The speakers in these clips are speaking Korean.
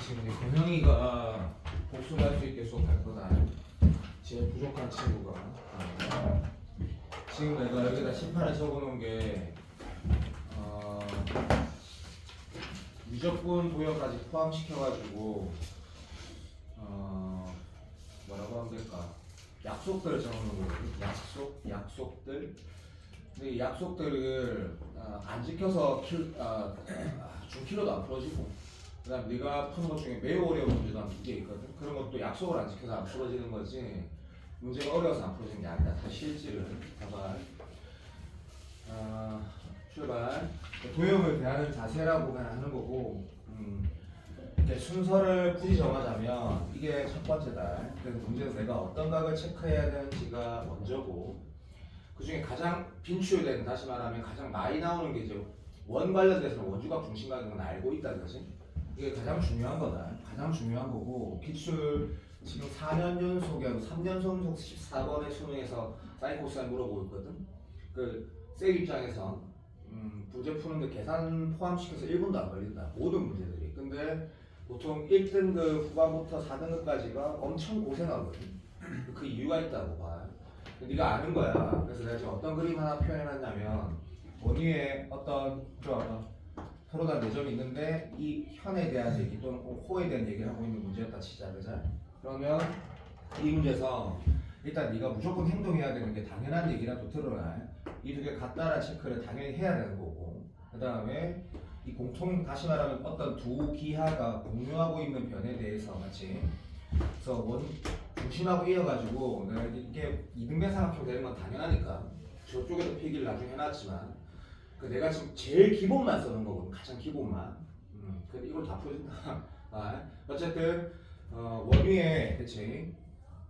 지금 권영이가 복수를 할 수 있게 수업할 거다. 제일 부족한 친구가. 지금 내가 여기다 심판을 적어놓은 게 무조건 도형까지 포함시켜가지고 뭐라고 하면 될까? 약속들을 적어놓은 거거든. 약속들. 근데 이 약속들을 안 지켜서 중키로도 안 풀어지고, 그다음 네가 푸는 것 중에 매우 어려운 문제도 한 2개 있거든. 그런 것도 약속을 안 지켜서 안 풀어지는 거지, 문제가 어려워서 안 풀어지는 게 아니다. 다 실질을 봐봐. 출발. 도형을 대하는 자세라고 그냥 하는 거고, 이렇게 순서를 굳이 정하자면 이게 첫 번째다. 그래서 문제에서 내가 어떤 각을 체크해야 되는지가 먼저고, 그 중에 가장 빈출된, 다시 말하면 가장 많이 나오는 게 이제 원 관련돼서는 원주각 중심각인 건 알고 있다는 거지. 이게 가장 중요한 거다. 가장 중요한 거고, 기출 지금 4년 연속에 3년 연속 14번의 수능에서 사인 코사인 물어보고 있거든. 쌤 입장에서 문제 푸는데 계산 포함시켜서 1분도 안 걸린다, 모든 문제들이. 근데 보통 1등급 후반부터 4등급까지가 엄청 고생하거든. 그 이유가 있다고 봐. 네가 아는 거야. 그래서 내가 지금 어떤 그림 하나 표현해놨냐면, 원위에 어떤 서로 다 내점이 있는데 이 현에 대한 얘기 또는 호에 대한 얘기를 하고 있는 문제였다 치자, 그죠? 그러면 이 문제에서 일단 네가 무조건 행동해야 되는 게 당연한 얘기라도 들어라. 이 두 개 같다라는 체크를 당연히 해야 되는 거고, 그 다음에 이 공통, 다시 말하면 어떤 두 기하가 공유하고 있는 변에 대해서 같이, 그래서 원 중심하고 이어가지고 내가 이게 이등변 삼각형 되는 건 당연하니까 저쪽에도 필기를 나중에 해놨지만, 내가 지금 제일 기본만 써놓은 거거든. 가장 기본만. 근데 이걸 다 풀어준다. 어쨌든 원위에 그치,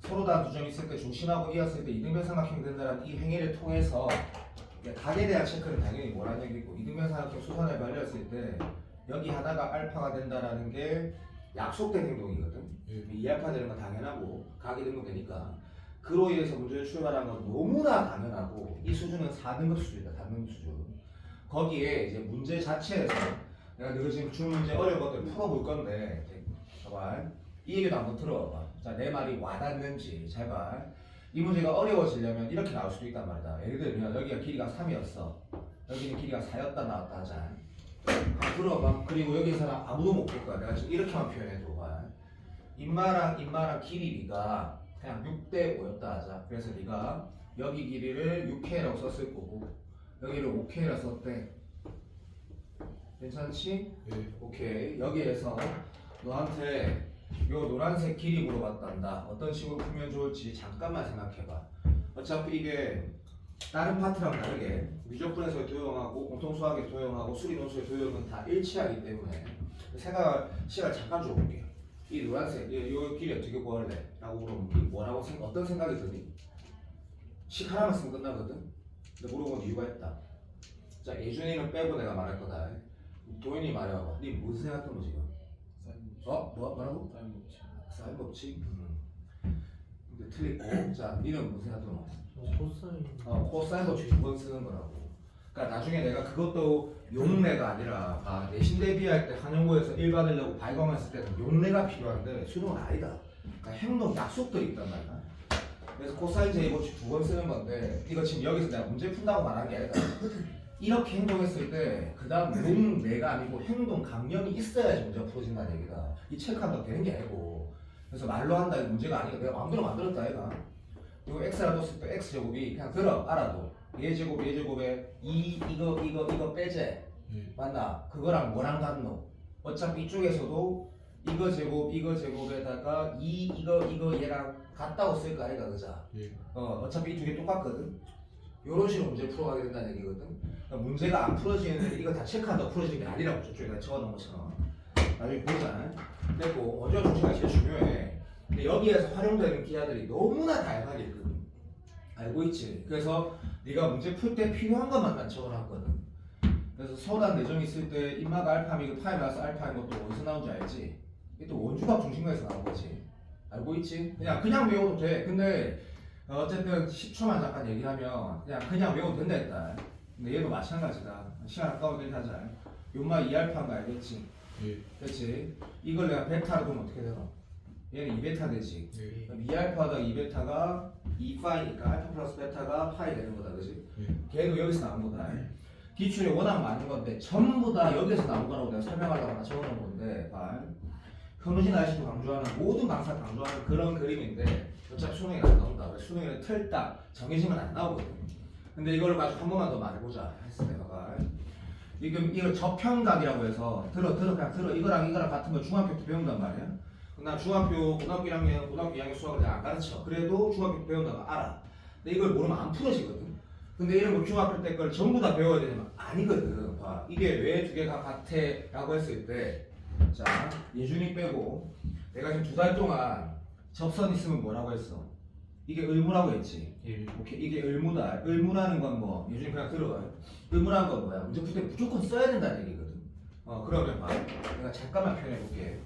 서로 다 두 점이 있을 때 중심하고 이었을 때 이등변 삼각형 된다는 이 행위를 통해서 각에 대한 체크는 당연히 뭐라는 얘기고, 이등변 삼각형 수선을 발렸을 때 여기 하나가 알파가 된다라는 게 약속된 행동이거든. 이 알파 되는 건 당연하고 각이 등록되니까, 그로 인해서 문제를 출발한 건 너무나 당연하고, 이 수준은 4등급 수준이다. 4등급 수준. 거기에 이제 문제 자체에서 내가 너희 지금 준 문제 어려운 것들 풀어볼 건데, 제발 이 얘기도 한번 들어봐. 자, 내 말이 와닿는지 제발. 이 문제가 어려워지려면 이렇게 나올 수도 있단 말이다. 예를 들면 여기가 길이가 3이었어. 여기는 길이가 4였다 나왔다 하자. 들어봐. 그리고 여기서는 아무도 못 볼 거야. 내가 지금 이렇게만 표현해도 봐. 인마랑 길이가 그냥 6대 5였다 하자. 그래서 네가 여기 길이를 6K라고 썼을 거고 여기를 5K라 썼대. 괜찮지? 네. 오케이. 여기에서 너한테 요 노란색 길이 물어봤단다. 어떤 식으로 풀면 좋을지 잠깐만 생각해봐. 어차피 이게 다른 파트랑 다르게 미적분에서의 도형하고 공통수학의 도형하고 수리논술의 도형은 다 일치하기 때문에 시간 잠깐 줘볼게. 이 노란색, 이 길이 어떻게 구할래? 라고 물어보면 뭐라고 어떤 생각이 드니? 식 하나만 쓰면 끝나거든? 근데 물어본 이유가 있다. 자, 예준이는 빼고 내가 말할 거다. 도현이 말해봐봐. 니 무슨 생각했던 거 지금? 뭐라고? 사인 법칙. 사인 법칙? 근데 틀리고. 자, 니는 무슨 생각했던 거? 코사인. 코사인 법칙 2번 쓰는 거라고. 그러니까 나중에 내가 그것도 용례가 아니라 내신 대비할 때 한영고에서 1 받으려고 발광했을 때는 용례가 필요한데 수능은 아니다. 그러니까 행동 약속들이 있단 말이야. 그래서 코사인 제 법칙 2번 쓰는 건데, 이거 지금 여기서 내가 문제 푼다고 말한 게 아니라 이렇게 행동했을 때 그 다음 용례가 아니고 행동 강령이 있어야지 문제가 풀어진다는 얘기다. 이 체크한다고 되는 게 아니고, 그래서 말로 한다 이 문제가 아니고 내가 마음대로 만들었다 얘가. 이거 x라 뒀을 때 x제곱이 그냥 들어 알아도 얘제곱에 이거 빼제. 맞나? 그거랑 뭐랑 같노? 어차피 이쪽에서도 이거 제곱에다가 이거 얘랑 같다고 쓸 거 아이가, 그자? 어차피 이 두 개 똑같거든. 요런 식으로 문제 풀어가게 된다는 얘기거든. 그러니까 문제가 안 풀어지는데 이거 다 체크한다고 풀어지는 게 아니라고, 저쪽에 내가 적어놓은 것처럼. 나중에 보자. 됐고, 원주각 중심이 제일 중요해. 근데 여기에서 활용되는 기하들이 너무나 다양하게 있거든. 알고 있지? 그래서 네가 문제 풀 때 필요한 것만 난 적어놨거든. 그래서 서단 내점이 있을 때 인마가 알파이고 파이 마이너스 알파인 것도 어디서 나온지 알지? 이게 또 원주각 중심각에서 나온 거지. 알고 있지? 그냥 외워도 돼. 근데 어쨌든 10초만 잠깐 얘기하면 그냥 외워도 된다 했다. 근데 얘도 마찬가지다. 시간 아까워 일단 하자. 요마 2알파인 거 알겠지? 예. 그렇지? 이걸 내가 베타로 보면 어떻게 되나? 얘는 2베타 되지. 예. 그럼 2알파다 2베타가 2파이니까 알파 플러스 베타가 파이 되는 거다, 그렇지? 예. 걔도 여기서 나온 거다. 기출이 워낙 많은 건데 전부 다 여기서 나온 거라고 내가 설명하려고 하나 적어놓은 건데, 현우진 아저씨도 강조하는 모든 강사 강조하는 그런 그림인데 어차피 수능에 안 나온다. 수능에는 틀딱 정해지면 안 나오거든. 근데 이걸 가지고 한 번만 더 말해보자 했어 내가. 이걸 저평각이라고 해서 그냥 들어 이거랑 같은 거 중학교 때 배운단 말이야. 나 고등학교 1학년 수학을 내가 안 가르쳐. 그래도 중학교 때 배운다고 알아. 근데 이걸 모르면 안 풀어지거든. 근데 이런 거 중학교 때 걸 전부 다 배워야 되냐면 아니거든. 봐. 이게 왜 두 개가 같아? 라고 했을 때, 자, 예준이 빼고 내가 지금 2달 동안 접선 있으면 뭐라고 했어? 이게 의무라고 했지. 예. 오케이, 이게 의무다. 의무라는 건 뭐? 예준이 그냥 들어가요. 의무라는 건 뭐야? 문제 풀 때 무조건 써야 된다는 얘기거든. 그러면 봐. 내가 잠깐만 표현해 볼게.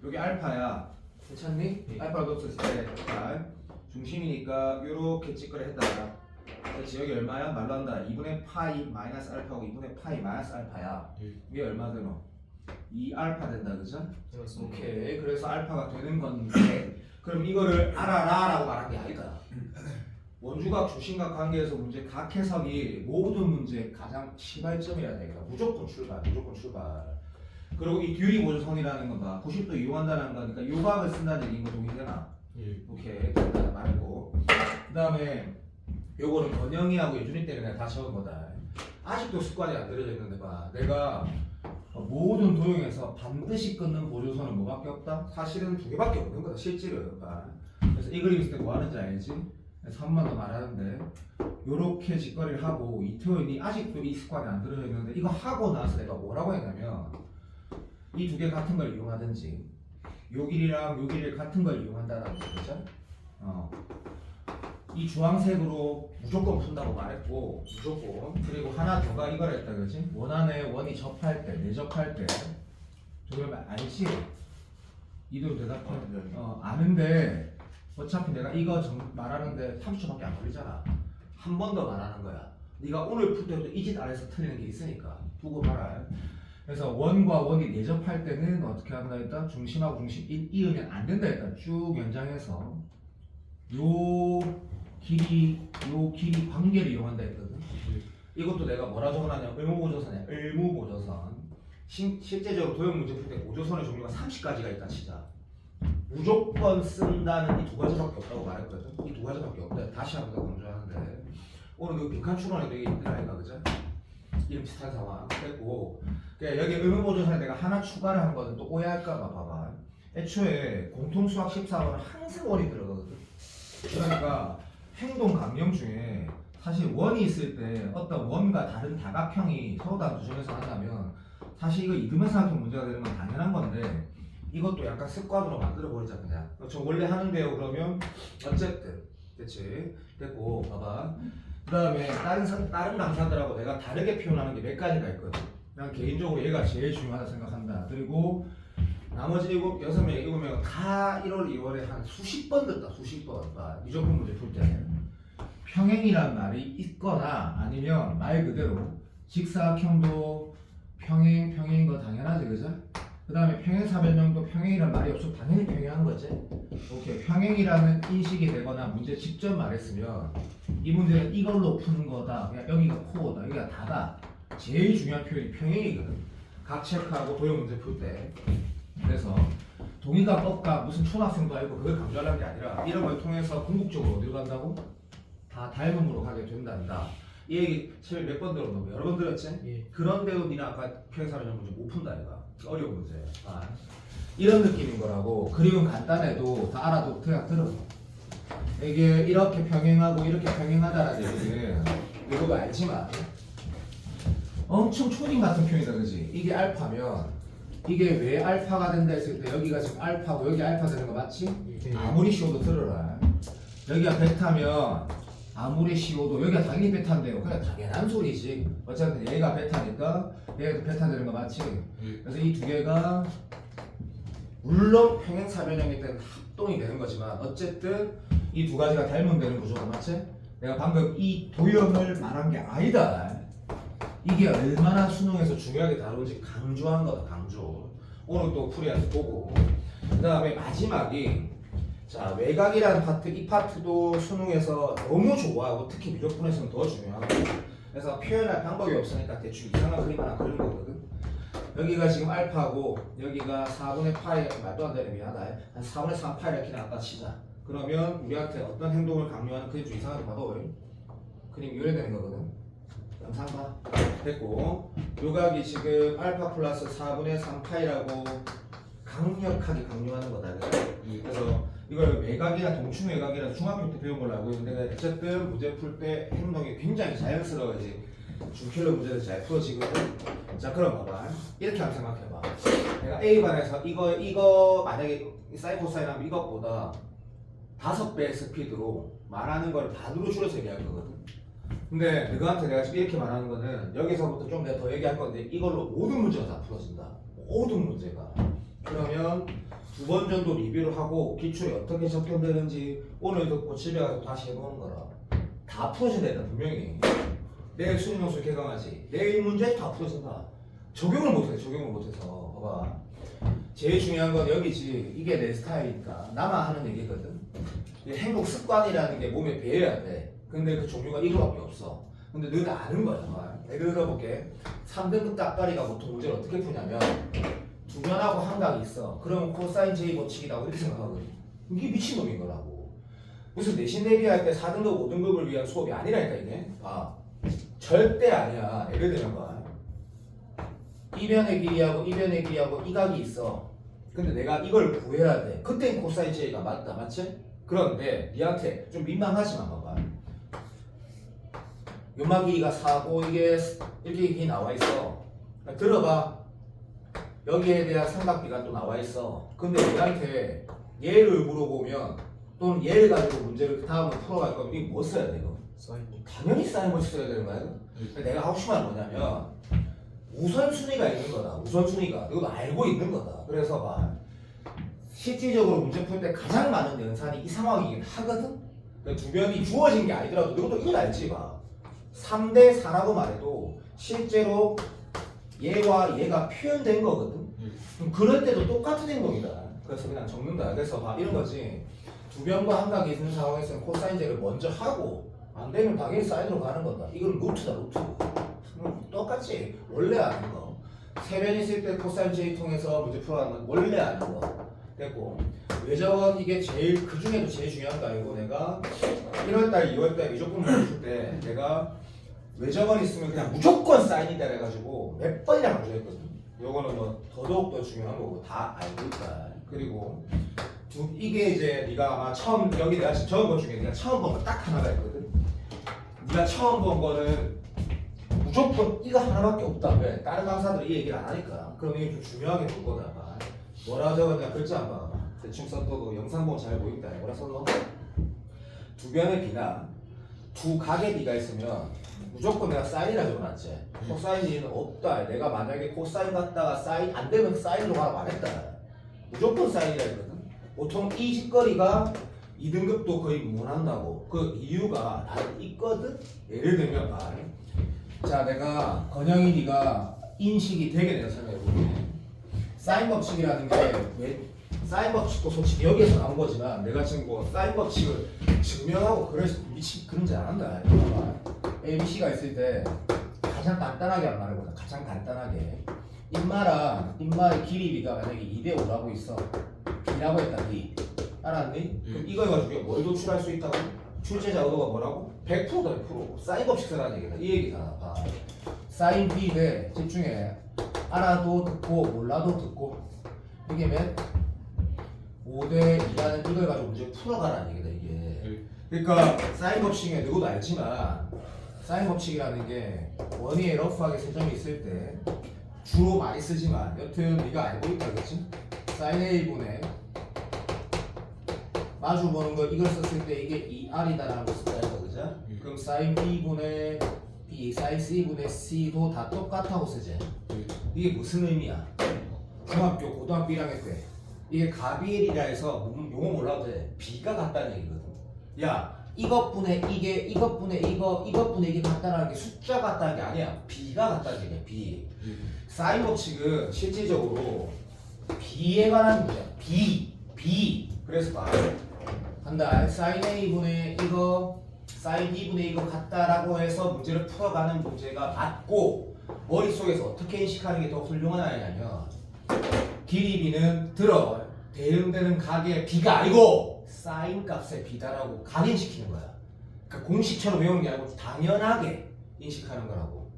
여기 알파야. 괜찮니? 예. 알파를 넣었을 때, 중심이니까 요렇게 찌끄려 했다가. 그렇지, 여기 얼마야? 말로 한다. 2분의 파이 마이너스 알파고 2분의 파이 마이너스 알파야. 예. 이게 얼마 되노? 2알파 된다, 그죠? 그렇습니다. 오케이. 그래서 알파가 되는 건데, 그럼 이거를 알아라라고 말한 게 아니다. 원주각 주심각 관계에서 문제 각 해석이 모든 문제 가장 시발점이라는 얘기다. 무조건 출발. 그리고 이 듀리 보조선이라는 건 봐. 90도 이용한다는 거니까 요각을 쓴다는 얘기인 거 동의되나? 예. 오케이. 된다 말고. 그 다음에 요거는 건영이하고 예준이 때문에 내가 다 적은 거다. 아직도 습관이 안 들여져 있는데 봐. 내가 모든 도형에서 반드시 끊는 보조선은 뭐밖에 없다? 사실은 2개밖에 없는 거다. 실제로 봐. 그래서 이 그림 있을 때 뭐 하는지 알지? 3만 더 말하는데 요렇게 짓거리를 하고 이태원이 아직도 이 습관이 안 들어져 있는데 이거 하고 나서 내가 뭐라고 했냐면 이 2개 같은 걸 이용하든지 요 길이랑 요 길이 같은 걸 이용한다라는 거죠. 이 주황색으로 무조건 푼다고 말했고 무조건. 그리고 하나 더가 이걸 했다 그러지? 원안에 원이 접할 때 내접할 때 저걸 알지? 이대로 대답해. 아는데 어차피 내가 이거 말하는데 30초밖에 안 걸리잖아. 한 번 더 말하는 거야. 네가 오늘 풀 때도 이 짓 안에서 틀리는 게 있으니까 두고 말아. 그래서 원과 원이 내접할 때는 어떻게 한다 했다? 중심하고 중심 이으면 안 된다 했다. 쭉 연장해서 요 길이 관계를 이용한다 했거든. 이것도 내가 뭐라 적어놨냐? 의무보조선이야. 의무보조선. 실제적으로 도형 문제 풀 때 보조선의 종류가 30가지가 있다 치자. 무조건 쓴다는 이 2가지밖에 없다고 말했거든. 이 2가지밖에 없다. 다시 한 번 더 강조하는데 오늘 그 빈칸 추론에 되게 힘든 아이가 그죠? 이런 비슷한 상황 됐고, 여기 의무보조선에 내가 하나 추가를 한 거는 또 오해할까봐 봐봐. 애초에 공통수학 14번은 항상 원이 들어가거든. 그러니까 행동 강령 중에 사실 원이 있을 때 어떤 원과 다른 다각형이 서로 다른 조정에서 한다면 사실 이거 이등변삼각형 문제가 되는 건 당연한 건데 이것도 약간 습관으로 만들어버리자 그냥. 저 원래 하는데요 그러면 어쨌든 그치 됐고 봐봐. 그 다음에 다른 강사들하고 내가 다르게 표현하는 게 몇 가지가 있거든. 난 개인적으로 얘가 제일 중요하다 생각한다. 그리고 나머지 6명 다 1월 2월에 한 수십 번 듣다. 수십 번. 미적분 문제 풀 때 평행이란 말이 있거나 아니면 말 그대로 직사각형도 평행인 거 당연하지 그죠? 그 다음에 평행사변형도 평행이란 말이 없으면 당연히 평행한 거지. 오케이. 평행이라는 인식이 되거나 문제 직접 말했으면 이 문제는 이걸로 푸는 거다. 그냥 여기가 코어다. 여기가 다다. 제일 중요한 표현이 평행이거든. 각 체크하고 도형 문제 풀 때. 그래서 동의가 뻑가 무슨 초등학생도 아니고 그걸 강조하려는 게 아니라 이런 걸 통해서 궁극적으로 어디로 간다고? 다 닮음으로 가게 된단다. 이 얘기 처음에 몇 번 들었노? 여러 번 들었지? 예. 그런데도 니는 아까 평행사변형 문제 못 푼다 이가. 어려운 문제. 이런 느낌인 거라고. 그림은 간단해도 다 알아도 그냥 들어. 이게 이렇게 평행하고 이렇게 평행하다라는 얘기는 이거 알지만 엄청 초딩 같은 표현이다 그지? 이게 알파면 이게 왜 알파가 된다 했을 때 여기가 지금 알파고 여기 알파 되는 거 맞지? 예. 아무리 쉬워도 들어라. 여기가 베타면 아무리 쉬워도 여기가 당연히 베타인데요. 그냥 당연한 소리지. 어쨌든 얘가 베타니까 얘가 베타 되는 거 맞지? 그래서 이 2개가 물론 평행사변형일 때는 합동이 되는 거지만 어쨌든 이 두 가지가 닮으면 되는 구조가 맞지? 내가 방금 이 도형을 말한 게 아니다. 이게 얼마나 수능에서 중요하게 다룬지 강조한 거다. 강조. 오늘 또 풀이한테 보고 그 다음에 마지막이 자 외곽이라는 파트. 이 파트도 수능에서 너무 좋아하고 특히 미적분에서는 더 중요하고 그래서 표현할 방법이 없으니까 대충 이상한 그림 하나 그린 거거든. 여기가 지금 알파고 여기가 4분의 파이 말도 안 되는 미안하다. 한 4분의 3 파이 이렇게 나왔다 치자. 그러면 우리한테 어떤 행동을 강요하는 그림 좀 이상하게 봐도 그림 요래되는 거거든. 영상 봐. 됐고 요각이 지금 알파 플러스 4분의 3 파이라고 강력하게 강요하는 거다. 그래서 이걸 외곽이나 동충 외곽이라 중학교 때 배운 걸로 알고 있는데 어쨌든 문제 풀 때 행동이 굉장히 자연스러워야지 중킬러 문제도 잘 풀어지거든. 자 그럼 봐봐. 이렇게 한번 생각해봐. 내가 A반에서 이거 만약에 사인 코사인 하면 이것보다 5배의 스피드로 말하는 걸 반으로 줄여서 얘기할 거거든. 근데 너한테 내가 지금 이렇게 말하는 거는 여기서부터 좀 내가 더 얘기할 건데 이걸로 모든 문제가 다 풀어진다. 모든 문제가. 그러면 2번 정도 리뷰를 하고 기출이 어떻게 적용되는지 오늘 듣고 집에 가서 다시 해보는 거라. 다 풀어진다 일단 분명히. 내일 수능 점수 개강하지. 내일 문제 다 풀어진다. 적용을 못해서. 봐봐. 제일 중요한 건 여기지. 이게 내 스타일이니까. 나만 하는 얘기거든. 행동 습관이라는 게 몸에 배어야 돼. 근데 그 종류가 이거밖에 없어. 근데 너희들 아는 거야. 예를 들어볼게. 3등급 딱다리가 보통 문제를 어떻게 푸냐면 두변하고 한각이 있어. 그러면 코사인 J 법칙이라고 이렇게 생각하거든. 이게 미친놈인 거라고. 무슨 내신 대비할 때 4등급, 5등급을 위한 수업이 아니라니까 이게. 절대 아니야. 예를 들면 봐. 이변의 길이하고 이변의 길이하고 이 각이 있어. 근데 내가 이걸 구해야 돼. 그땐 코사인 J가 맞다. 맞지? 그런데 니한테 좀 민망하지만 봐봐. 요마 길이가 4고 이게 이렇게 길이 나와 있어. 들어봐. 여기에 대한 삼각비가 또 나와 있어. 근데 얘한테 얘를 물어보면 또는 얘를 가지고 문제를 그 다음으로 풀어갈 거면 이거 뭐 써야 돼 이거? 당연히 사인 걸 써야 되는 거야. 내가 하고 싶은 말은 뭐냐면 우선순위가 있는 거다. 우선순위가. 이것도 알고 있는 거다. 그래서 봐. 실질적으로 문제 풀 때 가장 많은 연산이 이 상황이긴 하거든? 두 변이 주어진 게 아니더라도 너도 이걸 알지 봐. 3대 4라고 말해도 실제로 얘와 얘가 표현된 거거든? 그럼 그럴 때도 똑같은 행동이다. 그래서 그냥 적는다. 그래서 봐. 이런 거지. 두 변과 한각이 있는 상황에서는 코사인제를 먼저 하고 안 되면 당연히 사인으로 가는 거다. 이건 루트다, 루트. 똑같지. 원래 아는 거. 세 변 있을 때 코사인 J 통해서 문제 풀어가는 건 원래 아는 거. 됐고. 외적은 이게 제일, 그 중에도 제일 중요한 거 아니고 내가 1월달, 2월달 미적분 문제 풀 때 내가 외적은 있으면 그냥 무조건 사인이다 해가지고 몇 번이나 강조했거든. 요거는 뭐 더더욱 더 중요한 거고 다 알고 있다. 그리고 이게 이제 네가 아마 처음 여기 내가 지금 적은 것 중에 네가 처음 본 거 딱 하나가 있거든. 네가 처음 본 거는 무조건 이거 하나밖에 없다. 왜? 다른 강사들이 이 얘기를 안 하니까. 그럼 이게 좀 중요하게 볼 거다. 뭐라 적었냐 글자 안 봐. 대충 써도 영상 보면 잘 보인다. 뭐라 써도 두 변의 비나 두 각의 비가 있으면 무조건 내가 사인이라 적어놨지. 코사인 G는 없다. 내가 만약에 코사인 갔다가 사인 안 되면 사인으로 가라고 안 했다. 무조건 사인이라 했거든. 보통 이 짓거리가 2등급도 거의 무난한다고. 그 이유가 다 있거든. 예를 들면 봐. 자, 내가 건영이니가 인식이 되게 내가 설명해볼게. 사인 법칙이라는 게 왜 사인 법칙도 솔직히 여기에서 나온 거지만 내가 지금 뭐 사인 법칙을 증명하고 그래서 미친 그런 줄 안 한다. A, B, C가 있을 때 가장 간단하게 안 말해보자. 가장 간단하게 인마의 길이가 만약에 2대 5라고 있어. B라고 했다. B 알았니? 그럼 이거 가지고 뭘 도출할 수 있다고? 출제자 의도가 뭐라고? 100%다 100%. 사인 법칙 쓰라는 얘기다. 이 얘기잖아. 봐. 사인 B인데 집중해. 알아도 듣고 몰라도 듣고 이게 몇? 5대 2라는 이걸 가지고 문제 풀어가라는 얘기다 이게. 그러니까 사인 법칙에 누구도 알지만 사인 법칙이라는 게 원위에 러프하게 세 점이 있을 때 주로 많이 쓰지만 여튼 네가 알고 있다 그랬지? 사인 A분의 마주 보는 거 이걸 썼을 때 이게 2R이다라는 거 썼다 했어 그죠? 그럼 사인 B분의 B, 사인 C분의 C도 다 똑같다고 쓰지? 이게 무슨 의미야? 중학교, 고등학교 1학년 때 이게 가비엘이라 해서 용어 몰라도 돼. B가 같다는 얘기거든. 야 이것분의 이게 이것분의 이것분의 이게 같다라는 게 숫자 같다는 게 아니야. B가 같다는 얘기야. B. 사인 법칙은 실질적으로 B에 관한 문제야. B. 그래서 봐. 한다. 사인 A분의 이거 사인 B분의 이거 같다라고 해서 문제를 풀어가는 문제가 맞고 머릿속에서 어떻게 인식하는 게 더 훌륭한 아이냐면 길이 B는 들어 대응되는 각의 B가 아니고 사인 값의 B다라고 각인시키는 거야. 그러니까 공식처럼 외우는 게 아니고 당연하게 인식하는 거라고.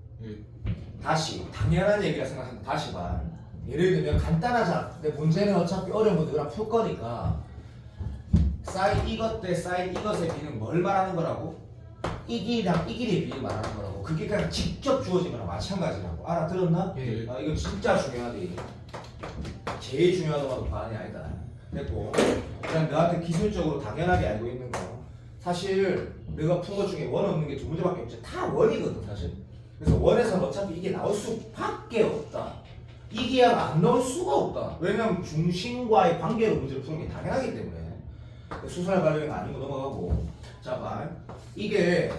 다시 당연한 얘기라 생각한다. 다시 봐. 예를 들면 간단하잖아. 근데 문제는 어차피 어려운 거 너랑 풀 거니까 사인 이것 대 사인 이것의 B는 뭘 말하는 거라고? 이 길이랑 이 길이의 B를 말하는 거라고. 그게 그냥 직접 주어진 거랑 마찬가지라고. 알아들었나? 예. 아, 이거 진짜 중요하대. 제일 중요하다고 반이 아니다. 됐고 그냥 너한테 기술적으로 당연하게 알고 있는 거 사실 내가 푼 것 중에 원 없는 게 두 문제밖에 없지. 다 원이거든 사실. 그래서 원에서는 어차피 이게 나올 수밖에 없다. 이게 안 나올 수가 없다. 왜냐면 중심과의 관계로 문제를 푸는 게 당연하기 때문에. 수선할 관련이 아닌 거 넘어가고. 자 봐. 이게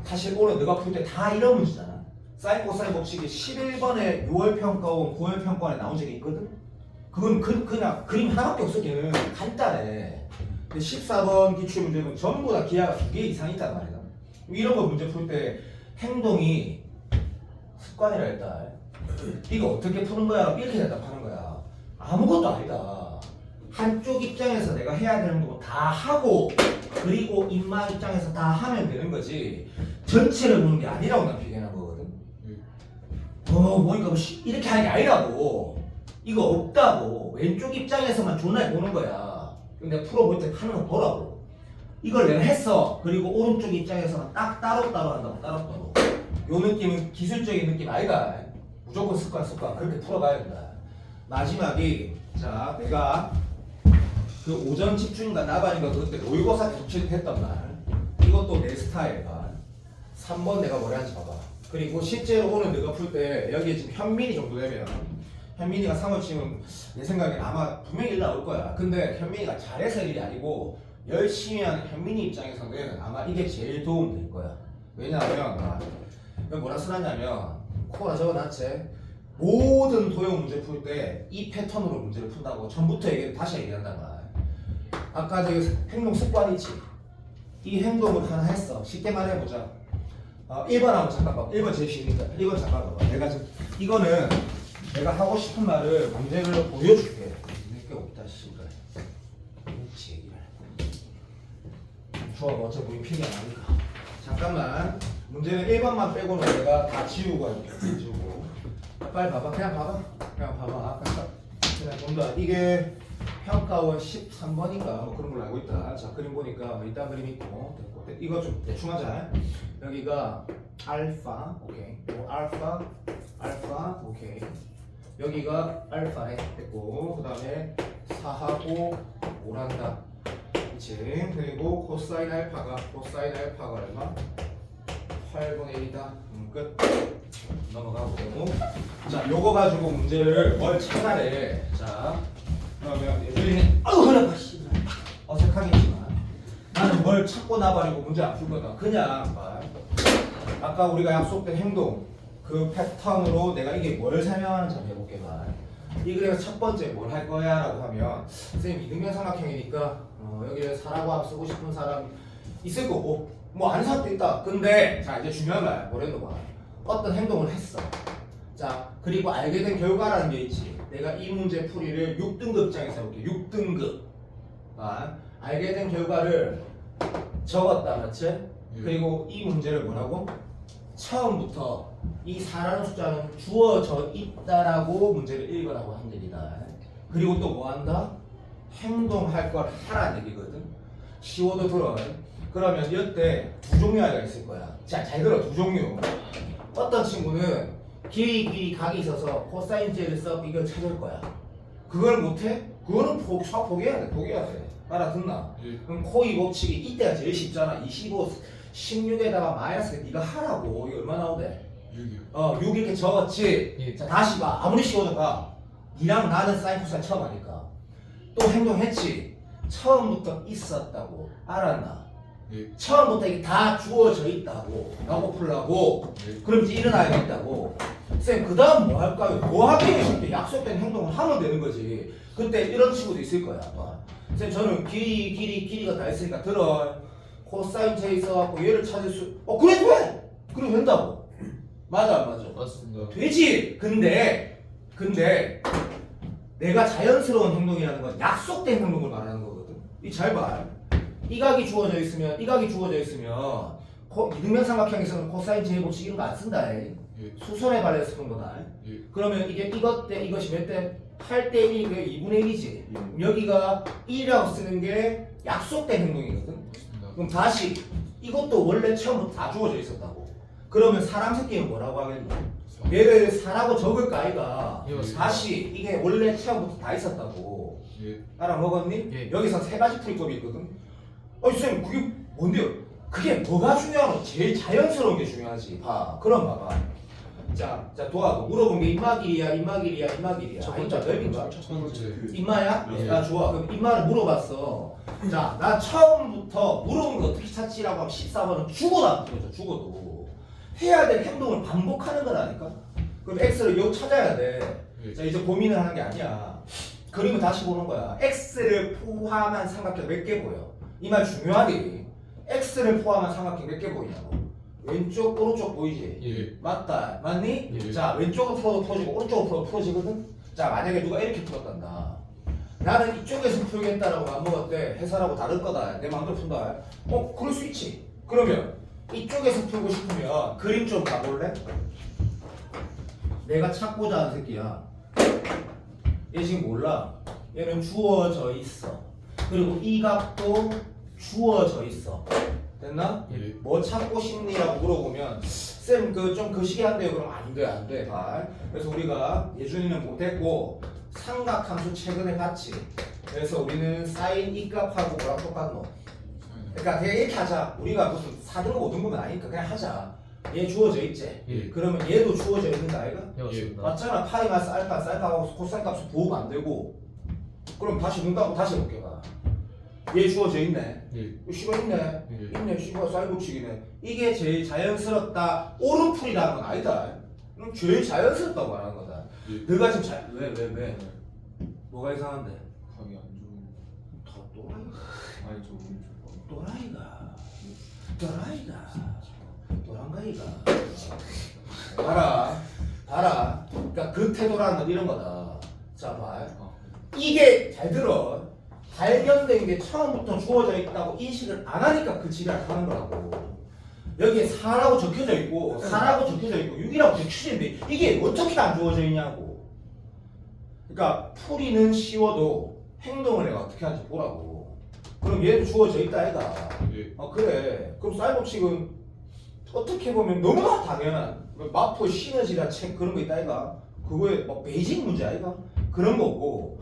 사실 오늘 내가 풀 때 다 이런 문제잖아. 사인 코사인 법칙이 11번에 6월 평가원 9월 평가원에 나온 적이 있거든. 그건 그냥 그림 하나밖에 없어. 걔는 간단해. 근데 14번 기출문제는 전부 다 기하가 2개 이상 있단 말이야. 이런 거 문제 풀 때 행동이 습관이라 했다. 이거 어떻게 푸는 거야? 이렇게 대답하는 거야. 아무것도 아니다. 한쪽 입장에서 내가 해야 되는 거 다 하고 그리고 인마 입장에서 다 하면 되는 거지 전체를 보는 게 아니라고 난 비교한 거거든. 뭐니까 뭐 이렇게 하는 게 아니라고. 이거 없다고. 왼쪽 입장에서만 존나 보는 거야. 내가 풀어볼 때 하는 거 보라고. 이걸 내가 했어. 그리고 오른쪽 입장에서만 딱 따로따로 한다고. 따로따로. 요 느낌은 기술적인 느낌 아니다. 무조건 습관 그렇게 풀어가야 된다. 마지막이 자 내가 그 오전 집중인가 나반인가 그때 모의고사 계속 했단 말. 이것도 내 스타일이야. 3번 내가 뭐라 하는지 봐봐. 그리고 실제로 오늘 내가 풀 때 여기에 지금 현민이 정도 되면 현민이가 3월 치면 내 생각엔 아마 분명히 1 나올 거야. 근데 현민이가 잘해서 1이 아니고 열심히 하는 현민이 입장에서는 아마 이게 제일 도움 될 거야. 왜냐하면 뭐라 쓰놨냐면 코라 적어놨지. 모든 도형 문제 풀 때 이 패턴으로 문제를 푼다고 전부터 다시 얘기한단 말이야. 아까 저기 행동 습관이지. 이 행동을 하나 했어. 쉽게 말해보자. 1번 한번 잠깐 봐. 1번 제일 쉬우니까 1번 잠깐 봐봐. 내가 지금 이거는 내가 하고 싶은 말을 문제를 보여줄게. 내게 없다 씨발. 뭉치 얘기를. 좋아 뭐 어차피 우리 필기 안 하니까. 잠깐만. 문제는 1번만 빼고는 내가 다 지우고 할게. 지우고. 빨리 봐봐. 그냥 봐봐. 아까 그냥 본다. 이게 평가원 13번인가 뭐 그런 걸로 알고 있다. 자 그림 보니까 뭐 이딴 그림 있고 됐고. 이거 좀 대충 하자. 여기가 알파 오케이. 알파 오케이. 여기가 알파네 됐고. 그 다음에 4하고 5란다. 그치. 그리고 코사인 알파가 얼마? 8분의 1이다. 끝. 넘어가고. 자 요거 가지고 문제를 뭘 찾아내. 자 그러면 예준이는 허락아 씨발 어색하겠지만 나는 뭘 찾고 나발이고 문제 안 풀 거다. 그냥 아까 우리가 약속된 행동 그 패턴으로 내가 이게 뭘 설명하는지 한번 해볼게. 이 그래서 첫 번째 뭘 할 거야 라고 하면 선생님 이등변 삼각형이니까 여기에 사라고 쓰고 싶은 사람 있을 거고 뭐 아는 사람도 있다. 근데 자 이제 중요한 거야. 뭐라는 거야. 어떤 행동을 했어. 자 그리고 알게 된 결과라는 게 있지. 내가 이 문제 풀이를 6등급 장에서 해볼게. 6등급. 알게 된 결과를 적었다. 맞지? 그리고 이 문제를 뭐라고? 처음부터 이 4라는 숫자는 주어져 있다라고 문제를 읽으라고 한 얘기다. 그리고 또 뭐 한다? 행동할 걸 하라는 얘기거든. 쉬워도 들어. 그러면 이때 두 종류 아이가 있을 거야. 자, 잘 들어. 두 종류. 어떤 친구는 길이 각이 있어서 코사인제를 써서 이걸 찾을 거야. 그걸 못해? 그거는 포기해야 돼. 알아듣나? 그럼 코이 법칙이 이때가 제일 쉽잖아. 25, 16에다가 마이너스 네가 하라고. 이게 얼마 나오대? 6이요. 6 이렇게 적었지? 예. 자, 다시 봐. 아무리 쉬워도 봐. 니랑 나는 사인 코사인 처음 하니까. 또 행동했지? 처음부터 있었다고. 알았나? 예. 처음부터 이게 다 주어져 있다고. 라고 풀라고. 예. 그럼 이제 일어나야겠다고. 쌤, 그 다음 뭐 할까요? 뭐 하기 쉽게 약속된 행동을 하면 되는 거지. 그때 이런 친구도 있을 거야. 아마. 쌤, 저는 길이가 다 있으니까 들어. 코사인 제 있어갖고 얘를 찾을 수. 그래, 돼! 그래, 된다고. 맞아, 안 맞아? 맞습니다. 되지. 근데 내가 자연스러운 행동이라는 건 약속된 행동을 말하는 거거든. 이 잘 봐. 이 각이 주어져 있으면 이등변삼각형에서는 코사인 제곱식 이런 거 안 쓴다. 예. 수선에 발라서 쓰는 거다. 예. 그러면 이게 이것 때 이것이 몇 대? 8대 1이 2분의 1이지. 여기가 1이라고 쓰는 게 약속된 행동이거든. 맞습니다. 그럼 다시 이것도 원래 처음부터 다 주어져 있었다고. 그러면 사람 새끼는 뭐라고 하겠니? 얘를 4라고 적을까 아이가? 예, 맞습니다. 다시 이게 원래 처음부터 다 있었다고. 예. 알아먹었니? 예. 여기서 세 가지 풀이법이 있거든. 선생님 그게 뭔데요? 그게 뭐가 중요하노? 제일 자연스러운 게 중요하지. 봐. 그럼 봐봐. 자 도와. 물어본 게 임마길이야. 첫 아니다, 넓인가? 첫 번째. 임마야? 예. 아 좋아. 그럼 임마를 물어봤어. 자, 나 처음부터 물어본 거 어떻게 찾지라고 하면 14번은 죽어도 안 풀어져. 죽어도. 해야 될 행동을 반복하는 거라니까. 그럼 x를 요 찾아야 돼. 예. 자, 이제 고민을 하는 게 아니야. 그림을 다시 보는 거야. x를 포함한 삼각형 몇 개 보여? 이 말 중요하지. x를 포함한 삼각형 몇 개 보이냐고. 왼쪽, 오른쪽 보이지? 예. 맞다. 맞니? 예. 자, 왼쪽으로 풀어도 풀어지고 오른쪽으로 풀어도 풀어지거든? 자, 만약에 누가 이렇게 풀었단다. 나는 이쪽에서 풀겠다라고 맘먹었대. 해설하고 다를 거다. 내 마음대로 푼다. 그럴 수 있지. 그러면 이쪽에서 풀고 싶으면 그림 좀 봐볼래? 내가 찾고자 하는 새끼야. 얘 지금 몰라. 얘는 주어져 있어. 그리고 이 값도 주어져 있어. 됐나? 예. 뭐 찾고 싶니라고 물어보면 쌤 그 좀 거시기 한데요. 그럼 안 돼. 그래서 우리가 예준이는 못했고 삼각함수 최근에 봤지. 그래서 우리는 사인 이 값하고 뭐랑 똑같노? 그러니까 그냥 이렇게 하자. 우리가 무슨 4등급 5등급은 아니니까 그냥 하자. 얘 주어져 있지? 예. 그러면 얘도 주어져 있는 거 아이가? 예, 맞습니다. 맞잖아. 파이 마이너스 알파 쌀파하고 코사인 값을 보호가 안 되고. 그럼 다시 눈 감고 다시 해볼게 봐. 얘 주어져 있네. 예. 씨발 있네. 예. 있네. 씨발 쌀국식이네. 이게 제일 자연스럽다. 오른풀이라는 건 아니다. 그럼 제일 자연스럽다고 말하는 거다. 예. 너가 지금 왜? 뭐가 이상한데? 각이 안 좋은. 다 또라이가. 아니 저 오른쪽. 또라이가. 봐라. 그러니까 그 태도라는 건 이런 거다. 자, 봐. 아. 이게 잘 들어. 발견된 게 처음부터 주어져 있다고 인식을 안 하니까 그 지랄 하는 거라고. 여기에 4라고 적혀져 있고 6이라고 적혀져 있는데 이게 어떻게 안 주어져 있냐고. 그러니까 풀이는 쉬워도 행동을 내가 어떻게 하는지 보라고. 그럼 얘도 주어져 있다 아이가. 예. 그래. 그럼 쌀국식은 어떻게 보면 너무나 당연한 마포 시너지라 책 그런 거 있다 아이가. 그거에 막 베이직 문제 아이가. 그런 거고.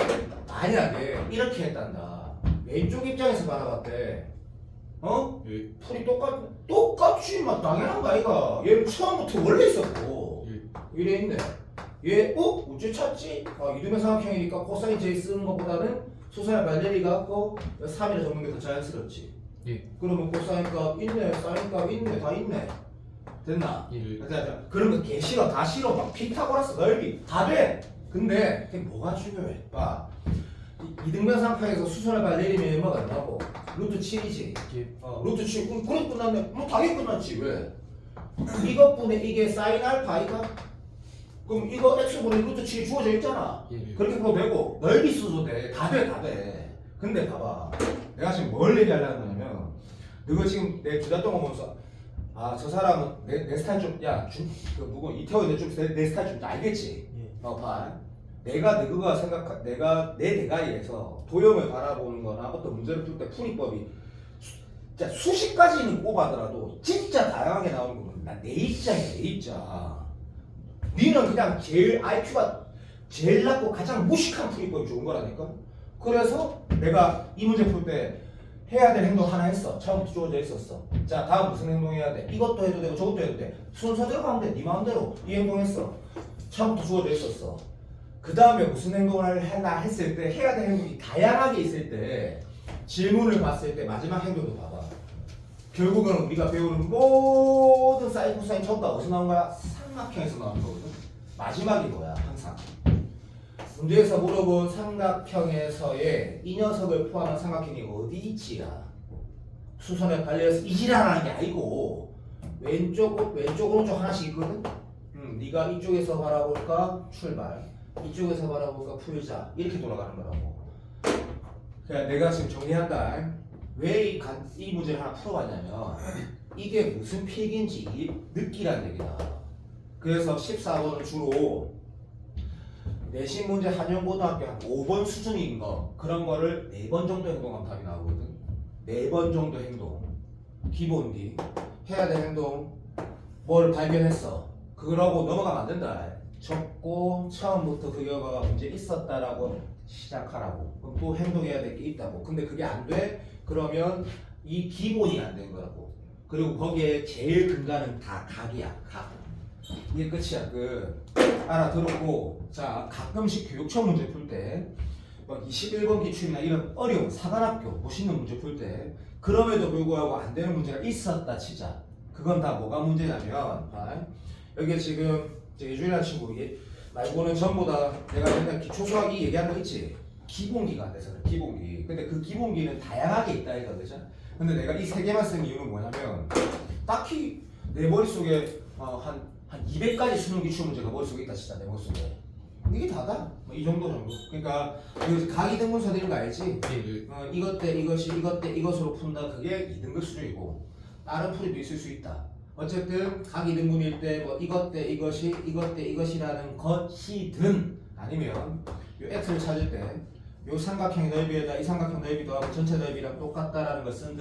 만약에 이렇게 했단다. 왼쪽 입장에서 바라봤대. 예. 풀이 똑같이 막 당연한 거 아이가. 얘는 처음부터 원래 있었고. 예. 이래 있네. 얘 어째 찾지? 이등변 삼각형이니까 코사인 J 쓰는 것보다는 수선의 발레리 갖고 3이라 적는 게 더 자연스럽지. 예. 그러면 코사인 값 있네, 사인 값 있네, 다 있네. 됐나? 예. 자, 그런 거 개 싫어, 다 싫어. 막 피타고라스 넓이 다 돼. 근데 그게 뭐가 중요해? 봐. 이등변 삼각형에서 수선을 발레리면 얼마가 된다고? 루트 7이지. 예. 루트 7. 그래 끝났네. 뭐 당연히 끝났지. 왜? 이것분의 이게 사인 알파이가? 그럼 이거 x분의 루트 7이 주어져 있잖아. 예. 그렇게 풀어도 되고 넓이 써도 돼. 다 돼. 근데 봐봐. 내가 지금 뭘 얘기하려는 거냐면 너가 지금 내 두 달 동안 보면서 저 사람은 내 스타일 좀 누구 이태원 내 스타일 좀 알겠지? 봐. 내가 내 대가리에서 도형을 바라보는 거나 어떤 문제를 풀 때 풀이법이 진짜 수십 가지는 꼽아더라도 진짜 다양하게 나오는 거는 내 입장이야, 내 입장. 니는 그냥 제일 IQ가 제일 낮고 가장 무식한 풀이법이 좋은 거라니까. 그래서 내가 이 문제 풀 때 해야 될 행동 하나 했어. 처음부터 주어져 있었어. 자, 다음 무슨 행동 해야 돼? 이것도 해도 되고 저것도 해도 돼. 순서대로 가면 돼. 네 마음대로 이 행동 했어. 처음부터 주어져 있었어. 그 다음에 무슨 행동을 하나 했을 때 해야 될 행동이 다양하게 있을 때 질문을 봤을 때 마지막 행동도 봐봐. 결국은 우리가 배우는 모든 사인, 코사인 전부 다 어디서 나온 거야? 삼각형에서 나온 거거든. 마지막이 뭐야? 항상. 문제에서 물어본 삼각형에서의 이 녀석을 포함한 삼각형이 어디 있지야? 수선에 발려서 이지라는 게 아니고 왼쪽 오른쪽 하나씩 있거든. 네가 이쪽에서 바라볼까? 출발. 이쪽에서 바라볼까? 풀자. 이렇게 돌아가는 거라고. 그냥 내가 지금 정리한다. 왜 이 문제를 하나 풀어봤냐면 이게 무슨 필기인지 느끼란 얘기다. 그래서 14번은 주로 내신 문제 한영고등학교 한 5번 수준인 거 그런 거를 4번 정도 행동하면 답이 나오거든. 4번 정도 행동. 기본기. 해야 될 행동. 뭘 발견했어. 그러고 넘어가면 안 된다. 적고 처음부터 그 결과가 문제 있었다라고 시작하라고. 그럼 또 행동해야 될 게 있다고. 근데 그게 안 돼? 그러면 이 기본이 안 된 거라고. 그리고 거기에 제일 근간은 다 각이야. 각. 이게 끝이야. 알아들었고, 자 가끔씩 교육청 문제 풀 때 막 21번 기출이나 이런 어려운 사관학교 멋있는 문제 풀 때 그럼에도 불구하고 안 되는 문제가 있었다 치자. 그건 다 뭐가 문제냐면 여기 지금 예준이라는 친구 이게 말고는 전부 다 내가 맨날 기초수학이 얘기한 거 있지. 기본기가 안 돼서 그래. 기본기. 근데 그 기본기는 다양하게 있다 이거 그죠? 근데 내가 이 세 개만 쓴 이유는 뭐냐면 딱히 내 머릿속에 한 200가지 수능 기출 문제가 머릿속에 있다 진짜 내 머릿속에. 이게 다다. 이 정도. 그러니까 각 2등분 서되는 거 알지? 이것 때 이것이 이것 때 이것으로 푼다. 그게 2등급 수준이고 다른 풀이도 있을 수 있다. 어쨌든 각 2등분일 때 뭐 이것 때 이것이 이것 때 이것이라는 것이든 아니면 요 x를 찾을 때 요 삼각형의 넓이에다 이 삼각형 넓이 더하고 전체 넓이랑 똑같다라는 걸 쓴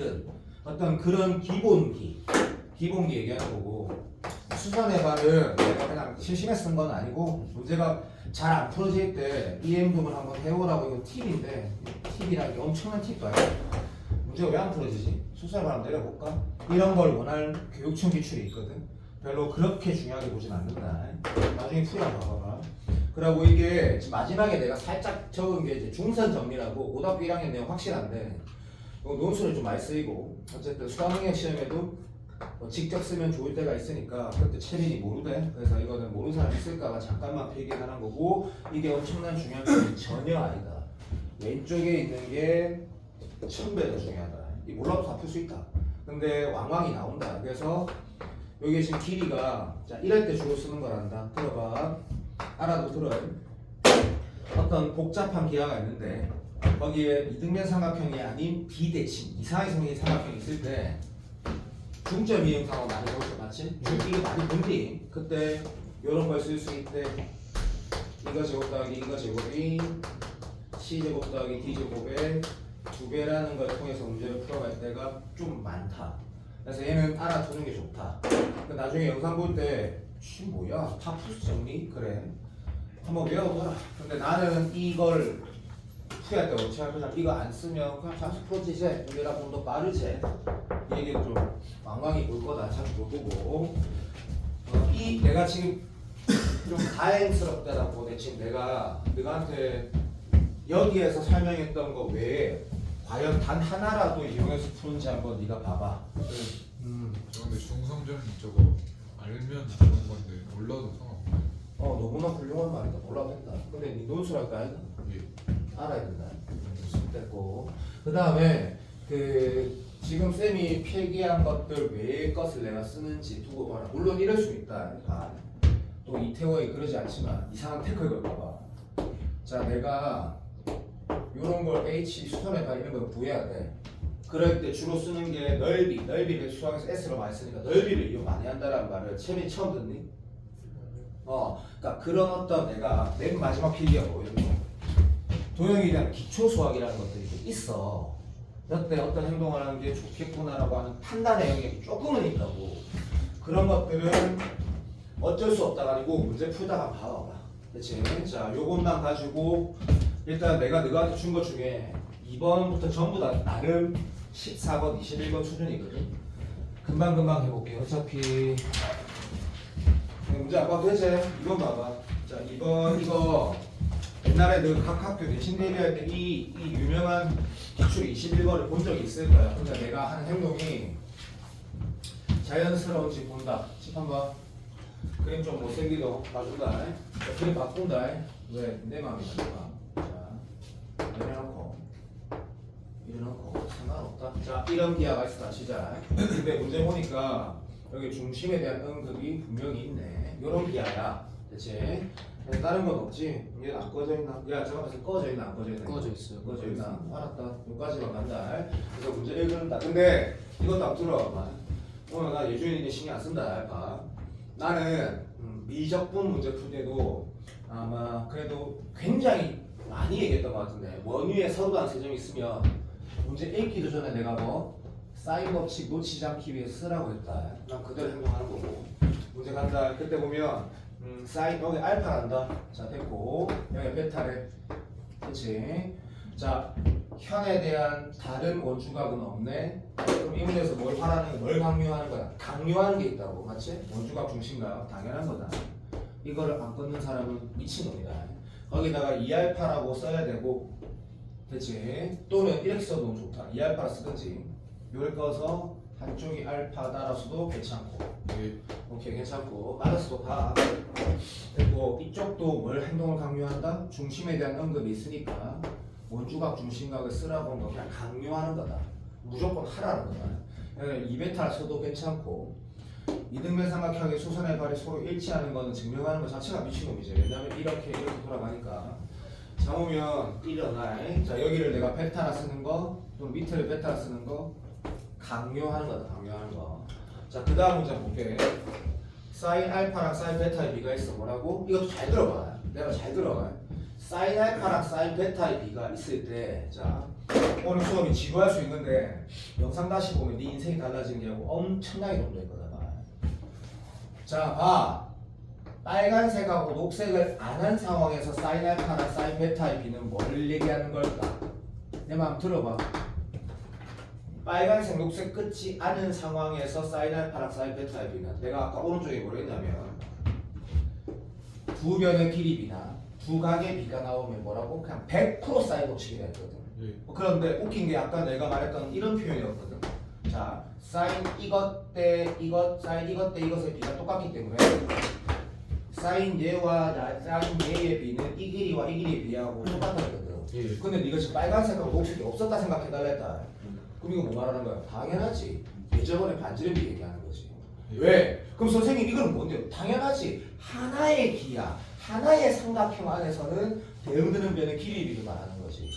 어떤 그런 기본기 얘기하는 거고 수선의 발은 내가 그냥 심심해서 쓴 건 아니고 문제가 잘 안 풀어질 때 이 행동을 한번 해보라고. 이거 팁인데 팁이라는 게 엄청난 팁도 아니고 문제가 왜 안 풀어지지? 수선의 발 한번 내려볼까? 이런 걸 원할 교육청 기출이 있거든. 별로 그렇게 중요하게 보진 않는다. 나중에 풀이 한번 봐봐봐. 그리고 이게 지금 마지막에 내가 살짝 적은 게 이제 중선 정리라고 고등학교 1학년 내용 확실한데 이거 논술에 좀 많이 쓰이고 어쨌든 수학능력 시험에도 직접 쓰면 좋을 때가 있으니까 그때 체민이 모르대. 그래서 이거는 모르는 사람이 쓸까봐 잠깐만 필기하는 거고 이게 엄청난 중요한 게 전혀 아니다. 왼쪽에 있는 게 1000배 더 중요하다. 이 몰라도 다 풀 수 있다. 근데 왕왕이 나온다. 그래서 여기 지금 길이가 자 이럴 때 주로 쓰는 거란다. 들어봐. 알아도 들어요. 어떤 복잡한 기하가 있는데 거기에 이등변 삼각형이 아닌 비대칭 이상하게 생긴 삼각형이 있을 때 중점 이응상으로 많이 배웠어. 맞지? 이게 많이 본디. 그때 이런 걸 쓸 수 있대. 이거 제곱 더하기 이거 제곱이 C제곱 더하기 D제곱의 2배라는 걸 통해서 문제를 풀어갈 때가 좀 많다. 그래서 얘는 알아두는 게 좋다. 나중에 영상 볼 때 뭐야? 파푸스 정리? 그래. 한번 외워둬라. 근데 나는 이걸 풀이할 때 어떻게 할 거냐? 이거 안 쓰면 그냥 잠수 풀어지지. 문제라 좀 더 빠르지. 이 얘기는 좀 왕왕이 볼 거다. 자주 볼 거고. 이 내가 지금 좀 다행스럽다라고 지금 내가 너한테 여기에서 설명했던 거 외에 과연 단 하나라도 이용해서 푸는지 한번 네가 봐봐. 근데 중성전이 저거 알면 좋은 건데 몰라도 상관없나요? 너무나 훌륭한 말이다. 몰라도 된다. 근데 네 논술할 거 아니다. 예. 알아야 된다. 됐고. 그 다음에 지금 쌤이 필기한 것들 외의 것을 내가 쓰는지 두고 봐라. 물론 이럴 수 있다. 또 이태원이 그러지 않지만 이상한 태클 걸까봐. 자, 내가 이런 걸 H 수선에 가리는 걸 구해야 돼. 그럴 때 주로 쓰는 게 넓이를 수학에서 S로 많이 쓰니까 넓이를 이용 많이 한다라는 말을 채민이 처음 듣니? 그러니까 그런 어떤 내가 맨 마지막 필기가 뭐 이런 거. 도형에 대한 기초 수학이라는 것들이 있어. 이때 어떤 행동을 하는 게 좋겠구나라고 하는 판단의 영역이 조금은 있다고. 그런 것들은 어쩔 수 없다가 아니고 문제 풀다가 봐봐. 그치? 자, 요것만 가지고 일단 내가 너한테 준 것 중에 2번부터 전부 다 나름 14번, 21번 수준이거든. 금방 해볼게. 어차피 문제 안 봐도 되지? 이건 봐봐. 자, 2번 이거 옛날에 그 각 학교 내신 대비할 때 이 유명한 기출 21번을 본 적이 있을 거야. 그러니까 내가 하는 행동이 자연스러운지 본다. 집 한번 그림 좀 못생기도 봐준다. 자, 그림 바꾼다. 왜? 내 마음이다. 내 마음. 자, 이래놓고 상관없다. 자, 이런 기하가 있어. 시작. 근데 문제 보니까 여기 중심에 대한 언급이 분명히 있네. 이런 기하야. 그치? 다른 건 없지? 얘는 안 꺼져 있나? 야, 잠깐만, 꺼져 있나? 안 꺼져 있나? 꺼져 있어요. 꺼져 있나? 알았다. 여기까지만 간다. 그래서 문제 읽는다. 근데 이것도 안 들어. 오늘 나 예준이는 신경 안 쓴다. 봐. 나는 미적분 문제 풀 때도 아마 그래도 굉장히 많이 얘기했던 것 같은데 원위에 서로단 세점이 있으면 문제 읽기도 전에 내가 뭐 사인 법칙 놓치지 않기 위해 쓰라고 했다. 난 그대로 행동하는 거고 문제 간다. 그때 보면 사인 여기 알파란다. 자 됐고 여기 베타래. 그치? 자 현에 대한 다른 원주각은 없네. 그럼 이 문제에서 뭘 하라는 뭘 강요하는 거야? 강요하는 게 있다고. 맞지? 원주각 중심각 당연한 거다. 이거를 안 끊는 사람은 미친놈이다. 거기다가 2알파라고 써야 되고 됐지? 또는 이렇게 써도 너무 좋다. 2알파를 쓰든지 요를 꺼서 한쪽이 알파다라서도 괜찮고 예. 오케이 괜찮고 알아서도 봐. 그리고 이쪽도 뭘 행동을 강요한다? 중심에 대한 언급이 있으니까 원주각 중심각을 쓰라고 하는 거 그냥 강요하는 거다. 무조건 하라는 거다. 그러니까 2베타를 써도 괜찮고 이등변 삼각형의 수선의 발이 서로 일치하는 거는 증명하는 것 자체가 미친놈이지. 왜냐면 이렇게 돌아가니까 자 보면 일어나. 자 여기를 내가 베타라 쓰는 거 또는 밑에를 베타라 쓰는 거 강요하는 거다. 강요하는 거. 자 그 다음 문제 볼게. 사인 알파랑 사인 베타의 비가 있어. 뭐라고? 이것도 잘 들어봐. 내가 잘 들어봐. 사인 알파랑 사인 베타의 비가 있을 때 자 오늘 수업이 지루할 수 있는데 영상 다시 보면 네 인생이 달라지는 게 엄청나게 nom도일 거다. 자 봐. 빨간색하고 녹색을 안 한 상황에서 사인 알파나 사인 베타의 비는 뭘 얘기하는 걸까? 내 마음 들어봐. 빨간색 녹색 끝이 않은 상황에서 사인 알파랑 사인 베타의 비는 내가 아까 오른쪽에 뭐라 했냐면 두 변의 길이 비나 두 각의 비가 나오면 뭐라고? 그냥 100% 사인 법칙이라 했거든. 예. 그런데 웃긴 게 아까 내가 말했던 이런 표현이었거든. 자, 사인 이것 대 이것, 사인 이것 대 이것의 비가 똑같기 때문에 사인 얘와 사인 얘의 비는 이 길이와 이 길이의 비하고 똑같거든. 예. 근데 네가 지금 빨간색하고 녹색이 없었다 생각해달라 했다. 그럼 이거 뭐 말하는 거야? 당연하지. 예전에 반지름비 얘기하는 거지. 예. 왜? 그럼 선생님 이건 뭔데요? 당연하지. 하나의 기야, 하나의 삼각형 안에서는 대응되는 변의 길이비를 말하는 거지.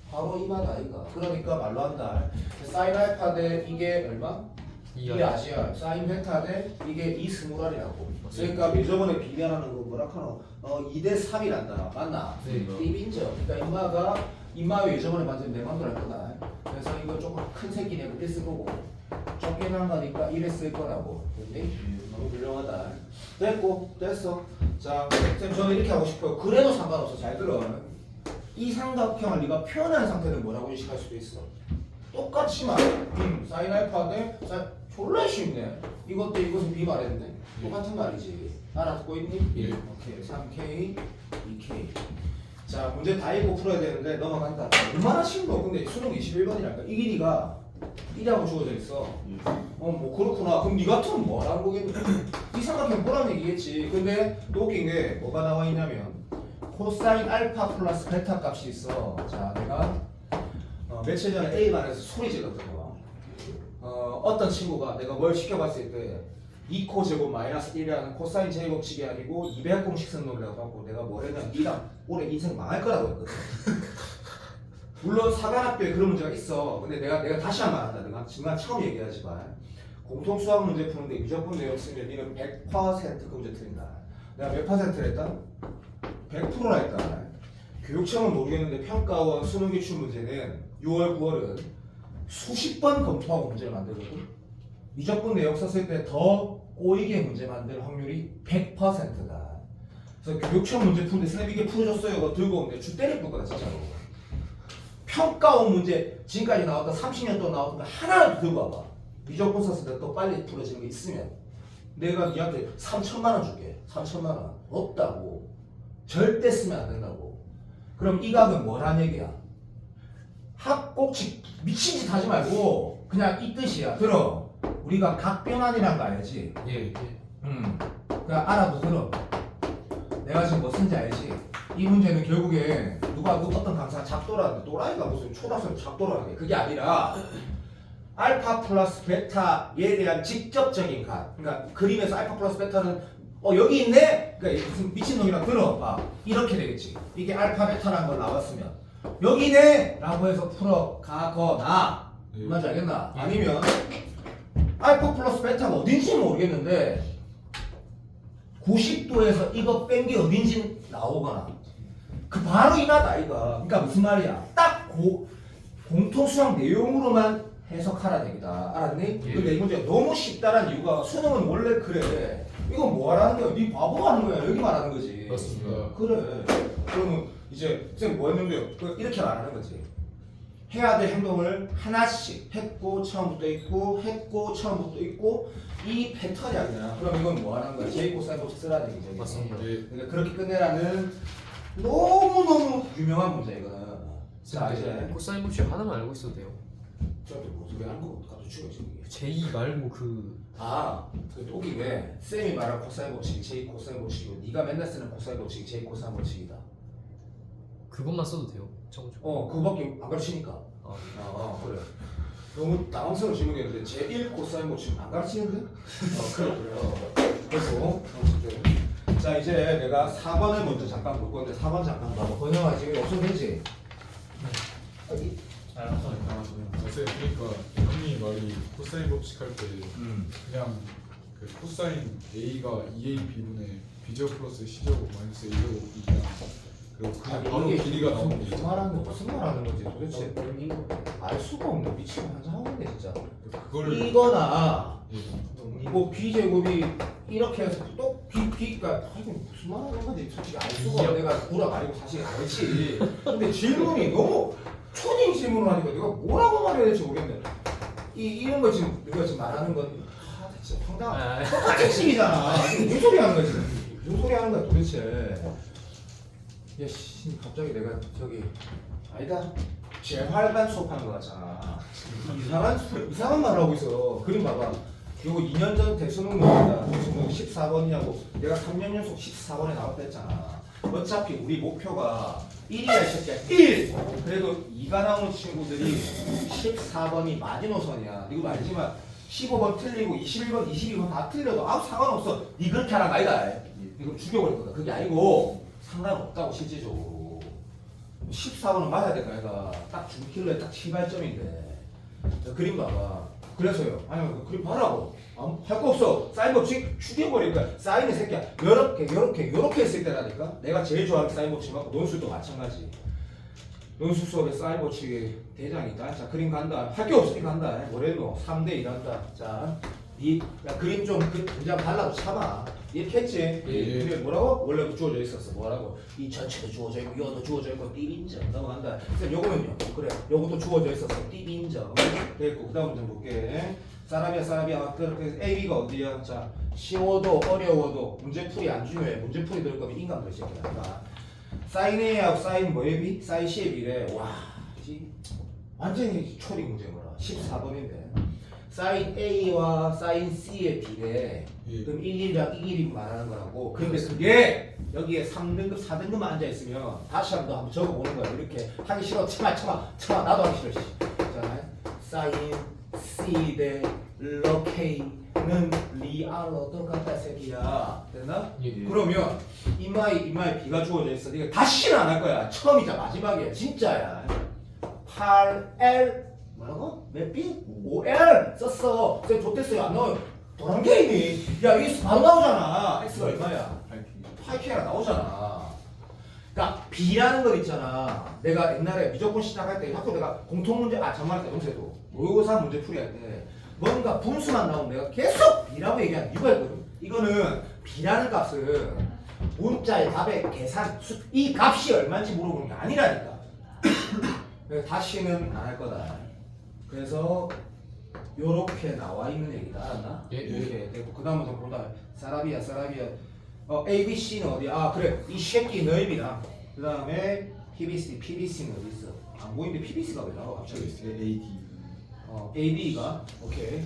바로 이 말 아이가. 그러니까 말로 한다. 사인 알파 대 이게 얼마? 2R이야. 사인 베타 대 이게 2스몰R이라고. 그러니까 저번에 비교하는 거 뭐라 하노? 2대 3이란다. 맞나? 네. 띠빈죠. 그러니까 인마 예전에 완전 내 맘대로 할 거다. 그래서 이거 조금 큰 새끼네. 그때 쓸 거고. 적게 난 거니까 이래 쓸 거라고. 근데 너무 훌륭하다. 됐고 됐어. 자, 쌤 저는 이렇게 하고 싶어요. 그래도 상관없어. 잘 들어. 이 삼각형을 네가 표현한 상태는 뭐라고 인식할 수도 있어. 똑같지만 사인 알파 대 사인 졸라 쉽네. 이것 대 이것은 비 말했는데 똑같은 말이지. 알아듣고 있니? 예. 오케이. 3K, 2K. 자 문제 다 읽고 풀어야 되는데 넘어간다. 얼마나 쉽노? 근데 수능 21번이랄까? 이 길이가 1하고 주어져 있어. 뭐 그렇구나. 그럼 네 같으면 뭐 하라는 거겠니? 이 삼각형 보라는 얘기겠지. 근데 또 웃긴 게 뭐가 나와 있냐면 코사인 알파 플러스 베타 값이 있어. 자 내가 며칠 전에 A반에서 소리 질렀던 거. 어떤 친구가 내가 뭘 시켜봤을 때 2코 제곱 마이너스 1이라는 코사인 제곱칙이 아니고 200 공식 쓴 놈이라고 하고 내가 뭘 했냐면 니랑 올해 인생 망할 거라고 했거든. 물론 사관학교에 그런 문제가 있어. 근데 내가 다시 한 번 한다. 내가 지금 처음 얘기하지만 공통 수학 문제 푸는데 유적분 내용 쓰면 니는 100% 그 문제 틀린다. 내가 몇 퍼센트를 했다? 100%라 했다. 교육청은 모르겠는데 평가원 수능 기출 문제는 6월, 9월은 수십 번 검토하고 문제를 만들거든. 미적분 내용 썼을 때 더 꼬이게 문제 만들 확률이 100%다. 그래서 교육청 문제 푸는데 선생님 이게 풀어줬어요. 그거 들고 오는데 주 때릴 거다 진짜로. 평가원 문제 지금까지 나왔던 30년 동안 나왔던 거 하나라도 들고 와봐. 미적분 썼을 때 또 빨리 풀어지는 게 있으면 내가 니한테 3천만 원 줄게. 3천만 원 없다고. 절대 쓰면 안 된다고. 그럼 이 각은 뭐란 얘기야? 합곡식 미친 짓 하지 말고 그냥 이 뜻이야. 들어. 우리가 각변환이란 거 알지? 예. 그냥 알아도 들어. 내가 지금 뭐 쓴지 알지? 이 문제는 결국에 누가 어떤 강사가 작도라는데 또라이가 무슨 초등학생 작도라는 게 그게 아니라 알파 플러스 베타에 대한 직접적인 각. 그러니까 그림에서 알파 플러스 베타는 여기 있네? 그러니까 무슨 미친놈이랑 들어봐. 이렇게 되겠지. 이게 알파 베타라는 걸 나왔으면 여기네! 라고 해서 풀어가거나 예. 뭔지 알겠나? 아니면 알파 플러스 베타가 어딘지 모르겠는데 90도에서 이거 뺀 게 어딘지 나오거나 그 바로 이나다 이거. 그러니까 무슨 말이야? 딱 공통 수학 내용으로만 해석하라 얘기다. 알았니? 예. 근데 이 문제 너무 쉽다는 이유가 수능은 원래 그래. 이건 뭐 하라는 거야? 네 바보 하는 거야. 여기 말하는 거지. 맞습니다. 그래. 그러면 이제 선생님 뭐 했는데요? 이렇게 말하는 거지. 해야 될 행동을 하나씩 했고 처음부터 있고 했고 처음부터 있고 이 패턴이야 그냥. 그럼 이건 뭐 하는 거야? 제이 코사인 법칙 쓰라는 얘기죠. 맞습니다. 예. 그러니까 그렇게 끝내라는 너무너무 유명한 문제 이거는. 자 이제 코사인 법칙 하나만 알고 있어도 돼요. 저한테 뭐 어떻게 하는 거 가도 추가지. 제2 말고 그 그 웃긴 게 쌤이 말한 코사인 법칙이 제이 코사인 법칙이고 네가 맨날 쓰는 코사인 법칙이 제이 코사인 법칙이다. 그것만 써도 돼요. 정적. 그거밖에 안 가르치니까. 그래. 너무 당황스러운 질문이었는데 제1 코사인 법칙 안 가르치는데? 그래요. 그래서 자 이제 내가 4번을 먼저 잠깐 볼 건데 4번 잠깐 봐봐. 번영아 지금 없어도 되지? 여기? 선생님 그러니까 형님 말이 코사인 법칙 할 때 그냥 그 코사인 A가 2A B분의 B제곱 플러스 C제곱 마이너스 A제곱이냐 그리고 그냥 바로 길이가 나오는 게 무슨 말하는 건지 도대체 알 수가 없네. 미치고 환장하겠네 진짜. 그걸 이거나 예. 뭐 B제곱이 이렇게 해서 또 B가 이거 무슨 말하는 건지 솔직히 알 수가 없어. 내가 구라 아니고 사실 알지. 근데 질문이 너무 초딩 질문을 하니까 내가 뭐라고 말해야 될지 모르겠네. 이런 거 지금 내가 지금 말하는 건 진짜 황당한 똑같은 무슨 소리 하는 거지? 무슨 소리 하는 거야 도대체? 야 씨, 갑자기 내가 저기 아니다. 재활반 수업하는 거 같잖아. 이상한 말 하고 있어. 그림 봐봐. 요거 2년 전 대수능 문제다. 대수능 14번이냐고. 내가 3년 연속 14번에 나왔다 했잖아. 어차피 우리 목표가 1이야 이 새끼야 1! 그래도 2가 나오는 친구들이 14번이 마지노선이야. 이거 알지만 15번 틀리고 21번 22번 다 틀려도 아무 상관없어. 니 그렇게 하란 거 아니다. 이거 죽여버릴 거다. 그게 아니고 상관없다고 실질적으로. 14번은 맞아야 될까 얘가 딱 중킬러에 딱 시발점인데. 그림 봐봐. 그래서요. 아니 그 그림 봐라고. 할 거 없어. 사인 법칙 죽여버릴 거야. 사인의 새끼야. 요렇게 했을 때라니까. 내가 제일 좋아하는 사인 법칙 맞고 논술도 마찬가지. 논술 수업에 사인 법칙의 대장이 있다. 자 그림 간다. 할 게 없으니까 간다. 뭐래노? 3대 1 한다. 자, 야 그림 좀 그냥 달라고 참아. 이렇게 했지? 예. 근데 뭐라고? 원래도 주어져 있었어. 뭐라고? 이 전체도 주어져 있고 요도 주어져 있고 띠인정 넘어간다. 그럼 요거는요. 그래. 요것도 주어져 있었어. 띠인정 됐고 그 다음 문제 볼게. 사라비아 그렇게 A, B가 어디야? 자 쉬워도 어려워도 문제풀이 안 중요해. 문제풀이 될 거면 인간도 이 새끼야. 사인 A하고 사인 뭐에 B? 사인 C에 B래. 와 완전히 초딩 문제인 거라. 14번인데 사인 A와 사인 C의 B래. 예. 그럼 1, 1이랑 2, 1이 말하는 거라고. 근데 그게 여기에 3등급, 4등급만 앉아있으면 다시 한번 적어보는 거야. 이렇게 하기 싫어. 참아. 나도 하기 싫어. 자, 사인 C 대 러K는 리알로 똑같다 새끼야. 됐나? 예. 그러면 이마에 B가 주어져 있어. 이거 다시는 안 할 거야. 처음이자 마지막이야. 진짜야. 8L 뭐라고? 몇 B? 5L 썼어. 쌤 좋댔어요. 안 나와요. 도랑개이니? 야 이게 바로 나오잖아. X가 얼마야? 8K가 나오잖아. 그러니까 B라는 거 있잖아. 내가 옛날에 미적분 시작할 때 학교 내가 공통문제 정말 영세도 모의고사 문제 풀이할 때 뭔가 분수만 나오면 내가 계속 B라고 얘기하는 이유가 있거든. 이거는 B라는 값은 문자의 답의 계산 이 값이 얼마인지 물어보는 게 아니라니까. 그래서 다시는 안 할 거다. 그래서 요렇게 나와 있는 얘기다. 알았나? 예. 이렇게 되고 그 다음부터 보다 사라비아 A, B, C는 어디야? 아 그래 이 새끼 너희비랑 그 다음에 PBC는 어디 있어? 안 보이는데 PBC가 왜 나와 갑자기? AD. AD가 오케이.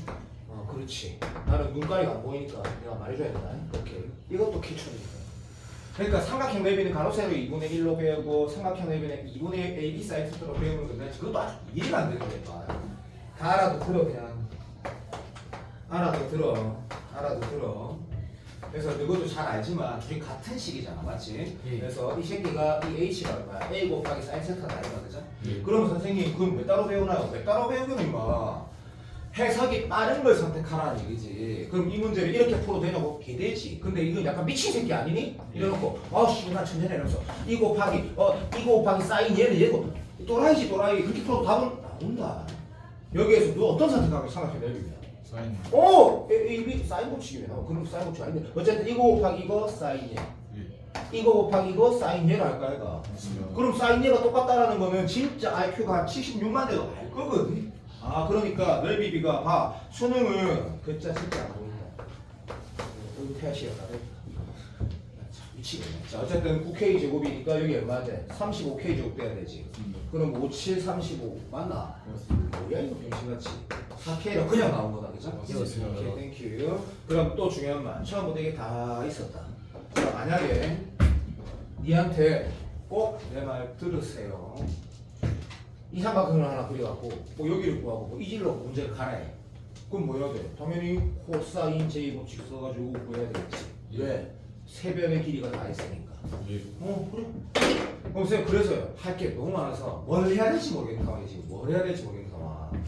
그렇지. 나는 눈가리가 안 보이니까 내가 말해줘야 된다. 오케이. 이것도 캐쳐니까. 그러니까 삼각형 내비는 가로 세로 2분의 1로 배우고 삼각형 내비는 2분의 1 AB 사이트로 배우는 건데 그것도 아직 이해가 안 되는 거야. 다 알아도 들어 그냥. 알아도 들어. 그래서 너도 잘 알지만 둘이 같은 식이잖아, 맞지? 예. 그래서 이 새끼가 이 H가 얼마야? A 곱하기 사인 세타다 이거 그죠? 예. 그러면 선생님 그럼 왜 따로 배우나요? 왜 따로 배우기는 임마 해석이 빠른 걸 선택하라는 얘기지. 그럼 이 문제를 이렇게 풀어도 되냐고? 개되지. 근데 이건 약간 미친 새끼 아니니? 이래놓고 아씨 나 천재네 이러면서 이 곱하기 사인 얘는 얘고 또라이지 또라이 그렇게 풀어도 답은 나온다. 여기에서 너 어떤 선택하고 생각해 내립니다. 사인. 오! A, 사인 법칙이 왜 나와? 그럼 사인 법칙 아닌데 어쨌든 이거 곱하기 이거 사인 얘 예. 이거 곱하기 이거 사인 얘로 할까 얘가 맞습니다. 그럼 사인 얘가 똑같다라는 거는 진짜 IQ가 한 76만 대도 알 거거든. 그러니까 넓이비가 봐 수능은 글자 진짜 안 보인다. 은퇴하시겠다. 미치겠네. 자 어쨌든 9K 제곱이니까 여기 얼마 돼? 35K 제곱 돼야 되지. 그럼 57, 35 맞나? 뭐야 이거 병신같이 4K로 그냥 나온 거다 그죠? 맞습니다. 오케이 땡큐. 그럼 또 중요한 말 처음부터 이게 다 있었다. 자, 만약에 니한테 꼭 내 말 들으세요. 이 삼각형을 하나 그려갖고 뭐 여기를 구하고 뭐 이질로 문제를 가래. 그럼 뭐 해야 돼? 당연히 코사인 J 법칙 써가지고 구해야 되겠지. 왜? 세 변의 길이가 다 있으니까. 예. 그래. 그럼 쌤 그래서요. 할 게 너무 많아서 뭘 해야 될지 모르겠는 상황이 지금 뭘 해야 될지 모르겠는 상황.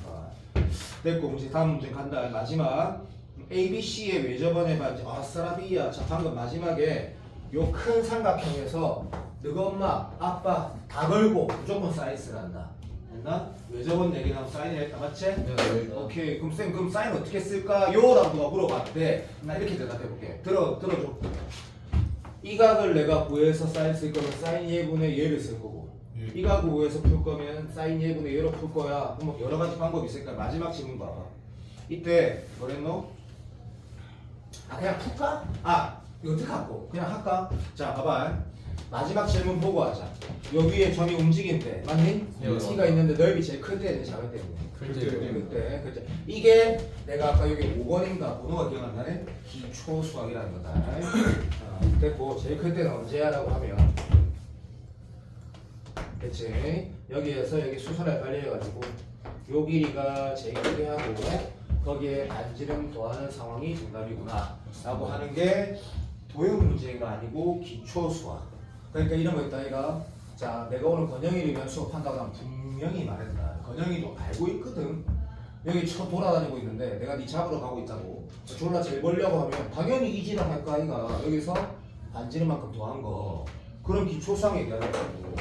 됐고 이제 다음 문제 간다. 마지막 A, B, C의 외접원의 반지. 아싸라비야. 자 방금 마지막에 요 큰 삼각형에서 너가 엄마, 아빠 다 걸고 무조건 사인을 한다. 됐나? 외접원 얘기하면 사인을 했다 맞지? 네. 오케이. 그럼 쌤 그럼 사인 어떻게 쓸까요? 라고 누가 물어봤대. 나 이렇게 대답해볼게. 들어줘. 이 각을 내가 구해서 사인 쓸 거면 사인 예분의 얘를 쓸 거고 예. 이 각을 구해서 풀 거면 사인 예분의 얘로 풀 거야. 그럼 뭐 여러 가지 방법이 있으니까 마지막 질문 봐봐. 이때 뭐랬노? 그냥 풀까? 이거 어떻게 할까? 그냥 할까? 자 봐봐. 마지막 질문 보고 하자. 여기에 점이 움직인대. 맞니? 네, T가 있는데 넓이 제일 클 때는 작을 때는 그때 이게 내가 아까 여기 5번인가 번호가 기억 안 나네? 기초 수학이라는 거다. 됐고 제일 클 때는 언제야? 라고 하면 그치? 여기에서 여기 수선을 빨리 해가지고 요 길이가 제일 크게 하고 거기에 반지름 더하는 상황이 정답이구나 라고 하는 게 도형 문제가 아니고 기초 수학. 그러니까 이런 거 있다 이가. 자 내가 오늘 건영이를 수업한다고 하면 분명히 말한다. 건영이도 알고 있거든. 여기 돌아다니고 있는데 내가 네 잡으러 가고 있다고 졸라 제일 멀려고 하면 당연히 이지랑 할거 아이가. 여기서 반지름만큼 더한 거 그런 기초수학 얘기하는 거고.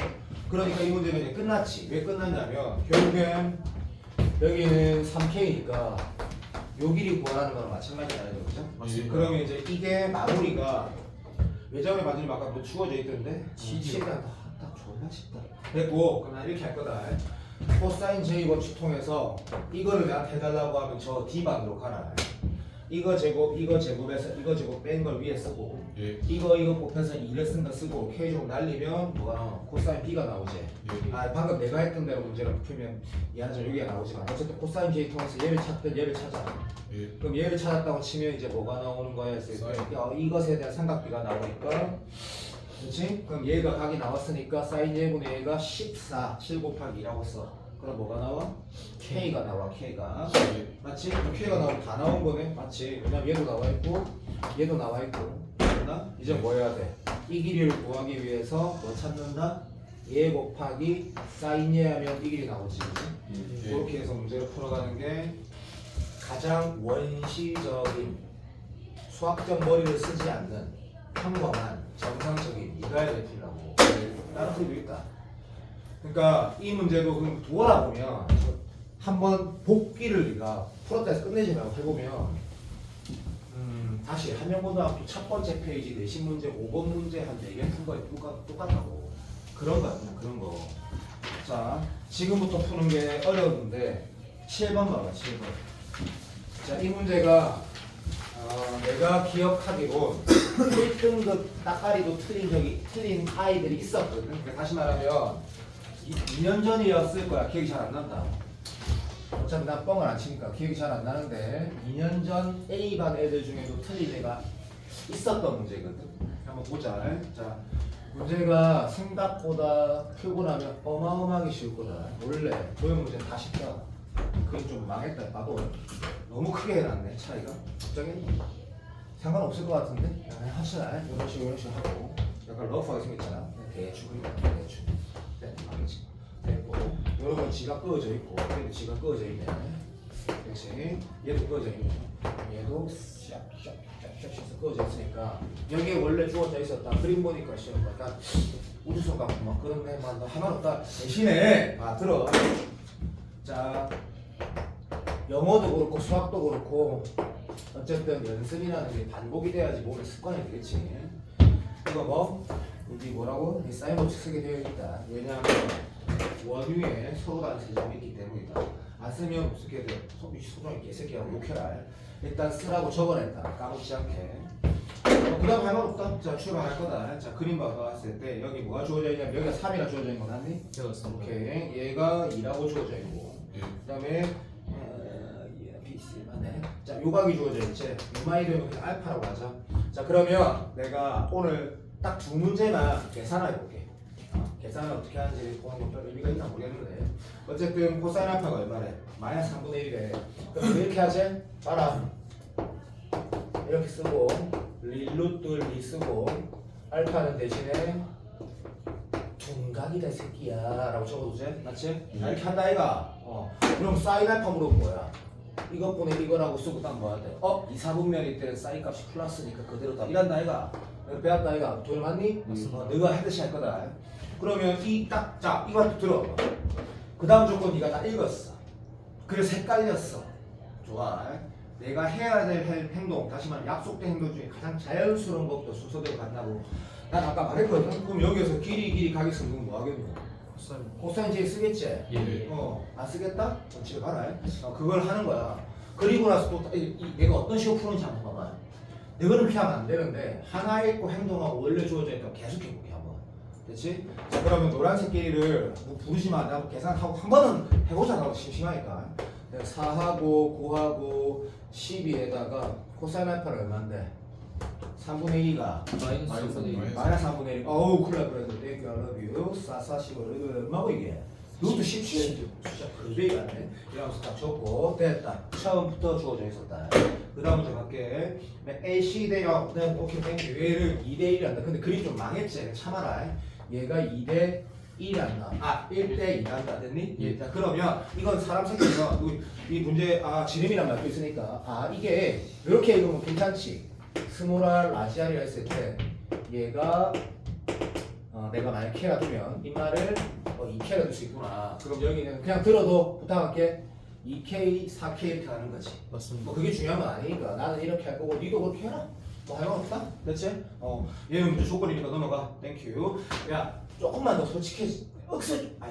그러니까 이 문제는 이제 끝났지. 왜 끝났냐면 결국엔 여기는 3K니까 요 길이 구하라는 거랑 마찬가지잖아요, 그죠? 맞습니다. 그러면 이제 이게 마무리가 외접의 반지름 아까 뭐 주어져 있던데 시간 딱 졸라 쉽다. 됐고 그럼 나 이렇게 할 거다. 코사인 J 법칙 통해서 이거를 나한테 해달라고 하면 저 D반으로 가라. 이거 제곱에서 이거 제곱 뺀 걸 위에 쓰고 예. 이거 곱해서 2를 쓴 거 쓰고 K 제곱 날리면 뭐가 나와? 코사인 B가 나오지. 예. 방금 내가 했던 대로 문제를 풀면 얘한테 여기가 나오지만 어쨌든 코사인 J 통해서 얘를 찾든 얘를 찾아. 예. 그럼 얘를 찾았다고 치면 이제 뭐가 나오는 거야 했을 때 이것에 대한 삼각비가 나오니까 그렇지? 그럼 얘가 각이 나왔으니까 사인 예분의 얘가 14 7 곱하기 2라고 써. 그럼 뭐가 나와? K가 나와. K가 예. 맞지? 그럼 K가 나오면 다 나온 거네. 맞지? 왜냐면 얘도 나와 있고 얘도 나와 있고 맞나? 이제 뭐 해야 돼? 이 길이를 구하기 위해서 뭐 찾는다? 얘 곱하기 사인 얘 하면 이 길이 나오지. 예. 이렇게 해서 문제를 풀어가는 게 가장 원시적인 수학적 머리를 쓰지 않는 평범한 정상적인 이가의 풀이라고. 다른 풀이도 있다. 그러니까 이 문제도 그럼 돌아보면 한번 복귀를 네가 풀었다 해서 끝내지 말고 해보면 다시 한명고등학교 첫 번째 페이지 내신 문제 5번 문제 한 4개 푼 거에 똑같다고. 그런 거 그냥 그런 거. 자 지금부터 푸는 게 어려운데 7번 봐봐 7번. 자 이 문제가 내가 기억하기로 1등급 따까리도 틀린 아이들이 있었거든. 그러니까 다시 말하면 2년 전이었을 거야. 기억이 잘 안 난다. 어차피 난 뻥을 안 치니까 기억이 잘 안 나는데 2년 전 A반 애들 중에도 틀린 애가 있었던 문제거든. 한번 보자. 자, 문제가 생각보다 풀고 나면 어마어마하게 쉬울 거다. 원래 도형 문제는 다 쉽다. 그건 좀 망했다. 봐도 너무 크게 해놨네 차이가. 갑자기 상관없을 것 같은데. 하시나 이런 식으로 하고 약간 러프하게 생겼잖아. 대충 대충. 네, 망했지. 됐고 이런 건 지가 끄어져 있고 얘도 지가 끄어져 있네. 그렇지. 얘도 끄어져 있네. 얘도 샥샥샥샥 끄어져 있으니까 여기에 원래 주어져 있었다. 그림 보니까 시험 약간 우주선 같고 막 그런 데만 하나 없다. 대신에 들어. 자, 영어도 그렇고 수학도 그렇고 어쨌든 연습이라는 게 반복이 돼야지 몸에 습관이 되겠지. 이거 뭐 여기 뭐라고? 사인보드 쓰게 되어 있다. 왜냐하면 원유에 서로 다른 세점이 있기 때문이다. 안 쓰면 어떻게 돼? 소정이 개새끼라고 욕해라. 일단 쓰라고 적어냈다. 까먹지 않게. 그 다음 할 말 없다. 자, 출발할 거다. 자, 그림 봤을 때 여기 뭐가 주어져 있냐면 여기가 3이라 주어져 있는 거 맞니? 되었습니다. 오케이. 얘가 2라고 주어져 있고 예. 그 다음에 BC 맞네. 자, 요각이 주어져 있지. 요마이를 그냥 알파라고 하자. 자, 그러면 내가 오늘 딱 두 문제만 계산해 볼게. 계산을 어떻게 하는지 보는 건 별 의미가 있나 모르겠는데 어쨌든 코사인 알파가 얼마래? 마이너스 3분의 1이래. 그럼 이렇게 하지? 봐라. 이렇게 쓰고 릴루트 리 쓰고 알파는 대신에 둔각이다 새끼야 라고 적어두지? 맞지? 이렇게 한다 아이가. 그럼 사인 알파 물어본 거야. 이것분의 이거라고 쓰고 딱 뭐야 돼? 2, 4분면일 때는 사인 값이 플러스니까 그대로 다 이란다 아이가. 배웠다 아이가. 도일 맞니? 너가 하듯이 할 거다. 그러면 이 딱, 자, 이거 들어. 그 다음 조건 네가 다 읽었어. 그래서 헷갈렸어. 좋아. 내가 해야 될 행동, 다시 말해 약속된 행동 중에 가장 자연스러운 것부터 순서대로 간다고 난 아까 말했거든. 그럼 여기에서 길이 가겠으면 누군 뭐 하겠노? 코사인 제일 쓰겠지? 예. 안 쓰겠다? 그럼 집에 가라. 그걸 하는 거야. 그리고 나서 또 내가 어떤 식으로 푸는지 한번 봐봐. 이거는 그렇게 하면 안 되는데 하나 읽고 행동하고 원래 주어져 있다 계속 해볼게 한번. 됐지? 자, 그러면 노란색 길이를 뭐 부르지만 나도 계산하고 한 번은 해보자. 나도 심심하니까. 4하고 9하고 12에다가 코사인 알파는 얼마인데? 3분의 2가 마이너스 3분의 1. 마이너스 3분의 1. 어우 큰일 날 뻔했네. Thank you, I love you. 4, 4, 15. 이거 얼마고 이게? 이것도 17. 진짜 그래야 안 이러면서 딱 적고 됐다. 처음부터 주어져 있었다. 그 다음 문제 갈게. AC 대 0. 오케이 땡큐. 얘를 2대 1이 한다. 근데 그림 좀 망했지. 참아라. 얘가 2대 1이 안 나. 1대 2 한다. 됐니? 예. 자, 그러면 이건 사람 생각이면 이 문제 지름이란 말도 있으니까 이게 이렇게 읽으면 괜찮지. 스몰R 라지알이라 했을 때 얘가 내가 만약 K라 두면 이 말을 2K라 둘 수 있구나. 그럼 여기는 그냥 들어도 부탁할게 2K, 4K 이렇게 하는 거지. 맞습니다. 뭐 그게 중요한 건 아니니까 나는 이렇게 할 거고 니도 그렇게 해라. 뭐 할 말 없다? 됐지? 얘는 문제 조건이니까 넘어가. 땡큐. 야 조금만 더 솔직해지.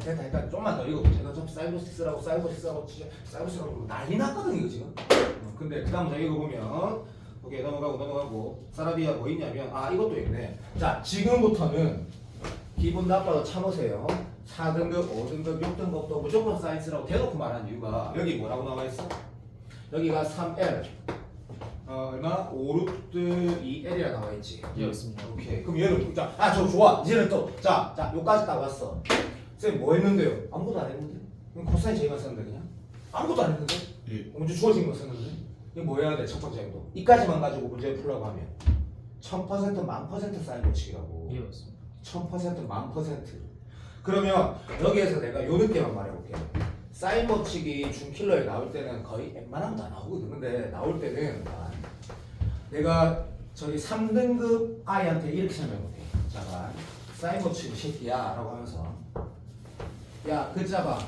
됐다. 좀만 더 읽어보자. 이거 좀 사이버시스라고 난리 났거든 이거 지금. 근데 그 다음 문제 읽어보면 오케이 넘어가고 사라비아 뭐 있냐면 이것도 있네. 자, 지금부터는 기분 나빠도 참으세요. 4등급, 5등급, 6등급도 무조건 사이언스라고 대놓고 말하는 이유가 여기 뭐라고 나와 있어? 여기가 3L 얼마? 5 루트 2L이라 나와 있지. 예, 맞습니다. 오케이. 그럼 얘는 저 좋아. 이제는 또 요까지 딱 왔어. 쌤 뭐 했는데요? 아무것도 안 했는데? 그럼 코사인 제만 썼는데 그냥? 아무것도 안 했는데? 예. 문제 주어진 거 썼는데? 이거 뭐 해야 돼? 첫 번째 행동. 이까지만 가지고 문제를 풀라고 하면 1000% 1000% 사인 고치기라고. 예, 맞습니다. 1000% 1000%. 그러면 여기에서 내가 요 늦게만 말해볼게. 사인 법칙이 준킬러에 나올 때는 거의 웬만하면 다 나오거든. 근데 나올 때는 내가 저기 3등급 아이한테 이렇게 설명해볼게. 자, 사인 법칙 이 새끼야 라고 하면서 야 글자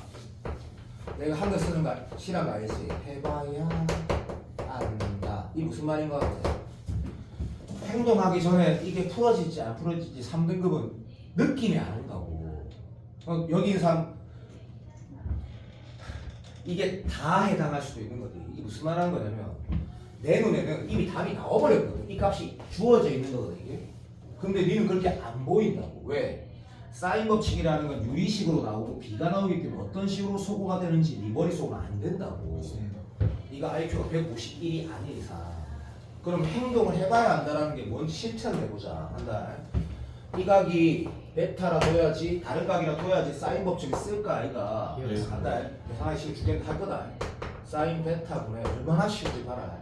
내가 한글 쓰는 거 싫어한 거 알지? 해봐야 안다. 이 무슨 말인 것 같아? 행동하기 전에 이게 풀어질지 안 풀어질지 3등급은 느낌이 안 온다고. 여기 있는 사람 이게 다 해당할 수도 있는 거지. 이게 무슨 말 하는 거냐면 내 눈에는 이미 답이 나와버렸거든. 이 값이 주어져 있는 거거든 이게. 근데 니는 그렇게 안 보인다고. 왜? 사인 법칙이라는 건 유리식으로 나오고 B가 나오기 때문에 어떤 식으로 소거가 되는지 네 머릿속으로 안 된다고. 맞습니다. 네가 IQ가 151이 아닌 이상 그럼 행동을 해봐야 한다는 게 뭔지 실천을 해보자. 한다. 이 각이 베타라 둬야지 다른 각이라 둬야지 사인 법칙을 쓸까 아이가. 예. 한다. 계산하기 싫으면 주겠는데 할 거다. 사인 베타분의 얼마나 쉬운지 봐라.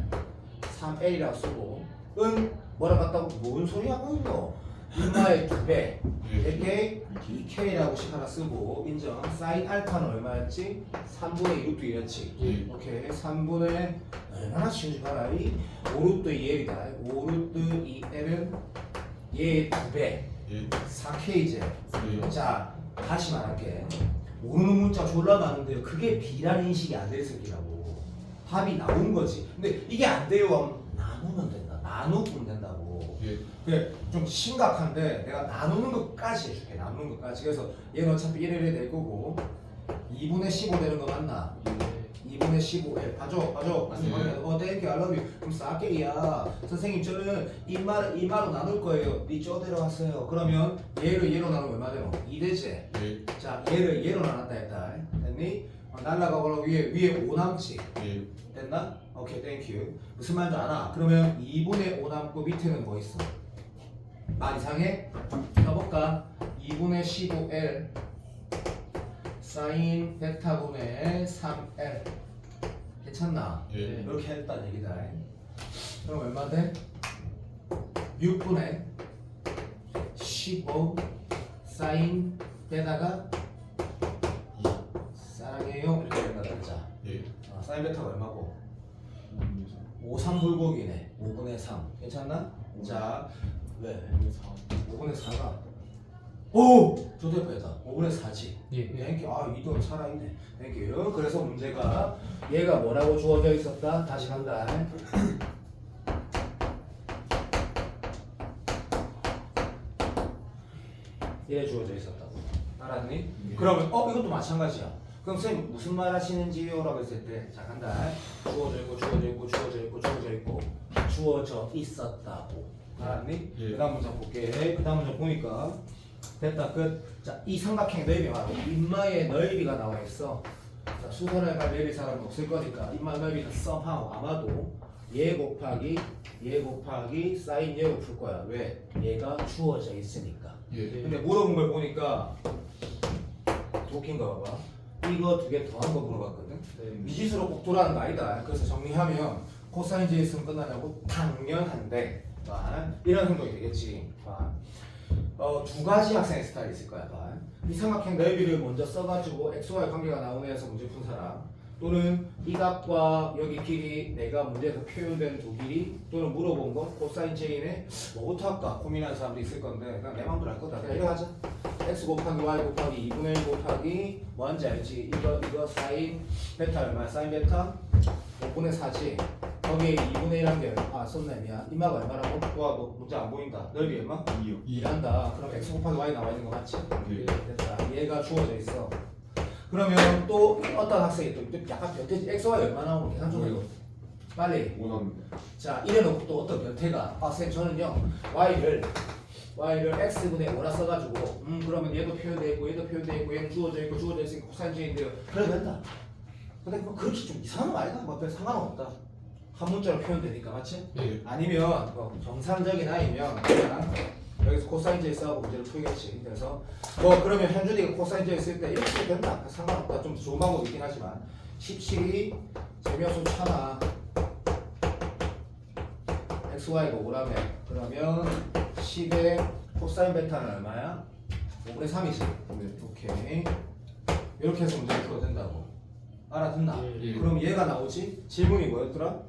3L이라고 쓰고 은 뭐라 같다고 뭔 소리 하고 있노. 인마의 2배 이렇게 2K라고 식 하나 쓰고 인정. 사인 알파는 얼마였지? 3분의 2루트 1이었지. 예. 오케이. 3분의 얼마나 쉬운지 봐라. 이 5루트 2L이다. 5루트 2L은 얘의 2배 예. 4K제. 예. 자 다시 말할게. 모르는 문자 졸라 많은데요. 그게 B라는 인식이 안 될 새끼라고. 답이 나온 거지. 근데 이게 안 돼요. 하면 나누면 된다. 나누면 된다고. 예. 그래 좀 심각한데 내가 나누는 것까지 해줄게. 나누는 것까지. 그래서 얘는 어차피 1을 될 거고 2분의 15 되는 거 맞나? 2분의 15에 봐줘 말씀하면 땡큐 I love you 그럼 4K야 선생님 저는 이 말로 나눌 거예요. 니 쪼대로 왔어요. 그러면 얘를 얘로 나누면 얼마 되노? 2되지? 예. 자 얘를 얘로 나눴다 했다. 됐니? 날라가고 위에 5 남지? 예. 됐나? 오케이 땡큐. 무슨 말인지 알아? 그러면 2분의 5 남고 밑에는 뭐 있어? 말 이상해? 써볼까? 2분의 15L 사인 베타분의 3L 괜찮나? 예. 이렇게 했다는 얘기다. 그럼 얼마 돼? 6분의 15 사인 베다가 사랑해요 이렇게 된다 그랬자. 예. 사인 베타가 얼마고? 5, 3 불고기네. 5분의 3 괜찮나? 자 왜? 5분의 4가 오! 저도 예쁘다. 5분의 4지. 예. 땡큐. 아, 이도 살아있네. 땡큐. 그래서 문제가 얘가 뭐라고 주어져 있었다? 다시 간다. 얘 주어져 있었다고. 알았니? 예. 그러면 이것도 마찬가지야. 그럼 선생님 무슨 말 하시는지요? 라고 했을 때 자 간다. 주어져 있고 주어져 있고 주어져 있고 주어져 있고 주어져 있었다고. 알았니? 예. 그 다음 문장 볼게. 그 다음 문장 보니까 됐다 끝. 자, 이 삼각형 넓이 바로 인마의 넓이가 나와 있어. 자, 수선을 갈 내릴 사람은 없을 거니까 인마 넓이는 썸하고 아마도 얘 곱하기 사인 얘로 풀 거야. 왜? 얘가 주어져 있으니까. 예. 근데 물어본 걸 보니까 웃긴 거 봐봐. 이거 두 개 더한 거 물어봤거든. 미지수로 꼭 돌아가는 거 아니다. 그래서 정리하면 코사인 제 있으면 끝나냐고? 당연한데 이런 행동이 되겠지. 두 가지 학생의 스타일이 있을 거야. 이 삼각형 넓이를 먼저 써가지고 xy 관계가 나오네 해서 문제 푼 사람, 또는 이 값과 여기 길이 내가 문제에서 표현된 두 길이, 또는 물어본 거 코사인 제인에 뭐부터 할까 고민하는 사람도 있을 건데 그냥 내 마음대로 할 거다. 그냥 이거 하자. x 곱하기 y 곱하기 2분의 1 곱하기 뭔지 알지? 이거 사인 베타 얼마야? 사인 베타 5분의 4지. 거기에 2분의 1한 게 얼마? 썼네 미안. 이마가 얼마라고? 와, 너 문제 안 보인다. 넓이 얼마? 2요. 2한다. 그럼 x 곱하기 y 나와 있는 거 맞지? 예. 됐다. 얘가 주어져 있어. 그러면 또 어떤 학생이 또 약간 변태지. x, y 얼마 나오면 계산 좀 해요. 빨리. 원합니다. 자, 이래놓고 또 어떤 변태가 선생님 저는요 y를 x분의 5라 써가지고 그러면 얘도 표현되어 있고 얘도 표현되어 있고 얘는 주어져 있고 주어져 있으니까 코사인제인데요. 그래도 된다. 근데 뭐 그렇게 좀 이상한 거 아니다. 뭐 별 상관없다. 한 문자로 표현되니까 맞지? 예. 아니면 뭐 정상적인 아이면 그냥 여기서 코사인제 써하고 문제를 풀겠지. 그래서 뭐 그러면 현준이가 코사인제 쓸 때 이렇게 써도 된다. 상관없다. 좀 좋은 방법이 있긴 하지만 17이 재미없으면 참아. xy가 5라며 그러면 10의 코사인 베타는 얼마야? 5분의 3이지. 오케이. 이렇게 해서 문제를 풀어도 된다고. 알아듣나? 예. 그럼 얘가 나오지? 질문이 뭐였더라?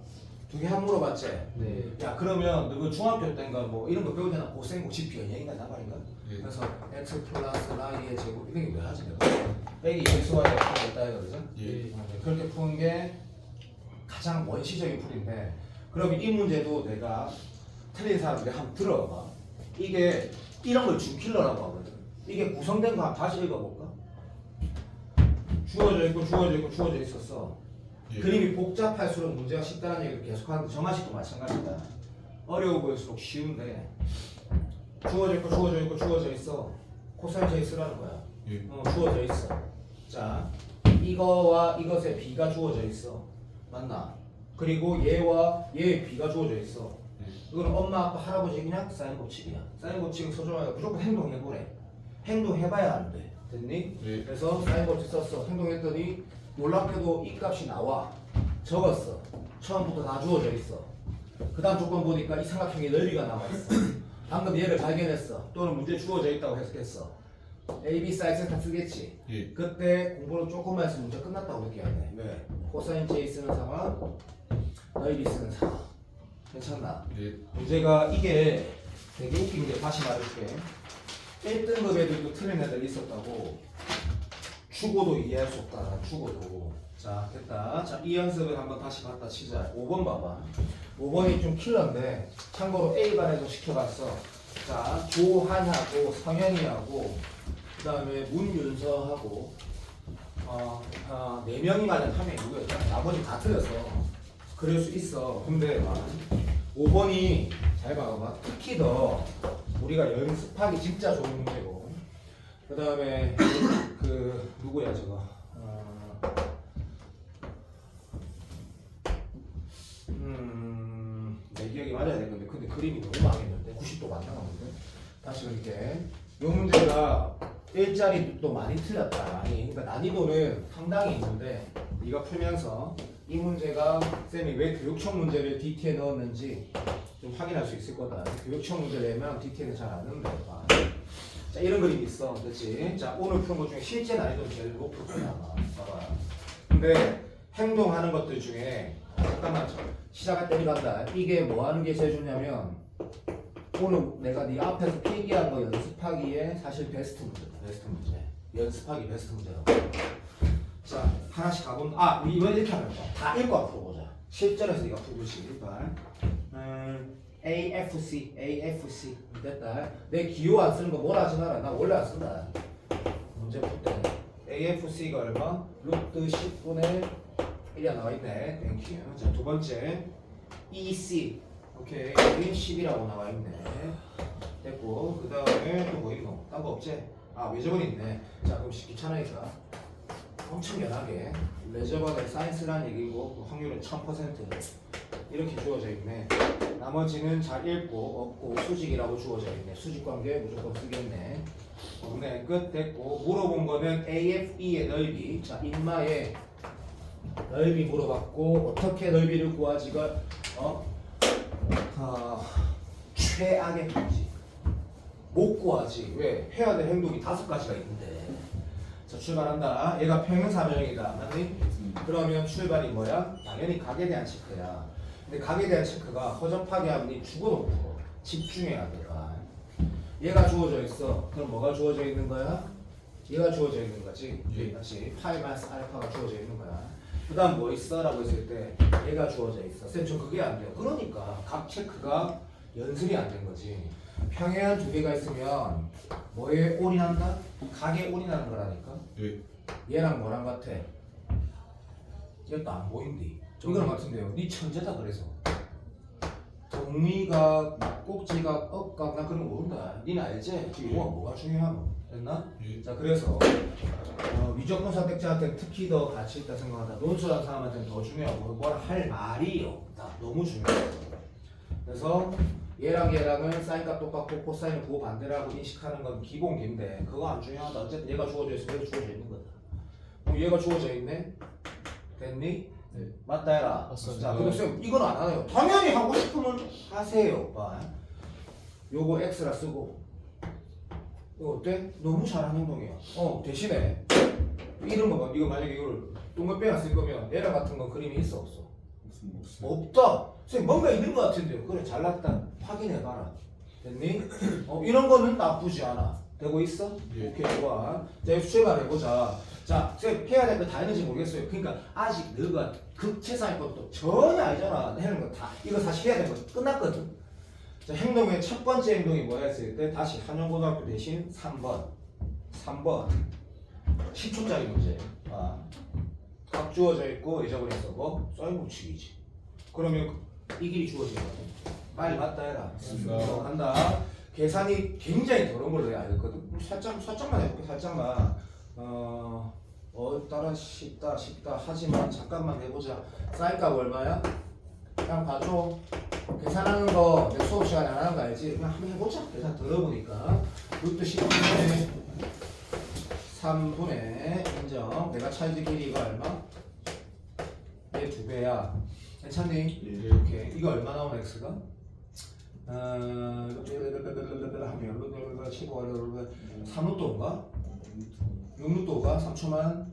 두 개 한 물어봤지? 네. 야 그러면 너그 중학교 때인가 뭐 이런 거 배우잖아. 고생, 고시, 변형인가 나발인가? 예. 그래서 x 플러스 y의 제곱 이런 게 왜 하지 내가? 빼기 xy가 풀었다 해서 그죠? 예. 그렇게 푸는 게 가장 원시적인 풀인데, 그러면 이 문제도 내가 틀린 사람들이 한번 들어봐. 이게 이런 걸 준킬러라고 하거든. 이게 구성된 거 한번 다시 읽어볼까? 주어져 있고 주어져 있고 주어져 있었어. 예. 그림이 복잡할수록 문제가 쉽다는 얘기를 계속하는데 정하식도 마찬가지다. 어려워 보일수록 쉬운데 주어져 있고 주어져 있고 주어져 있어. 코사인 j 쓰라는 거야. 예. 주어져 있어. 자, 이거와 이것의 b가 주어져 있어. 맞나? 그리고 얘와 얘의 b가 주어져 있어. 이거는 엄마, 아빠, 할아버지 그냥 사인 법칙이야. 사인 법칙은 서술하니까 무조건 행동해보래. 행동해봐야 안 돼. 됐니? 네. 그래서 사인 법칙 썼어. 행동했더니 놀랍게도 이 값이 나와. 적었어. 처음부터 다 주어져 있어. 그 다음 조건 보니까 이 삼각형의 넓이가 나와있어. 방금 얘를 발견했어. 또는 문제 주어져 있다고 해석했어. A, B 사이즈 다 쓰겠지? 예. 그때 공부를 조금만 해서 문제 끝났다고 느껴야 돼. 왜? 코사인 J 쓰는 상황, 넓이 쓰는 상황. 괜찮나? 예. 문제가 이게 되게 웃긴 게 다시 말할게. 1등급 애들도 틀린 애들 있었다고. 죽어도 이해할 수 없다. 죽어도. 자, 됐다. 자, 이 연습을 한번 다시 갖다 치자. 5번 봐봐. 5번이 좀 킬러인데 참고로 A반에서 시켜봤어. 자, 조한하고 성현이하고 그 다음에 문윤서하고 4명이 맞은 한 명이 누구였다? 나머지 다 틀렸어. 그럴 수 있어. 근데 5번이 잘 봐봐. 특히 더 우리가 연습하기 진짜 좋은 문제고. 그 다음에 그 누구야 저거? 내 기억이 맞아야 될 건데 근데 그림이 너무 망했는데 90도 맞나가는데 다시 그렇게 이 문제가 일자리도 많이 틀렸다. 많이. 그러니까 난이도는 상당히 있는데 네가 풀면서 이 문제가 쌤이 왜 교육청 문제를 DT에 넣었는지 좀 확인할 수 있을 거다. 교육청 문제를 내면 DT에는 잘 안 넣는다. 자, 이런 그림이 있어. 그렇지? 자, 오늘 푸는 것 중에 실제 난이도는 제일 높을 거야. 아마. 봐봐. 근데 행동하는 것들 중에 잠깐만 시작할 때 간다. 이게 뭐 하는 게 제일 좋냐면 오늘 내가 네 앞에서 필기한 거 연습하기에 사실 베스트 문제다. 베스트 문제. 연습하기 베스트 문제라고. 자, 하나씩 가본다. 이번 이렇게 하면 다 읽고 풀어보자. 실전에서 네가 풀듯이 일단 AFC, AFC 됐다. 내 기호 안 쓰는 거 뭐라 하지 마라. 나 원래 안 쓴다. 문제 풀 때 AFC가 얼마? 루트 10분의 1이 나와 있네. 땡큐. 자, 두 번째 EC. 오케이. 여기 10이라고 나와 있네. 됐고 그 다음에 또 뭐 있노? 딴 거 없지? 외접은 있네. 자, 그럼 귀찮으니까 엄청 연하게 레저버가 사이언스라는 얘기고 그 확률은 1000% 이렇게 주어져 있네. 나머지는 잘 읽고 없고 수직이라고 주어져 있네. 수직 관계 무조건 쓰겠네. 네, 끝 됐고 물어본 거는 AFE의 넓이. 자, 인마의 넓이 물어봤고 어떻게 넓이를 구하지가 최악의 방식. 못 구하지. 왜? 해야 될 행동이 5가지가 있는데. 자, 출발한다. 얘가 평행사변형이다. 맞니? 그러면 출발이 뭐야? 당연히 각에 대한 체크야. 근데 각에 대한 체크가 허접하게 하면 니 죽어도 죽어. 집중해야 돼. 얘가 주어져 있어. 그럼 뭐가 주어져 있는 거야? 얘가 주어져 있는 거지. 예. 그렇지. 파이 마이너스 알파가 주어져 있는 거야. 그 다음 뭐 있어? 라고 했을 때 얘가 주어져 있어. 쌤, 저 그게 안 돼요. 그러니까 각 체크가 연습이 안 된 거지. 평행한 두 개가 있으면 뭐에 올인한다? 각에 올인하는 거라니까. 예. 얘랑 뭐랑 같아? 얘도 안 보인디. 이거랑 같은데요. 니 천재다 그래서. 동의각, 막꼭지각, 억각 나 그런 거 모른다. 니는 알지? 지금 뭐가 중요하노? 됐나? 예. 자, 그래서 미적분 선택자한테 특히 더 가치 있다 생각한다. 논술한 사람한테는 더 중요하고 뭐라 할 말이 없다. 너무 중요해. 그래서 얘랑 얘랑은 사인값 똑같고 코사인은 그거 반대라고 인식하는 건 기본기인데 그거 안 중요하다. 어쨌든 얘가 주어져 있으면 얘가 주어져 있는 거다. 그럼 얘가 주어져 있네? 됐니? 네. 맞다 해라. 맞습니다. 자, 그럼 쌤 이건 안 하네요. 당연히 하고 싶으면 하세요, 오빠. 요거 X라 쓰고 이거 어때? 너무 잘하는 행동이야. 대신에 이런 거 봐. 이거 만약에 이걸 동글 빼놨을 거면 에러 같은 건 그림이 있어 없어? 없다. 쌤 뭔가 있는 것 같은데요. 그래, 잘났다. 확인해봐라. 됐니? 이런 거는 나쁘지 않아. 되고 있어? 예. 오케이, 좋아. 자, 여기서 출발해보자. 자, 쌤 해야 될 거 다 했는지 모르겠어요. 그러니까 아직 너가 극최상의 것도 전혀 아니잖아. 하는 거 다. 이거 사실 해야 될 거 끝났거든. 자, 행동의 첫 번째 행동이 뭐야 했을 때 다시 한영고등학교 대신 3번 10초짜리 문제. 각 주어져 있고 잊어버렸어 뭐? 사인 법칙이지. 그러면 이 길이 주어지거든. 빨리 맞다 해라. 간다. 계산이 굉장히 더러운 걸로 내가 알거든. 살짝만 해볼게. 살짝만. 따라 쉽다 하지만 잠깐만 해보자. 사인 값 얼마야? 그냥 봐줘. 계산하는 거 내 수업 시간에 안 하는 거 알지? 그냥 한번 해보자. 계산 들어보니까 루트 10분의 3분의 인정. 내가 차이즈 길이가 얼마? 얘 2배야. 괜찮니? 예. 오케이. 이거 얼마 나오나 x가? 3루토인가? 6루토가 3초만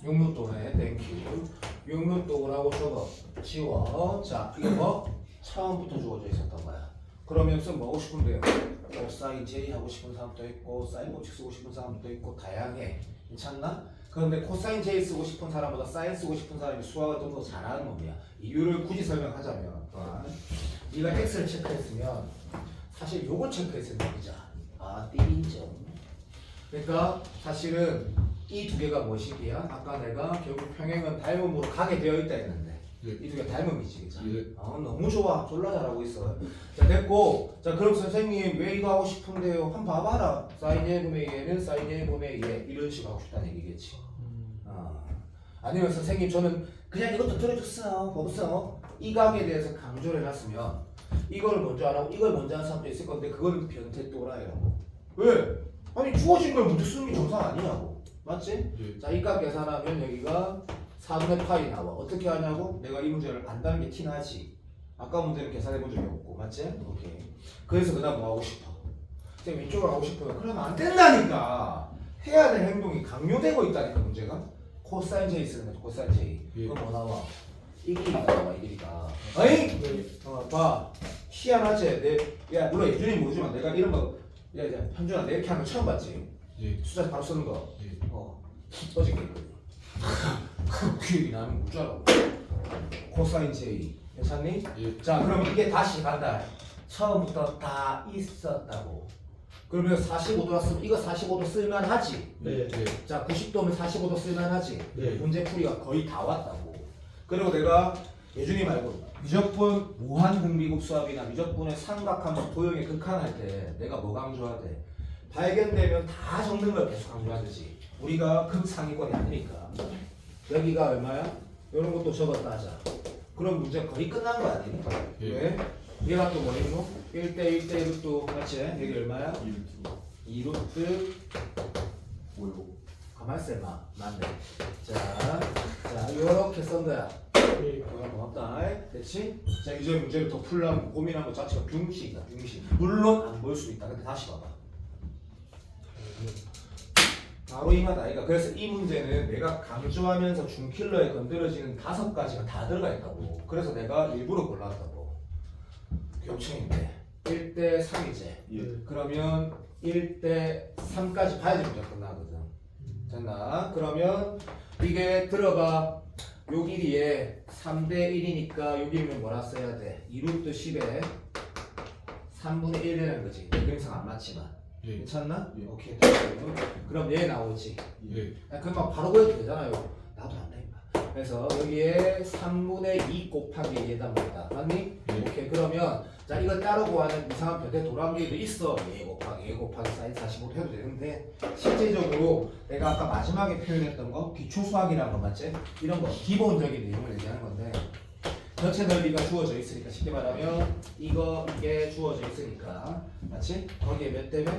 6루토네. 땡큐. 6루토라고 적어. 지워. 자, 이거 뭐? 처음부터 주어져 있었던 거야. 그러면 뭐 하고 싶은데요? 코사인 J 하고 싶은 사람도 있고 사인 법칙 쓰고 싶은 사람도 있고 다양해. 괜찮나? 그런데 코사인 J 쓰고 싶은 사람보다 사인 쓰고 싶은 사람이 수학을 좀 더 잘하는 놈이야. 이유를 굳이 설명하자면 네가 X를 체크했으면 사실 요걸 체크했으면 되자. 띠인점. 그러니까 사실은 이 두 개가 무엇이기야? 아까 내가 결국 평행은 닮음으로 가게 되어 있다 했는데 이 두 개 닮음이지, 그치? 너무 좋아. 졸라 잘하고 있어. 자, 됐고. 자, 그럼 선생님 왜 이거 하고 싶은데요? 한번 봐봐라. 사인 1분의 얘는 사인 1분의 얘 이런 식으로 하고 싶다는 얘기겠지. 아니면 선생님 저는 그냥 이것도 들어줬어. 보고서 이 각에 대해서 강조를 해놨으면 이걸 먼저 안 하고 이걸 먼저 하는 사람도 있을 건데 그건 변태 또라이라고. 왜? 아니 주어진 걸 먼저 쓰는 게 정상 아니냐고. 맞지? 예. 자, 이 값 계산하면 여기가 4분의 파이 나와. 어떻게 하냐고? 내가 이 문제를 안다는 게 티나지. 아까 문제는 계산해 본 적이 없고. 맞지? 오케이. 그래서 그다음 뭐 하고 싶어? 쌤 이쪽으로 하고 싶어요. 그러면 안 된다니까. 해야 될 행동이 강요되고 있다니까 문제가. 코사인 J 쓰는 거지. 코사인 J. 예. 그럼 뭐 나와? 이 길이가 나와. 이 길이가. 어이? 봐. 희한하지? 야 물론 예준이 모르지만 내가 이런 거 야, 현준아 내 이렇게 하는 거 처음 봤지? 예. 숫자 바로 쓰는 거. 예. 어저께 기억이 나는 줄 알아. 코사인 J 괜찮니? 예. 자, 그럼 이게 다시 간다. 처음부터 다 있었다고. 그러면 45도라 쓰면 이거 45도 쓸만하지. 네. 예. 자, 90도면 45도 쓸만하지. 네. 문제 풀이가 거의 다 왔다고. 그리고 내가 예준이 말고 미적분 무한 등비급 수합이나 미적분의 삼각함수 도형의 극한할 때 내가 뭐 강조하대? 발견되면 다 적는 걸 계속 강조하듯이 우리가 극상위권이 아니니까 여기가 얼마야? 이런 것도 적었다 하자. 그럼 문제 거의 끝난 거 아니니? 예. 왜? 얘가 또 뭐 있노? 1대 1대 루트 맞지? 여기 얼마야? 2루트 5요. 가만 있어 임마. 맞네. 자 요렇게 쓴 거야. 고맙다. 됐지? 자, 이제 문제를 더 풀려면 고민한 것 자체가 빙식이다. 빙식. 물론 안 보일 수도 있다. 근데 다시 봐봐. 바로 이 말다. 그러니까 그래서 이 문제는 내가 강조하면서 중킬러에 건드려지는 5가지가 다 들어가 있다고. 그래서 내가 일부러 골랐다고. 교청인데 1대 3이제. 예. 그러면 1대 3까지 봐야지 문제 끝나거든. 됐나? 그러면 이게 들어가. 요 길이에 3대 1이니까 요 길이면 뭐라 써야 돼? 2루트 10에 3분의 1이라는 거지. 내 그림상 안 맞지만. 예. 괜찮나? 예. 오케이. 됐어요. 그럼 얘 나오지. 예. 그럼 바로 구해도 되잖아요. 나도 안 돼. 그래서 여기에 3분의 2 곱하기 얘다 뭐다. 맞니? 예. 오케이. 그러면 자 이거 따로 구하는 이상한 변태 돌아오기도 있어. 얘 곱하기 사인 45 해도 되는데 실제적으로 내가 아까 마지막에 표현했던 거 기초 수학이라는 거 맞지? 이런 거 기본적인 내용을 얘기하는 건데 전체 넓이가 주어져 있으니까 쉽게 말하면 이게 주어져 있으니까 맞지? 거기에 몇 대 몇?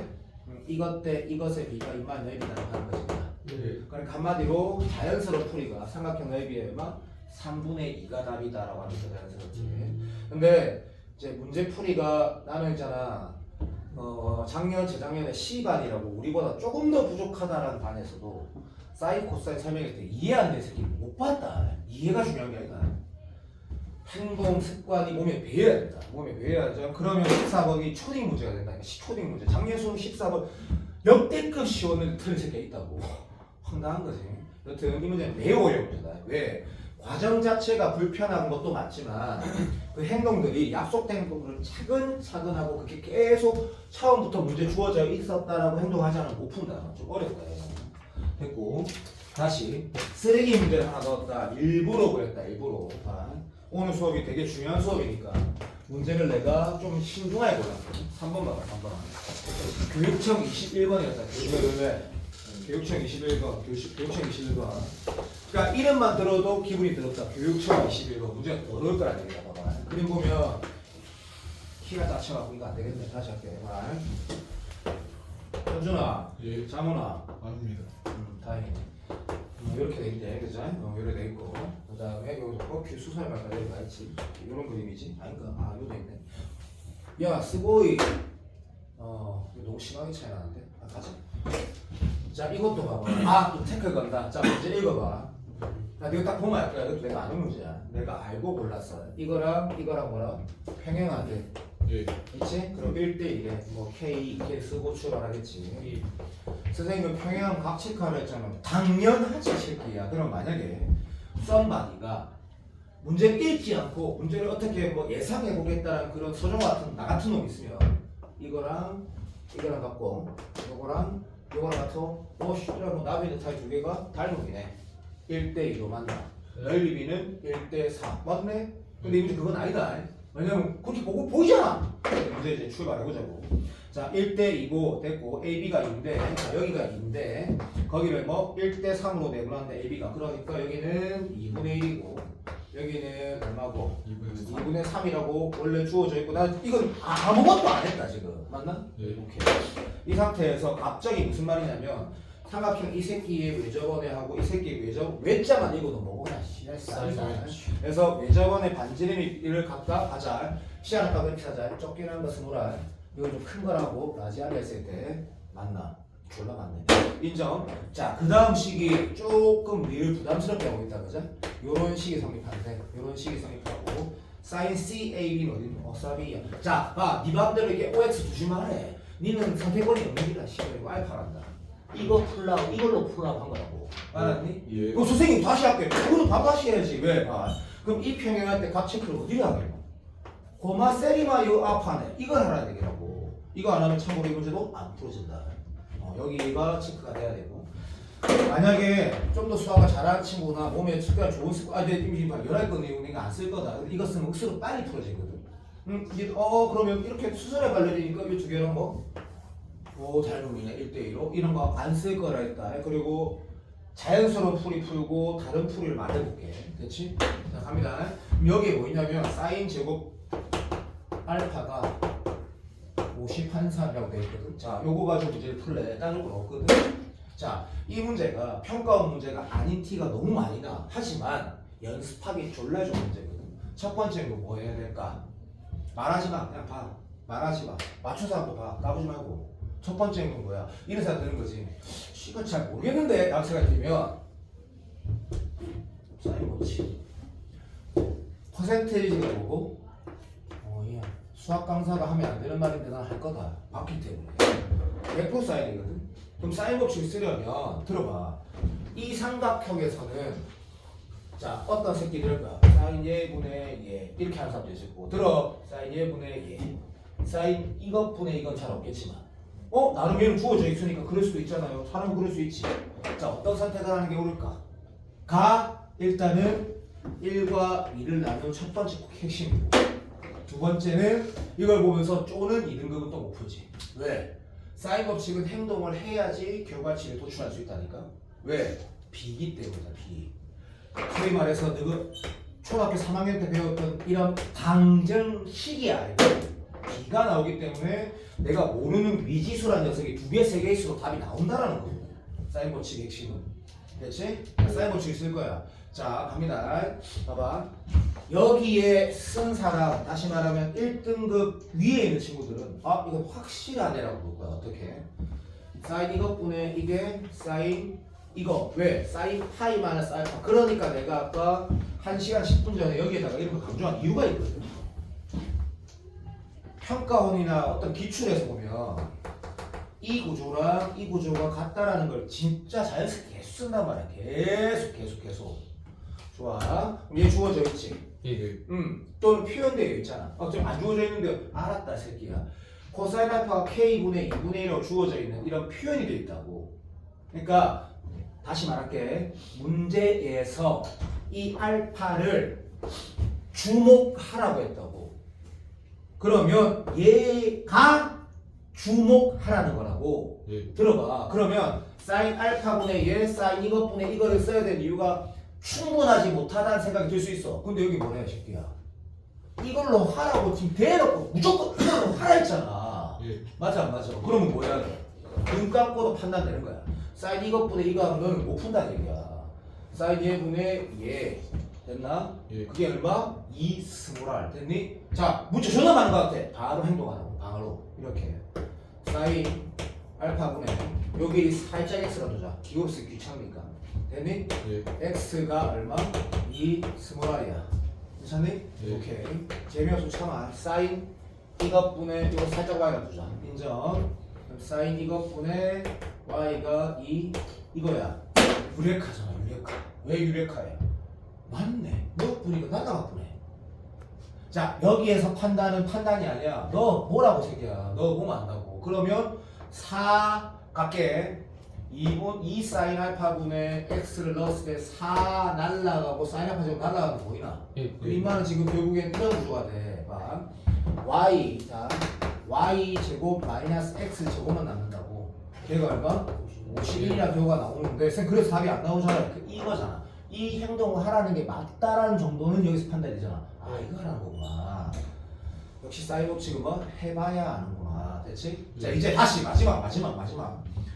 이것 대 이것의 비가 이만 넓이라고 하는 거지. 예. 그러니까 한마디로 자연스러운 풀이가 삼각형 넓이의 얼마? 3분의 2가 답이다라고 하는 거 자연스럽지. 근데 이제 문제 풀이가 나는 있잖아. 작년 재작년에 C반이라고 우리보다 조금 더 부족하다라는 반에서도 사인 코사인 설명할 때 이해 안 된 새끼 못 봤다. 이해가 중요한 게 아니라 행동 습관이 몸에 배어야 된다. 몸에 배어야죠. 그러면 14번이 초딩 문제가 된다. 초딩 문제. 작년 수능 14번 역대급 시원을 틀린 새끼가 있다고. 황당한 거지. 여튼 이 문제는 매우 어려운 문제다. 왜? 과정 자체가 불편한 것도 맞지만 그 행동들이 약속된 행동들을 차근차근 하고 그게 계속 처음부터 문제 주어져 있었다라고 행동하지 않으면 못 푼다. 좀 어렵다. 됐고 다시 쓰레기 문제를 하나 넣었다. 일부러 그랬다. 일부러. 오늘 수업이 되게 중요한 수업이니까 문제를 내가 좀 신중하게 골랐거든. 3번 봐봐. 3번. 교육청 21번이었다. 교육청 21번. 교육청 21번. 그러니까 이름만 들어도 기분이 들었다. 교육청 21번. 문제가 더 어려울 거란 얘기야. 봐봐. 그림 보면 키가 다쳐갖고 이거 안 되겠네. 다시 할게. 현준아, 예. 자문아, 아닙니다. 다행이네. 이렇게 돼 있네, 그죠? 이렇게 돼 있고, 그 다음에 여기서 커피 수살 말까 여기가 있지. 이런 그림이지? 아닌가? 이거 돼 있네. 야, 스고이. 이거 너무 심하게 차이 나는데. 가자. 자, 이것도 봐봐. 또 태클 건다. 자, 문제 읽어봐. 나 이거 딱 보면 알 거야. 이것도 내가 아는 문제야. 내가 알고 골랐어. 이거랑 뭐라? 평행하게. 예. 있지? 그럼 1대1에 뭐 K 이렇게 쓰고 출발하겠지. 선생님은 평행한 각 체크하라 했잖아. 당연하지 새끼야. 그럼 만약에 썸바디가 문제를 읽지 않고 문제를 어떻게 뭐 예상해 보겠다는 그런 서정 같은 나 같은 놈 있으면 이거랑 같고 요거랑 같아. 뭐 나비드 타입 두 개가 닮음이네. 1대2로 만나. 널리비는 1대4 맞네? 근데 이제 그건 아니다. 왜냐면 그렇게 보이잖아. 문제 이제 출발해보자고. 자, 1대2고 됐고 AB가 2인데 자, 여기가 2인데 거기를 뭐 1대3으로 내분하는데 AB가 그러니까 여기는 2분의 1이고 여기는 얼마고? 2분의 3이라고 원래 주어져 있고 나 이건 아무것도 안 했다 지금. 맞나? 예. 오케이. 이 상태에서 갑자기 무슨 말이냐면 삼각형 이 새끼의 외접원에 하고 이 새끼의 외자만 읽어도 뭐고 그냥 쌀쌀. 그래서 외접원의 반지름을 각각 하자. 시야를 이렇게 하자. 쫓기는 것은 뭐라. 이거 좀 큰 거라고 라지아를 했을 때 맞나? 졸라 맞네. 인정. 자, 그 다음 식이 조금 늘 부담스럽게 하고 있다, 그죠? 요런 식이 성립하는데, 요런 식이 성립하고 sin CAB는 어디? 사비야. 자, 봐, 네 맘대로 이렇게 OX 두시만 해. 니는 선택권이 없는 기다. 이거 알파란다. 이거 풀라고, 이걸로 풀라고 한 거라고. 알았니? 예. 그럼 선생님 다시 할게. 그거는 밥 다시 해야지. 왜? 봐. 그럼 이 평행할 때 각 체크를 어디를 하겠노? 고마 세리마 요 아파네. 이걸 하라 되겠라고. 이거 안 하면 참고로 이 문제도 안 풀어진다. 여기가 체크가 돼야 되고. 만약에 좀 더 수학을 잘하는 친구나 몸에 습관 좋은 습관, 근데 이미 연할 거 내용 내가 안 쓸 거다. 근데 이거 쓰면 억수로 빨리 풀어지거든. 이게 그러면 이렇게 수선에 관련이니까 이 두 개는 뭐? 닮음이네 1대1로 이런 거 안 쓸 거라 했다. 그리고 자연스러운 풀이 풀고 다른 풀이를 말해볼게. 그렇지? 자 갑니다. 여기에 뭐 있냐면 사인 제곱 알파가 50한산이라고 되어 있거든. 자 요거 가지고 문제를 풀래. 따질 건 없거든. 자 이 문제가 평가원 문제가 아닌 티가 너무 많이 나. 하지만 연습하기 졸라 좋은 문제거든. 첫 번째는 뭐 해야 될까? 말하지 마. 그냥 봐. 말하지 마. 맞춰서 한번 봐. 까부지 말고. 첫 번째는 건 뭐야? 이런 생각 드는 거지. 이건 잘 모르겠는데 라고 생각되면 사인 뭐지? 퍼센테이지가 뭐고? 예. 수학 강사가 하면 안 되는 말인데 난 할 거다. 맞기 때문에 100% 사인이거든. 그럼 사인 법칙을 쓰려면 들어봐. 이 삼각형에서는 자 어떤 새끼들 거야? 사인 예분의 예 이렇게 하는 사람도 있을 거고 들어 사인 예분의 예 사인 이것분의 이건 잘 없겠지만 나름 얘는 주어져 있으니까 그럴 수도 있잖아요. 사람은 그럴 수 있지. 자, 어떤 선택을 하는 게 옳을까? 일단은 1과 2를 나눈 첫 번째 핵심이고 두 번째는 이걸 보면서 쪼는 2등급은 또 못 풀지. 왜? 사인 법칙은 행동을 해야지 결과치를 도출할 수 있다니까. 왜? 비기 때문이다. 비. 소위 말해서 너가 초등학교 3학년 때 배웠던 이런 강정식이 아니고 비가 나오기 때문에 내가 모르는 미지수라는 녀석이 2개, 3개 있어도 답이 나온다라는 거고. 사인 법칙의 핵심은. 됐지? 사인 법칙을 쓸 거야. 자, 갑니다. 봐봐. 여기에 쓴 사람, 다시 말하면 1등급 위에 있는 친구들은 이거 확실하네라고 볼 거야. 어떻게? 사인 이것분의 이게 사인 이거. 왜? 사인 파이 마이너스 알파. 그러니까 내가 아까 1시간 10분 전에 여기에다가 이런 거 강조한 이유가 있거든. 평가원이나 어떤 기출에서 보면 이 구조랑 이 구조가 같다라는 걸 진짜 자연스럽게 계속 쓴단 말이야. 계속. 좋아. 그럼 얘 주어져 있지. 예. 또는 표현되어 있잖아. 좀 안 주어져 있는데 알았다 새끼야. 코사인 알파가 k분의 2분의 1로 주어져 있는 이런 표현이 되어 있다고. 그러니까 다시 말할게. 문제에서 이 알파를 주목하라고 했다고. 그러면 얘가 주목하라는 거라고. 예. 들어봐. 그러면 사인 알파분의 얘 사인 이것분의 이거를 써야 되는 이유가 충분하지 못하다는 생각이 들 수 있어. 근데 여기 뭐냐 이 새끼야. 이걸로 하라고 지금 대놓고 무조건 이걸로 하라 했잖아. 예. 맞아 안 맞아? 그러면 뭐 해야 돼? 눈 감고도 판단되는 거야. 사인 이것분의 이거 하면 너는 못 푼다는 얘기야. 사인 얘분의 얘 됐나? 예. 그게 얼마? 2 스몰R 됐니? 자 문제 존나 많은 것 같아. 바로 행동하라고. 바로 이렇게 사인 알파분의 여기 살짝 x가 두자. 기호 쓰기 귀찮으니까 됐니? 예. x가 얼마? 2 스몰r이야. 괜찮니? 예. 오케이. 재미없으면 참아. 사인 이것분의 이거 살짝 y가 두자. 인정. 그럼 사인 이것분의 y가 2 이거야. 유레카잖아. 유레카. 왜 유레카야? 맞네. 너 분이가 나가 보네. 자 여기에서 판단은 판단이 아니야. 너 뭐라고 새끼야. 너 보면 안다고. 그러면 4 값게 2 사인 알파분의 x를 넣었을 때 4 날라가고 사인 알파 제곱 날라가는 거 보이나? 예. 이 말은 지금 결국엔 이런 구조가 돼. 봐. y 자 y 제곱 마이너스 x 제곱만 남는다고. 걔가 얼마? 51이라는 경우가 나오는데 쌤 그래서 답이 안 나오잖아. 이거잖아. 이 행동을 하라는 게 맞다라는 정도는 여기서 판단이 되잖아. 아 이거 하라는 거구나. 역시 사인 법칙은 뭐 해봐야 아는구나. 됐지? 자 이제 다시 마지막.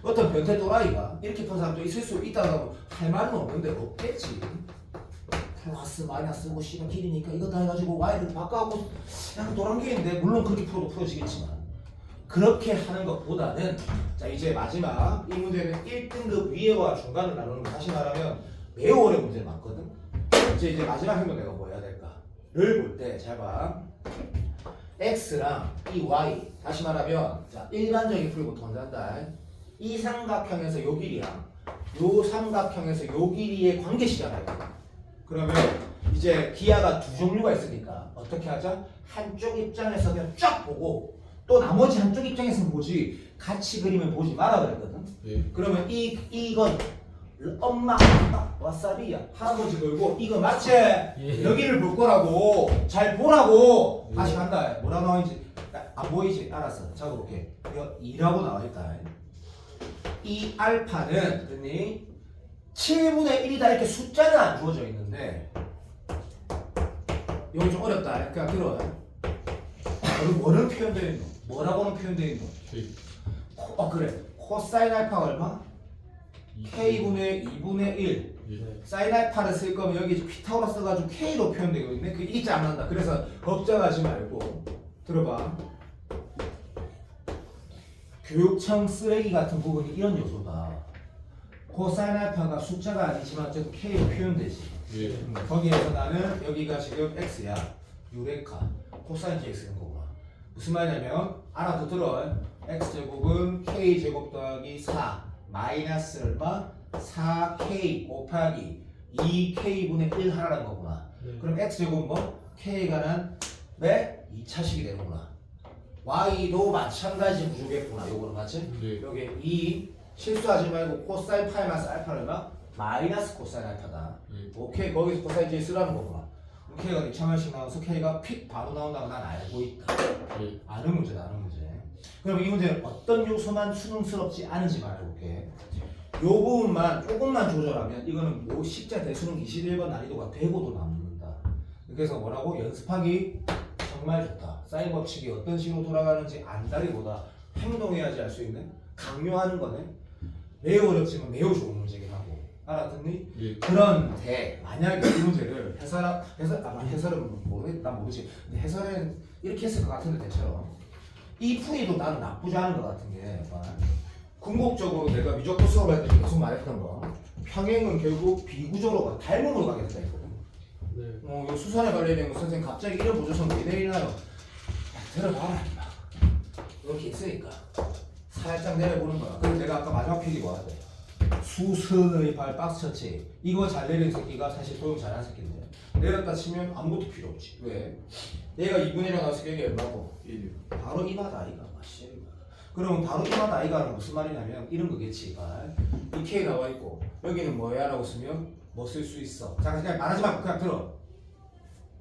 어떤 변태 또라이가 이렇게 푼 사람도 있을 수 있다고 하면 할 말은 없는데 없겠지. 플러스 마이너스 뭐 시간 길이니까 이거 다 해가지고 y를 바꿔갖고 그냥 도란계인데 물론 그렇게 풀어도 풀어지겠지만 그렇게 하는 것보다는 자 이제 마지막 이 문제는 1등급 위에와 중간을 나누는 거. 다시 말하면 매우 어려운 문제는 많거든. 이제 마지막 행동 내가 뭐 해야 될까를 볼 때 잘 봐. x랑 이 y 다시 말하면 자 일반적인 풀이부터 먼저 한다. 이 삼각형에서 요 길이랑 요 삼각형에서 요 길이의 관계시잖아요. 그러면 이제 기하가 두 종류가 있으니까 어떻게 하자? 한쪽 입장에서 그냥 쫙 보고 또 나머지 한쪽 입장에서는 보지 같이 그리면 보지 마라 그랬거든. 예. 그러면 이건 엄마 아빠 와사비야 할아버지 걸고 이거 맞지? 여기를 볼 거라고 잘 보라고. 다시 간다. 뭐라 나와 있지? 안 보이지? 알았어. 적어볼게. 이거 2라고 나와 있다. 이 알파는 됐니? 7분의 1이다 이렇게 숫자는 안 주어져 있는데 이거 좀 어렵다. 그러니까 들어요. 뭐는 표현되어 있노? 뭐라고는 표현되어 있노? 그래. 코사인 알파가 얼마? K분의 2분의 1 예. 사인 알파를 쓸 거면 여기 피타고라 써가지고 K로 표현되고 있네. 그 이게 안 난다. 그래서 걱정하지 말고 들어봐. 교육청 쓰레기 같은 부분이 이런 요소다. 코사인 알파가 숫자가 아니지만 어쨌든 K로 표현되지. 예. 거기에서 나는 여기가 지금 X야. 유레카. 코사인 X인 거구나. 무슨 말이냐면 알아도 들어. X제곱은 K제곱 더하기 4 마이너스 얼마? 4K 곱하기 2K분의 1 하라는 거구나. 그럼 X제곱 뭐? K에 관한 왜? 2차식이 되는구나. Y도 마찬가지 구조겠구나. 요거는 맞지? 네. 여기 2 실수하지 말고 코사인 파이 마이너스 알파는 얼마? 마이너스 코사인 알파다. 오케이 거기서 코사인 J 쓰라는 거구나. K가 2차만씩 나와서 K가 픽 바로 나온다고 난 알고 있다. 예. 아는 문제다. 아는 문제. 그럼 이 문제는 어떤 요소만 수능스럽지 않은지 말해볼게. 요 부분만 조금만 조절하면 이거는 뭐 십자 대수능 21번 난이도가 되고도 남는다. 그래서 뭐라고? 연습하기 정말 좋다. 사인 법칙이 어떤 식으로 돌아가는지 안다기보다 행동해야지 알 수 있는 강요하는 거네. 매우 어렵지만 매우 좋은 문제긴 하고. 알아듣니? 예. 그런데 만약에 이 문제를 해설은 난 모르지. 근데 해설은 이렇게 했을 것 같은데 대체로 이 풀이도 나는 나쁘지 않은 것 같은 게 궁극적으로 내가 미적분 수업할 때 계속 말했던 거 평행은 결국 비구조로 가 닮음으로 가게 된다 했거든. 네. 요 수선에 관련된 거 선생님 갑자기 이런 보조선 왜 내리나요? 들어봐라 임마. 이렇게 있으니까 살짝 내려보는 거야. 그럼 내가 아까 마지막 필이 뭐야 돼? 수선의 발 박스 처치. 이거 잘 내린 새끼가 사실 도용 잘하는 새끼인데 내렸다 치면 아무것도 필요 없지. 왜? 얘가 2분의 1 나왔을 때 이게 얼마고? 1. 바로 이마다 이가. 그러면 바로 이마다 이가는 무슨 말이냐면 이런 거겠지. 이 K 나와 있고 여기는 뭐야? 라고 쓰면 뭐 쓸 수 있어. 자 그냥 말하지 말고 그냥 들어.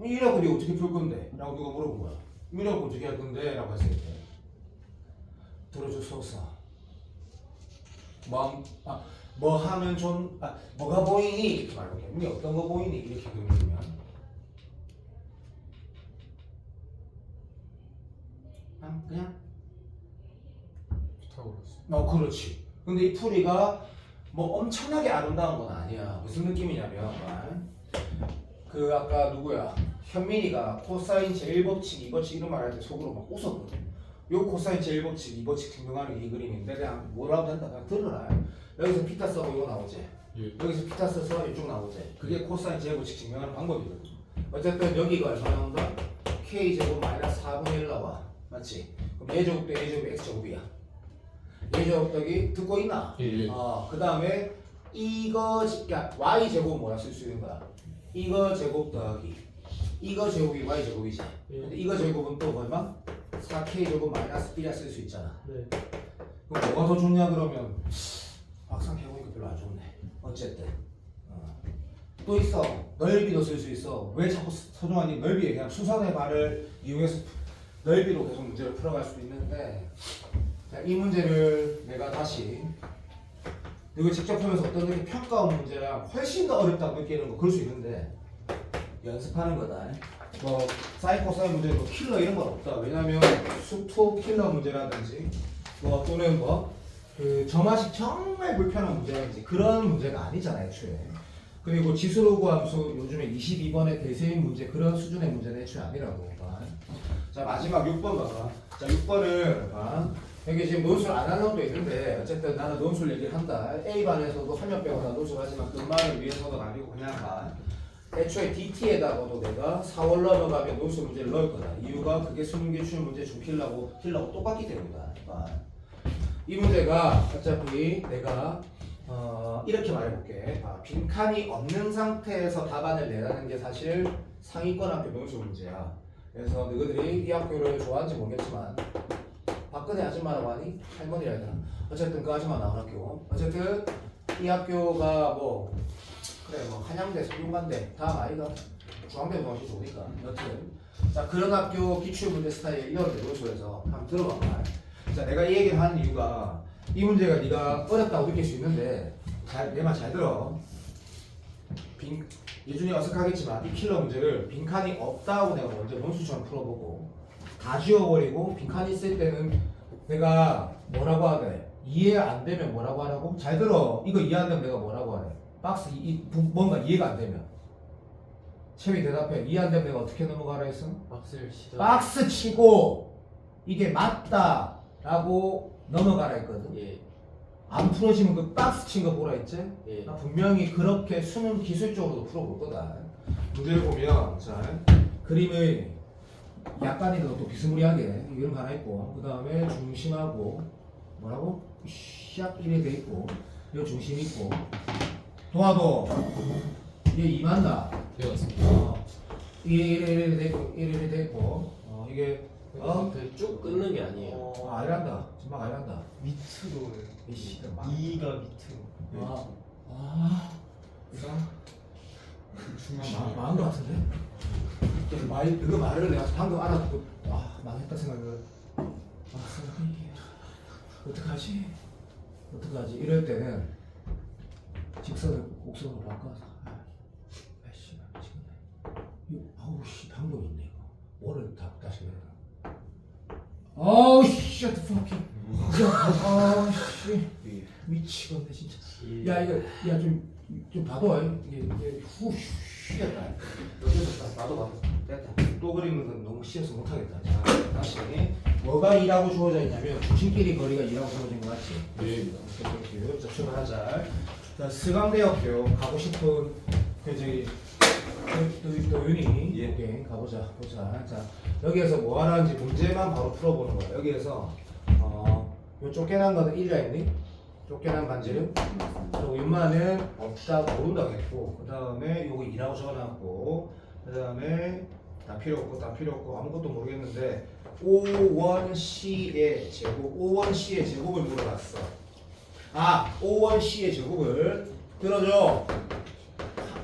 이라고 네가 어떻게 풀 건데? 라고 누가 물어본 거야. 이라고 어떻게 할 건데? 라고 했을 때 들어주소서. 뭐 하면 좀 뭐가 보이니? 이렇게 말해볼게. 이게 어떤 거 보이니? 이렇게 그리면 그냥 피타고라스. 그렇지. 근데 이 풀이가 뭐 엄청나게 아름다운 건 아니야. 무슨 느낌이냐면 그 아까 누구야? 현민이가 코사인 제1법칙 2법칙 이런 말 할 때 속으로 막 웃었거든. 요 코사인 제1법칙 2법칙 증명하는 이 그림인데 그냥 뭐라고 된다 그냥 들어라. 여기서 피타 써고 이거 나오지. 예. 여기서 피타 써서 이쪽 나오지. 그게 코사인 제1법칙 증명하는 방법이거든. 어쨌든 여기가 얼마 나온다? K제곱 마이너스 4분의 1 나와. 맞지? 그럼 A제곱 대 A제곱 X제곱이야. A제곱 더하기 듣고 있나? 예. 그 다음에 이거 그러니까 Y제곱 뭐라 쓸 수 있는 거야? 이거 제곱 더하기 이거 제곱이 Y제곱이지. 근데 이거 제곱은 또 얼마? 4K제곱 마이너스 1이라 쓸 수 있잖아. 네. 그럼 뭐가 더 좋냐 그러면 막상 해보니까 별로 안 좋네. 어쨌든 또 있어. 넓이도 쓸 수 있어. 왜 자꾸 서정환이 넓이에 그냥 수선의 발을 이용해서 넓이로 계속 문제를 풀어갈 수도 있는데 자, 이 문제를 내가 다시 이거 직접 풀면서 어떤 느낌 평가원 문제랑 훨씬 더 어렵다고 느끼는 거 그럴 수 있는데 연습하는 거다. 뭐 사인 코사인 문제 뭐 킬러 이런 건 없다. 왜냐면 수토 킬러 문제라든지 뭐 또는 뭐 그 점화식 정말 불편한 문제라든지 그런 문제가 아니잖아요, 애초에. 그리고 지수로그 함수 요즘에 22번의 대세인 문제 그런 수준의 문제는 애초에 아니라고. 자 마지막 6번 봐봐. 자 6번을 봐. 여기 지금 논술 안 하는 놈도 있는데 어쨌든 나는 논술 얘기를 한다. A반에서도 한 명 빼고 다 논술 하지만 그말을 위해서도 아니고 그냥 봐. 애초에 DT에다가도 내가 4월 넘어가면 논술 문제를 넣을 거다. 이유가 그게 수능 기출 문제 중 킬라고 똑같기 때문이다. 이 문제가 어차피 내가 이렇게 말해볼게. 빈칸이 없는 상태에서 답안을 내라는 게 사실 상위권 학교 논술 문제야. 그래서 너희들이 이 학교를 좋아하는지 모르겠지만 박근혜 아줌마라고 하니? 할머니라 해야 되나? 어쨌든 그 아줌마 나온 학교. 어쨌든 이 학교가 뭐 그래 뭐 한양대, 서울관대 다 아이가 중앙대도 훨씬 좋으니까 여튼 자 그런 학교 기출문제 스타일 이런 데 논술에서 한번 들어봐. 자 내가 이 얘기를 하는 이유가 이 문제가 네가 어렵다고 느낄 수 있는데 내 말 잘 들어. 예준이 어색하겠지만 이 킬러 문제를 빈칸이 없다고 내가 먼저 논술처럼 풀어보고 다 지워버리고 빈칸이 있을 때는 내가 뭐라고 하래? 이해 안 되면 뭐라고 하라고? 잘 들어. 이거 이해 안 되면 내가 뭐라고 하래? 박스 뭔가 이해가 안 되면 채비 대답해. 이해 안 되면 내가 어떻게 넘어가라 했어? 박스를 치다. 박스 치고 이게 맞다 라고 넘어가라 했거든. 예. 안 풀어지면 그 박스 친 거 보라 했지? 예. 나 분명히 그렇게 수능 기술적으로도 풀어볼 거다. 문제를 보면 자 그림의 약간이라도 또 비스무리하게 이런 거 하나 있고 그 다음에 중심하고 뭐라고? 샥 이래 돼 있고 여기 중심 있고 동화도 얘 이만다. 되었습니다. 이게 이래 돼 있고 이래 돼 있고 이게 쭉 끊는 게 아니에요. 아이란다. 정말 아이란다. 밑으로 이씨, 2가 밑으로 망한 것 같은데? 그 말을 내가 방금 알아듣고 망했다 생각을 어떡하지? 이럴 때는 직선을 곡선으로 바꿔서 아이씨 미치겠네. 아우씨 방법이 있네 이거. 뭐를 다시 해야 아우 씨 아우씨 미치겠네 진짜. 야 이거 좀 봐도 이게 후쉬했다. 여기서 봐도 됐다. 또 그리는 건 너무 쉬워서 못하겠다. 자 다시 뭐가 2라고 주어져 있냐면 중심끼리 거리가 2라고 주어진 거 맞지? 예. 자 출발하자. 자 스강대학교 가고 싶은 그 저기 또 윤이 예. 오케이 가보자. 자 여기에서 뭐 하라는지 문제만 바로 풀어보는 거야. 여기에서 요 쫓겨난 거는 1이라 했니? 쫓겨난 반지름 그리고 윤마는 없다 모른다고 했고 그 다음에 요거 2라고 적어놨고 그 다음에 다 필요 없고 아무것도 모르겠는데 O1C의 제곱, O1C의 제곱을 물어봤어. 아, O1C의 제곱을 들어줘.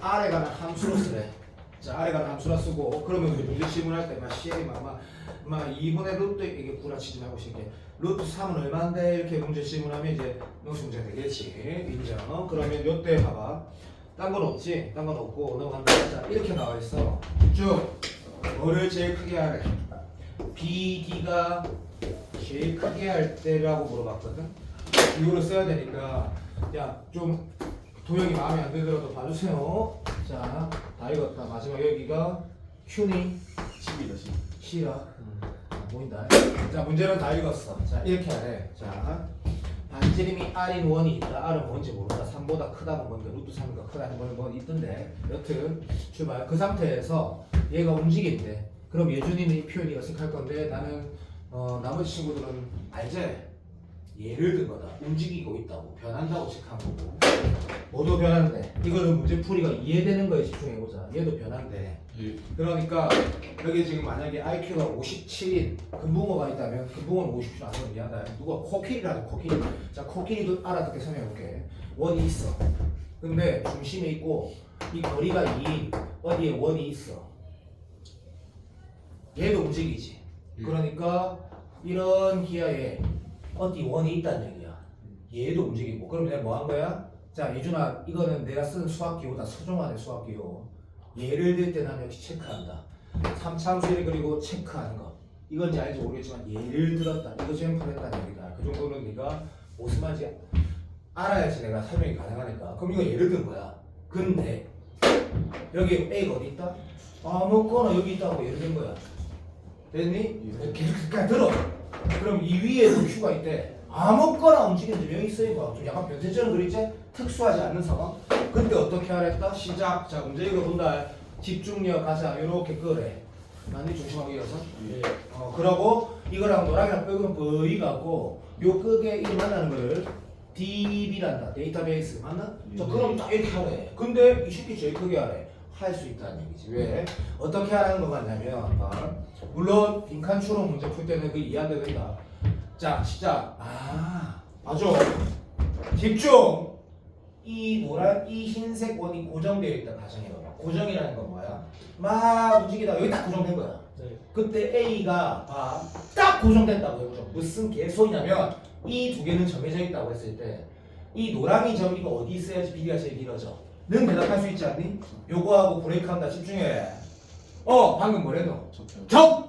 아래 가는 함수로 쓰래. 자, 아래 가는 함수라 쓰고, 그러면 우리 문제 질문할 때, 막 CL이 막 2분의 루트, 이게 구라치지 말고 쉽게. 루트 3은 얼마인데? 이렇게 문제 질문하면 이제 명시 문제가 되겠지. 인정. 그러면 요때 봐봐. 딴 건 없지? 딴 건 없고, 넘어간다. 자, 이렇게 나와 있어. 쭉. 뭐를 제일 크게 하래? BD가 제일 크게 할 때라고 물어봤거든. 이거를 써야 되니까 야 좀 도형이 마음에 안 들더라도 봐주세요. 자, 다 읽었다. 마지막 여기가 Q니 10이다 10. C라 보인다. 자, 문제는 다 읽었어. 자, 이렇게 하래. 자, 반지름이 R인 원이 있다. R은 뭔지 모른다. 3보다 크다는 건데 루트 3보다 크다는 건 뭐 있던데. 여튼 출발. 그 상태에서 얘가 움직인대. 그럼 예준이는 이 표현이 어색할 건데 나는 나머지 친구들은 알지? 예를 든 거다. 움직이고 있다고 변한다고 체크한 거고 모두 변한대. 이거는 문제풀이가 이해되는 거에 집중해보자. 얘도 변한대. 예. 그러니까 여기 지금 만약에 IQ가 57인 금붕어가 있다면 금붕어는 57 안 하면 미안하다. 누가 코끼리라도 코끼리. 자, 코끼리도 알아듣게 설명해볼게. 원이 있어. 근데 중심에 있고 이 거리가 2인 어디에 원이 있어. 얘도 움직이지. 그러니까 이런 기아에 어디 원이 있다는 얘기야. 얘도 움직이고. 그럼 내가 뭐 한 거야? 자, 예준아, 이거는 내가 쓴 수학기호다. 서종환의 수학기호. 예를 들 때 난 역시 체크한다. 3차함수를 그리고 체크하는 거. 이건지 알지 모르겠지만 예를 들었다. 이거 쟁점했다는 얘기다. 그 정도는 네가 무슨 말인지 알아야지 내가 설명이 가능하니까. 그럼 이거 예를 든 거야. 근데 여기 A가 어디 있다? 아무거나 여기 있다고 예를 든 거야. 됐니? 계속 그냥 들어. 그럼 이 위에도 Q가 있대. 아무거나 움직이는 명이 쓰이고 좀 약간 변태처럼 그리지? 특수하지 않는 상황. 근데 어떻게 하랬다? 시작. 자, 문제 이거 본다. 집중력 가자. 이렇게 끄래. 많이 중심하게 이어서. 예. 그러고 이거랑 노랑이랑 뼈는 V 같고 요 끄게 이 만나는 거를 DB란다. 데이터베이스 맞나? 자, 그럼 딱 이렇게 하래. 근데 이 새끼 제일 크게 하래. 할 수 있다는 얘기지. 왜? 어떻게 하라는 거 같냐면 물론 빈칸 추론 문제 풀 때는 그 이해가 된다. 자, 시작. 맞아. 집중. 이 노란 이 흰색 원이 고정되어 있다 가정해봐. 고정이라는 건 뭐야? 막 움직이다가 여기 딱 고정된 거야. 네. 그때 A가 딱 고정된다고 해보죠. 무슨 개소리냐면 이 두 개는 정해져 있다고 했을 때 이 노랑이 점 이거 어디 있어야지 비디가 제일 길어져? 는 대답할 수 있지 않니? 요거하고 브레이크한다. 집중해. 방금 뭐래노? 점!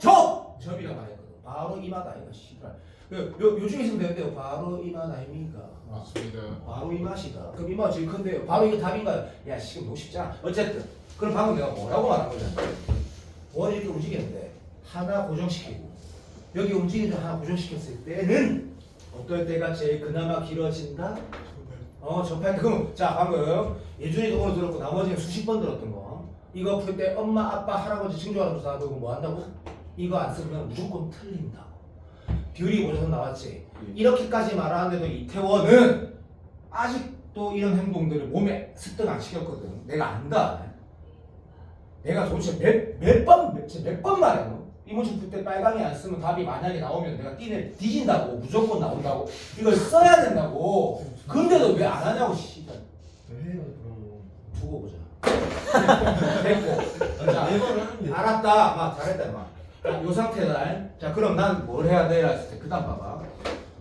점이라고 말했거든. 바로 이마다 이거 씨발. 요즘에 있으면 되는데요. 바로 이마 아닙니까? 맞습니다. 바로 이 맛이다. 그럼 이마가 제일 큰데요. 바로 이거 답인가요? 야, 지금 너무 쉽잖아. 어쨌든 그럼 방금 내가 뭐라고 말한 거냐? 원이 이렇게 움직이는데 하나 고정시키고 여기 움직이는 하나 고정시켰을 때는 어떨 때가 제일 그나마 길어진다? 접할 때. 그럼 자, 방금 예준이도 오늘 들었고 나머지는 수십 번 들었던 거. 이거 풀 때 엄마, 아빠, 할아버지, 친구하는 조사 그거 뭐 한다고? 이거 안 쓰면 무조건 틀린다고. 뷰리 모셔서 나왔지. 이렇게까지 말하는데도 이태원은 아직도 이런 행동들을 몸에 습득 안 시켰거든. 내가 안다. 내가 도대체 몇 번 말해. 이 문제 풀 때 빨강이 안 쓰면 답이 만약에 나오면 내가 띠를 뒤진다고. 무조건 나온다고. 이걸 써야 된다고. 근데도 왜 안 하냐고. 씨발. 왜 해요 그럼? 두고 보자. 됐고. 자, 알았다. 막 잘했다. 막. 요 상태다. 자, 그럼 난 뭘 해야 돼? 했을 때, 그 다음 봐봐.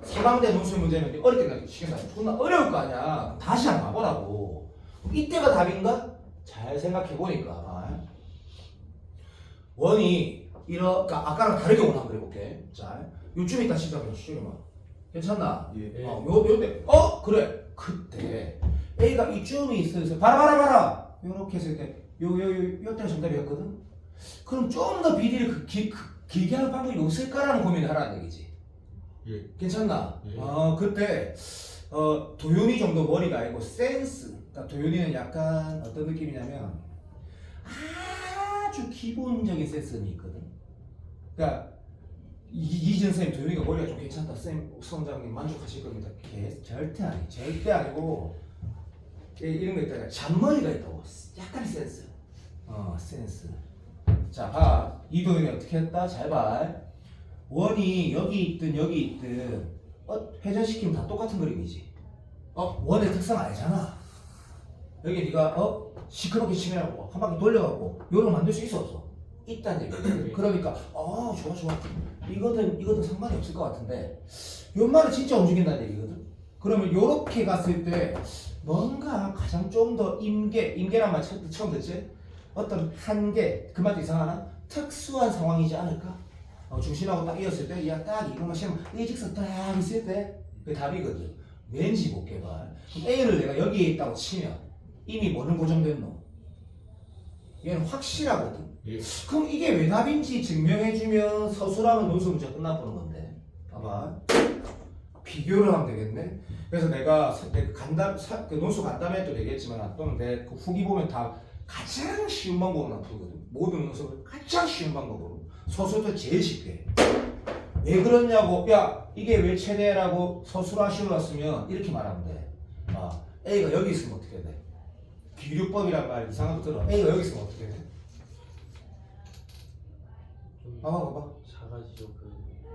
서강대 논술 문제는 어렵게 나시킨다. 존나 어려울 거 아니야. 다시 한번 봐보라고. 이때가 답인가? 잘 생각해보니까. 원이, 아까랑 다르게 원한 그려볼게. 자, 요쯤 있다 시작해. 시작해봐. 괜찮나? 예. 요때. 그래. 그때. A가 이쯤이 있어. 봐라. 요렇게 했을 때, 요때가 정답이었거든? 그럼 좀 더 비리를 길게 하는 방법이 없을까라는 고민을 하라는 얘기지. 예. 괜찮나? 예. 그때 도윤이 정도 머리가 아니고 센스. 그러니까 도윤이는 약간 어떤 느낌이냐면 아주 기본적인 센스는 있거든. 그러니까 이지은 선생님 도윤이가 머리가 좀 괜찮다. 쌤 수험장님 만족하실 겁니다. 절대 아니고 이런 거 있다. 잔머리가 있다고. 약간의 센스. 센스. 자, 봐. 이도윤이 어떻게 했다? 잘 봐. 원이 여기 있든 여기 있든 회전시키면 다 똑같은 그림이지. 원의 특성 알잖아. 여기 네가 시커멓게 치면하고 한 바퀴 돌려갖고 요런 만들 수 있어 없어? 있다는 얘기거든. 그러니까 좋아 이거든 상관이 없을 것 같은데 요말은 진짜 움직인다는 얘기거든. 그러면 요렇게 갔을 때 뭔가 가장 좀 더 임계란 말 처음 듣지? 어떤 한계 그 말도 이상하나? 특수한 상황이지 않을까? 중심하고 딱 이었을 때, 야, 딱 이거만 시면 일직선 딱 있을 때, 그게 답이거든. 왠지 못 개발. 그럼 A를 내가 여기에 있다고 치면, 이미 뭐는 고정됐노? 얘는 확실하거든. 예. 그럼 이게 왜 답인지 증명해주면 서술하면 논술 문제 끝나보는 건데. 봐봐. 비교를 하면 되겠네. 그래서 내가 그 논술 간담회도 되겠지만, 또는 내 그 후기 보면 다 가장 쉬운 방법으로 나쁘거든. 모든 논술을 가장 쉬운 방법으로. 서술도 제일 쉽게. 왜 그러냐고, 야, 이게 왜 최대라고 서술하시러 왔으면 이렇게 말하면 돼. A가 여기 있으면 어떻게 돼? 비류법이란 말 이상한 거 들어. A가 여기 있으면 어떻게 돼? 좀 봐봐. 작아지죠.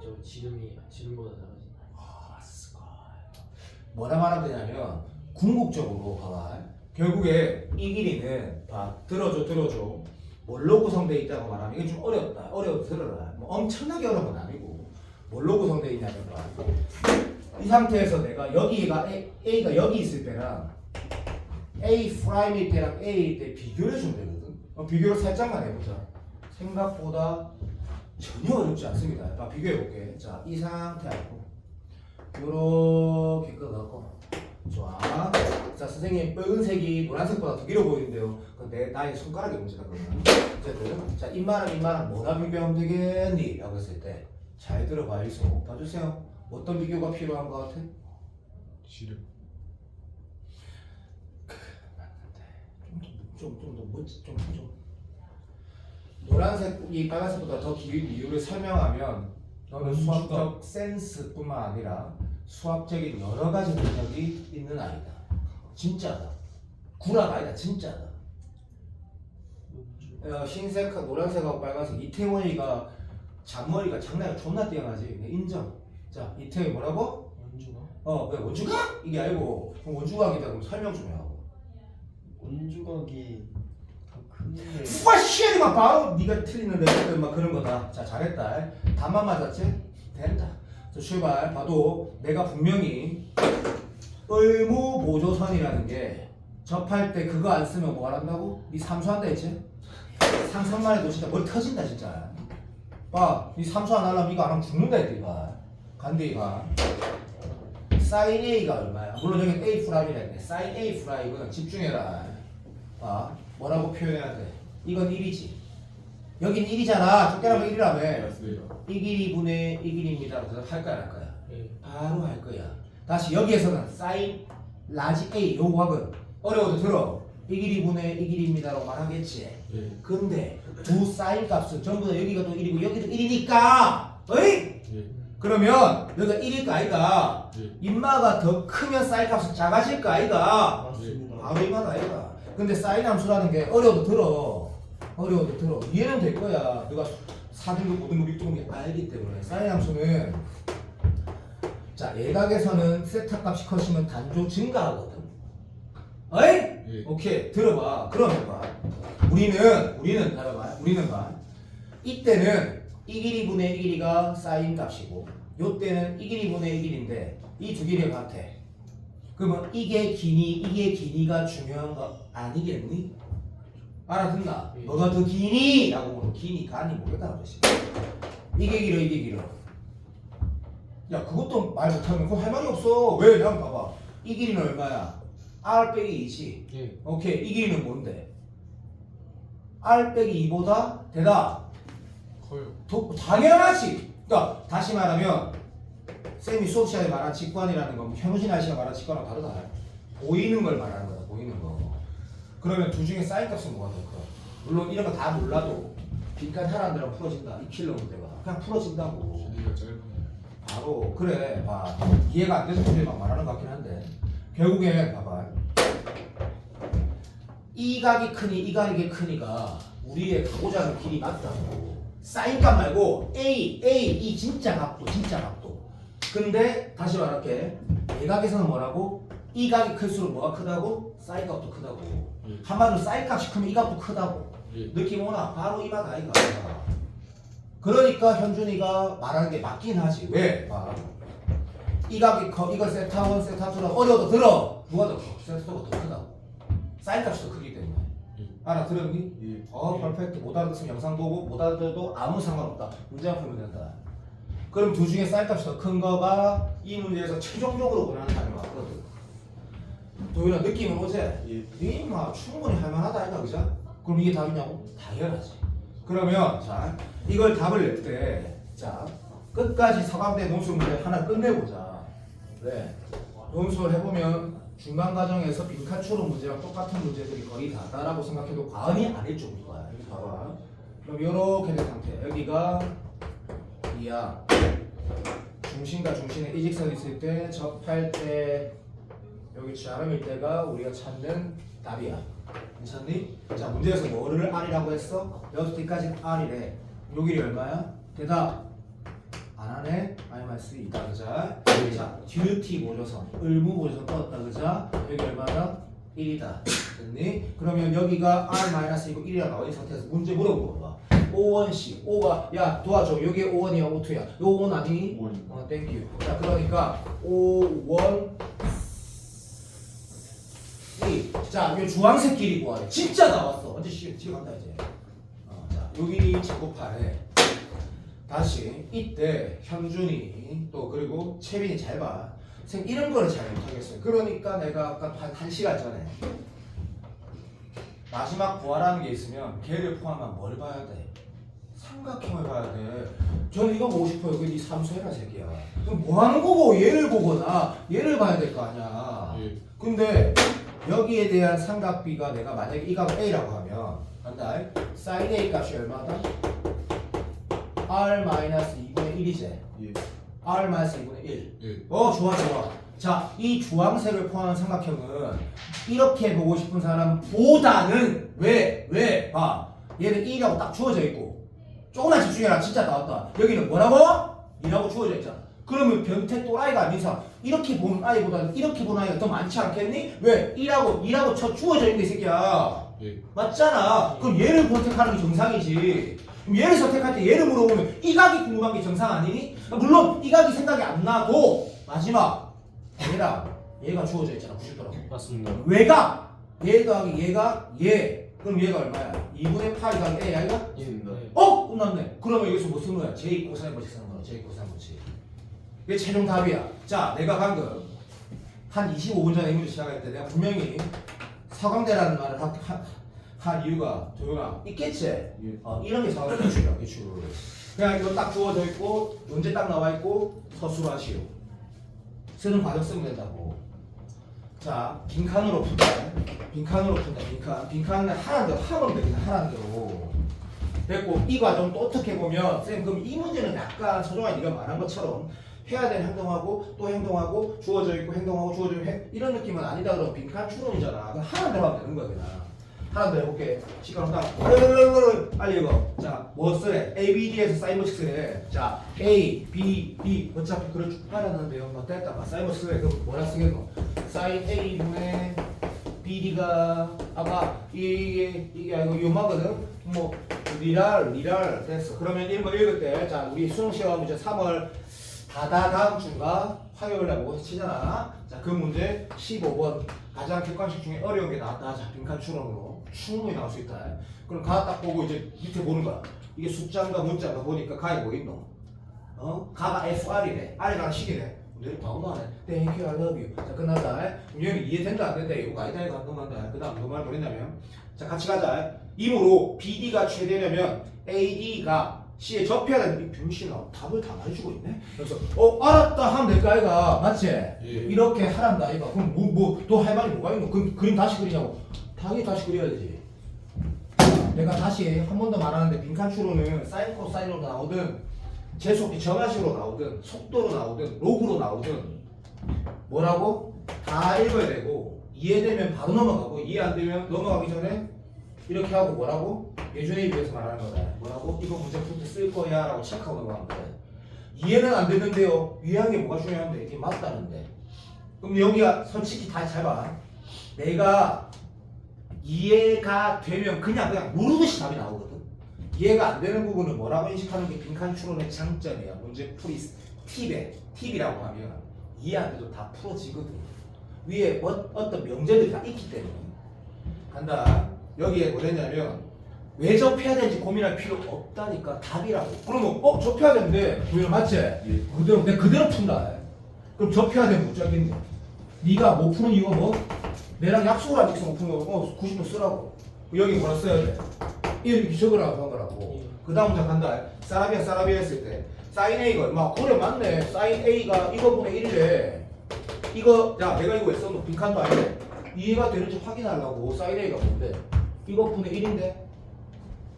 저 지름보다 작아지. 뭐라 말하면 되냐면, 궁극적으로 봐봐. 결국에 이 길이는, 들어줘. 뭘로 구성되어 있다고 말하면, 이게 좀 어렵다. 어려워도 들어라. 뭐 엄청나게 어려운 건 아니고, 뭘로 구성되어 있냐면, 이 상태에서 내가 A가 여기 있을 때랑, A 프라임일 때랑 A일 때 비교를 해주면 되거든. 비교를 살짝만 해보자. 생각보다 전혀 어렵지 않습니다. 비교해볼게. 자, 이 상태 알고, 요렇게 끌어갖고. 좋아. 자, 선생님, 빨간색이 노란색보다 더 길어 보이는데요. 나의 손가락의 문제다, 그러면. 어쨌든. 자, 이만한 뭐나 비교하면 되겠니? 라고 했을 때, 잘 들어봐, 이소. 봐주세요. 어떤 비교가 필요한 것 같아? 지름. 노란색이 빨간색보다 더 긴 이유를 설명하면, 너는 수학적 센스뿐만 아니라 수학적인 여러 가지 능력이 있는 아이다. 진짜다. 구라가 아니다. 진짜다. 흰색하고 노란색하고 빨간색 이태원이가 잔머리가 장난이 존나 뛰어나지. 인정. 자, 이태원이 뭐라고? 원주각? 왜 원주각? 이게 아니고 그럼 원주각이다. 그럼 설명 좀 해하고. 원주각이 더 큰데. 누가 시에만 바로 네가 틀리는 막 그런 거다. 자, 잘했다. 답만 맞았지? 된다. 자, 출발. 봐도 내가 분명히 의무 보조선이라는 게 접할 때 그거 안 쓰면 뭐 한다고? 네 삼수한다 했지? 상상만 해도 진짜 머리 터진다 진짜. 네 삼수 안 하려면 이거 안 하면 죽는다 했지 이거. 간대 이거. 사인 A가 얼마야? 물론 여기 A 프라임이라 했네. 사인 A 프라임은 집중해라. 뭐라고 표현해야 돼? 이건 1이지. 여긴 1이잖아. 쫓겨나면 1이라며. 이 길이분의 이 길이입니다. 할 거야, 안 할 거야? 예. 바로 할 거야. 다시 여기에서는 사인 라지 A 요거 학은 어려워도 들어. 이 길이분의 이 길이입니다라고 말하겠지. 예. 근데 두 사인 값은 전부 다 여기가 또 1이고 여기도 1이니까. 어이? 예. 그러면 여기가 1일 거 아이가? 예. 인마가 더 크면 사인 값은 작아질 거 아이가? 맞습니다. 바로 이마다 아이가. 근데 사인 함수라는 게 어려워도 들어. 이해는 될 거야. 누가 4등급, 5등급, 6등급이 알기 때문에. 사인 함수는 자, 예각에서는 세타 값이 커지면 단조 증가하거든. 어이? 예. 오케이. 들어봐. 그러면 봐. 우리는 봐. 이때는 이 길이분의 이 길이가 사인 값이고 요때는 이 길이분의 이 길인데 이 두 길이가 같아. 그러면 이게 기니가 중요한 거 아니겠니? 알아듣나? 예. 뭐가 더 기니? 라고 물어. 기니, 간이 모르겠다 아저씨. 이게 길어. 야, 그것도 말 못하면 그거 할 말이 없어. 왜? 한번 봐봐. 이 길이는 얼마야? R 빼기 2지. 예. 오케이. 이 길이는 뭔데? R 빼기 2보다 대답. 커요. 당연하지. 그러니까 다시 말하면 쌤이 수업 시간에 말한 직관이라는 건 현우진 아저씨가 말한 직관과 다르다. 보이는 걸 말하는 거다. 보이는 거. 그러면 둘 중에 사인 값은 뭐가 더 커? 물론 이런 거 다 몰라도 빈칸 하나는 대로 풀어진다. 2킬로 문제가 그냥 풀어진다고. 길이가 짧으네. 바로 그래. 봐. 이해가 안 돼서 그렇게 막 말하는 것 같긴 한데 결국엔 봐봐. 이 각이 크니 이 각이 크니가 우리의 가고자 하는 길이 맞다고. 사인값 말고 A 이 진짜 각도. 근데 다시 말할게. 예각에서는 뭐라고? 이 각이 클수록 뭐가 크다고? 사인값도 크다고. 한마디로 사인값이 크면 이 값도 크다고. 느낌 오나? 바로 이 말 아이가. 그러니까 현준이가 말하는 게 맞긴 하지. 왜? 봐. 이 각이 커. 이걸 세타 1, 세타 2라 어려워도 들어. 누가 더 커? 세타 2가 더 크다고. 사인값이 더 크기 때문에. 알아들었니? 퍼펙트. 못 알아듣으면 영상 보고 못 알아들어도 아무 상관없다. 문제만 풀면 된다. 그럼 둘 중에 사인값이 더 큰 거가 이 문제에서 최종적으로 원하는 답이 맞거든. 도윤아 느낌은 오지? 이마 충분히 할만하다 아이가 그죠? 그럼 이게 답이냐고? 당연하지. 그러면 자 이걸 답을 낼 때 자 끝까지 서강대 논술 문제 하나 끝내보자. 네. 논술 해보면 중간 과정에서 빈칸 추론 문제랑 똑같은 문제들이 거의 다다라고 생각해도 과언이 아닐 정도야. 여기 봐봐. 그럼 요렇게 된 상태. 여기가 이야. 중심과 중심에 일직선이 있을 때 접할 때 여기 좌름일 때가 우리가 찾는 답이야. 괜찮니? 자 문제에서 뭐를 R이라고 했어? 여기까지는 R이래. 요 길이 얼마야? 대답 안 하네? 마이너스 2다 그자? 자 듀티 보조선 의무 보조선 떴다 그자? 여기 얼마다? 1이다 됐니? 그러면 여기가 R-이고 1이라 나와 있는 상태에서 문제 물어보고 봐. 5원씩 5가 야 도와줘 여기에 5원이야 5투야 요 5원 아니? 5원입니다. 땡큐. 자 그러니까 5원 자, 요 주황색 길이 구하래. 진짜 나왔어. 언제 시간다 이제. 자, 여기 제곱하래. 다시 이때 현준이 또 그리고 채빈이 잘 봐. 선 이런 거를 잘 못하겠어요. 그러니까 내가 아까 한 1시간 전에 마지막 구하라는 게 있으면 걔를 포함한 뭘 봐야 돼? 삼각형을 봐야 돼. 저는 이거 보고 싶어요. 그게 네 삼수해라 새끼야. 그럼 뭐 하는 거고 얘를 보거나 얘를 봐야 될 거 아니야. 근데 여기에 대한 삼각비가 내가 만약에 이 값을 A라고 하면 간다. sin A 값이 얼마다? R-2분의 1이지. R-2분의 1. 좋아. 자, 이 주황색을 포함한 삼각형은 이렇게 보고 싶은 사람보다는 왜? 봐. 얘는 1이라고 딱 주어져 있고 조금만 집중해라. 진짜 나왔다. 여기는 뭐라고? 2라고 주어져 있잖아. 그러면 변태 또라이가 아닌 이상 이렇게 보는 아이보다는 이렇게 보는 아이가 더 많지 않겠니? 왜? 1하고 2라고 쳐 주어져 있는 이 새끼야. 맞잖아. 그럼 얘를 선택하는 게 정상이지. 그럼 얘를 선택할 때 얘를 물어보면 이 각이 궁금한 게 정상 아니니? 물론 이 각이 생각이 안 나도 마지막 얘가 주어져 있잖아. 90도라고. 맞습니다. 왜가? 얘 더하기 얘가 얘. 그럼 얘가 얼마야? 2분의 8 더하기 A 아이가? 끝났네. 그러면 여기서 뭐 쓰는 거야? J 코사인 법칙 쓰는 거야. J 코사인 법칙. 이게 최종 답이야. 자, 내가 방금 한 25분 전에 이 문제 시작할 때 내가 분명히 서강대라는 말을 한 이유가 도윤아 있겠지? 이런 게 서강대 기출이야. 기출. 그냥 이거 딱 주어져 있고 문제 딱 나와 있고 서술로 하시오. 쓰는 과정 쓰면 된다고. 자, 빈칸으로 푼다. 빈칸은 하나대로 하면 되겠다. 하나대로. 됐고 이 과정 또 어떻게 보면 쌤 그럼 이 문제는 약간 서정아 네가 말한 것처럼 해야 되는 행동하고 또 행동하고 주어져 있고 행동하고 주어져 있고 이런 느낌은 아니다. 그럼 빈칸 추론이잖아. 그럼 하나대로 하면 되는 거야 그냥. 하나대로 해볼게. 시간 없다. 빨리 읽어. 자, 뭐 쓰래? A, B, D에서 사인 법칙 쓰래. 자, A, B, D 어차피 그걸 쭉 빨아놨는데요. 막 됐다. 사인 법칙 쓰래. 그럼 뭐라 쓰겠노? 사인 A분의 BD가 아까 이게 아니고 요마거든. 뭐 리랄 됐어. 그러면 이런 거 읽을 때 자 우리 수능 시험 이제 3월 다음 주가 화요일날 모의고사 치잖아. 자 그 문제 15번 가장 객관식 중에 어려운 게 나왔다. 자 빈칸 추론으로 충분히 나올 수 있다. 그럼 가 딱 보고 이제 밑에 보는 거야. 이게 숫자인가 문자인가 보니까 가에 뭐 있노? 가가 FR이래. R이랑 식이래. 내일 바보도 안 해. Thank you, I love you. 자 끝났다. 얘는 이해된다 안 된다. 이거 아니다 이거 안 넘어간다. 그 다음 뭐말 모르냐면 자 같이 가자. 이므로 BD가 최대려면 AD가 C에 접해야 되는 이 병신아 답을 다 말해주고 있네. 그래서 알았다 하면 될까 아이가 맞지? 이렇게 하란다 아이가. 그럼 뭐 또 할 말이 뭐가 있노? 그럼 그림 다시 그리냐고. 당연히 다시 그려야 되지. 내가 다시 한 번 더 말하는데 빈칸 추론은 사인 코사인으로 나오든 제속이 정화식으로 나오든 속도로 나오든 로그로 나오든 뭐라고? 다 읽어야 되고 이해되면 바로 넘어가고 이해 안 되면 넘어가기 전에 이렇게 하고 뭐라고? 예준에 비해서 말하는 거다. 뭐라고? 이거 문제 풀 때 쓸 거야 라고 체크하고 넘어간 거야. 이해는 안 되는데요. 이해한 게 뭐가 중요한데? 이게 맞다는데. 그럼 여기가 솔직히 다 잘 봐. 내가 이해가 되면 그냥 모르듯이 답이 나오거든. 이해가 안 되는 부분은 뭐라고 인식하는 게 빈칸 추론의 장점이야. 문제 풀이 팁이라고 하면 이해 안 돼도 다 풀어지거든. 위에 어떤 명제들이 다 있기 때문에. 간다. 여기에 뭐랬냐면 왜 접해야 되는지 고민할 필요 없다니까. 답이라고. 그러면 접해야 되는데 도현 맞지? 그대로 내가 그대로 푼다. 그럼 접해야 되면 못 잡겠네. 네가 못 푸는 이유가 뭐? 내랑 약속을 안 지켜서 못 푸는 거고 90분 쓰라고. 여기 뭐라 써야 돼? 이렇게 적으라고 한 거라고. 그 다음 문제 간다. 사라비아 했을 때 사인 A가 막 그래 맞네. 사인 A가 이거분의 1이래. 이거 야 내가 이거 왜 썼노? 빈칸도 아닌데 이해가 되는지 확인하려고. 사인 A가 뭔데? 이거분의 1인데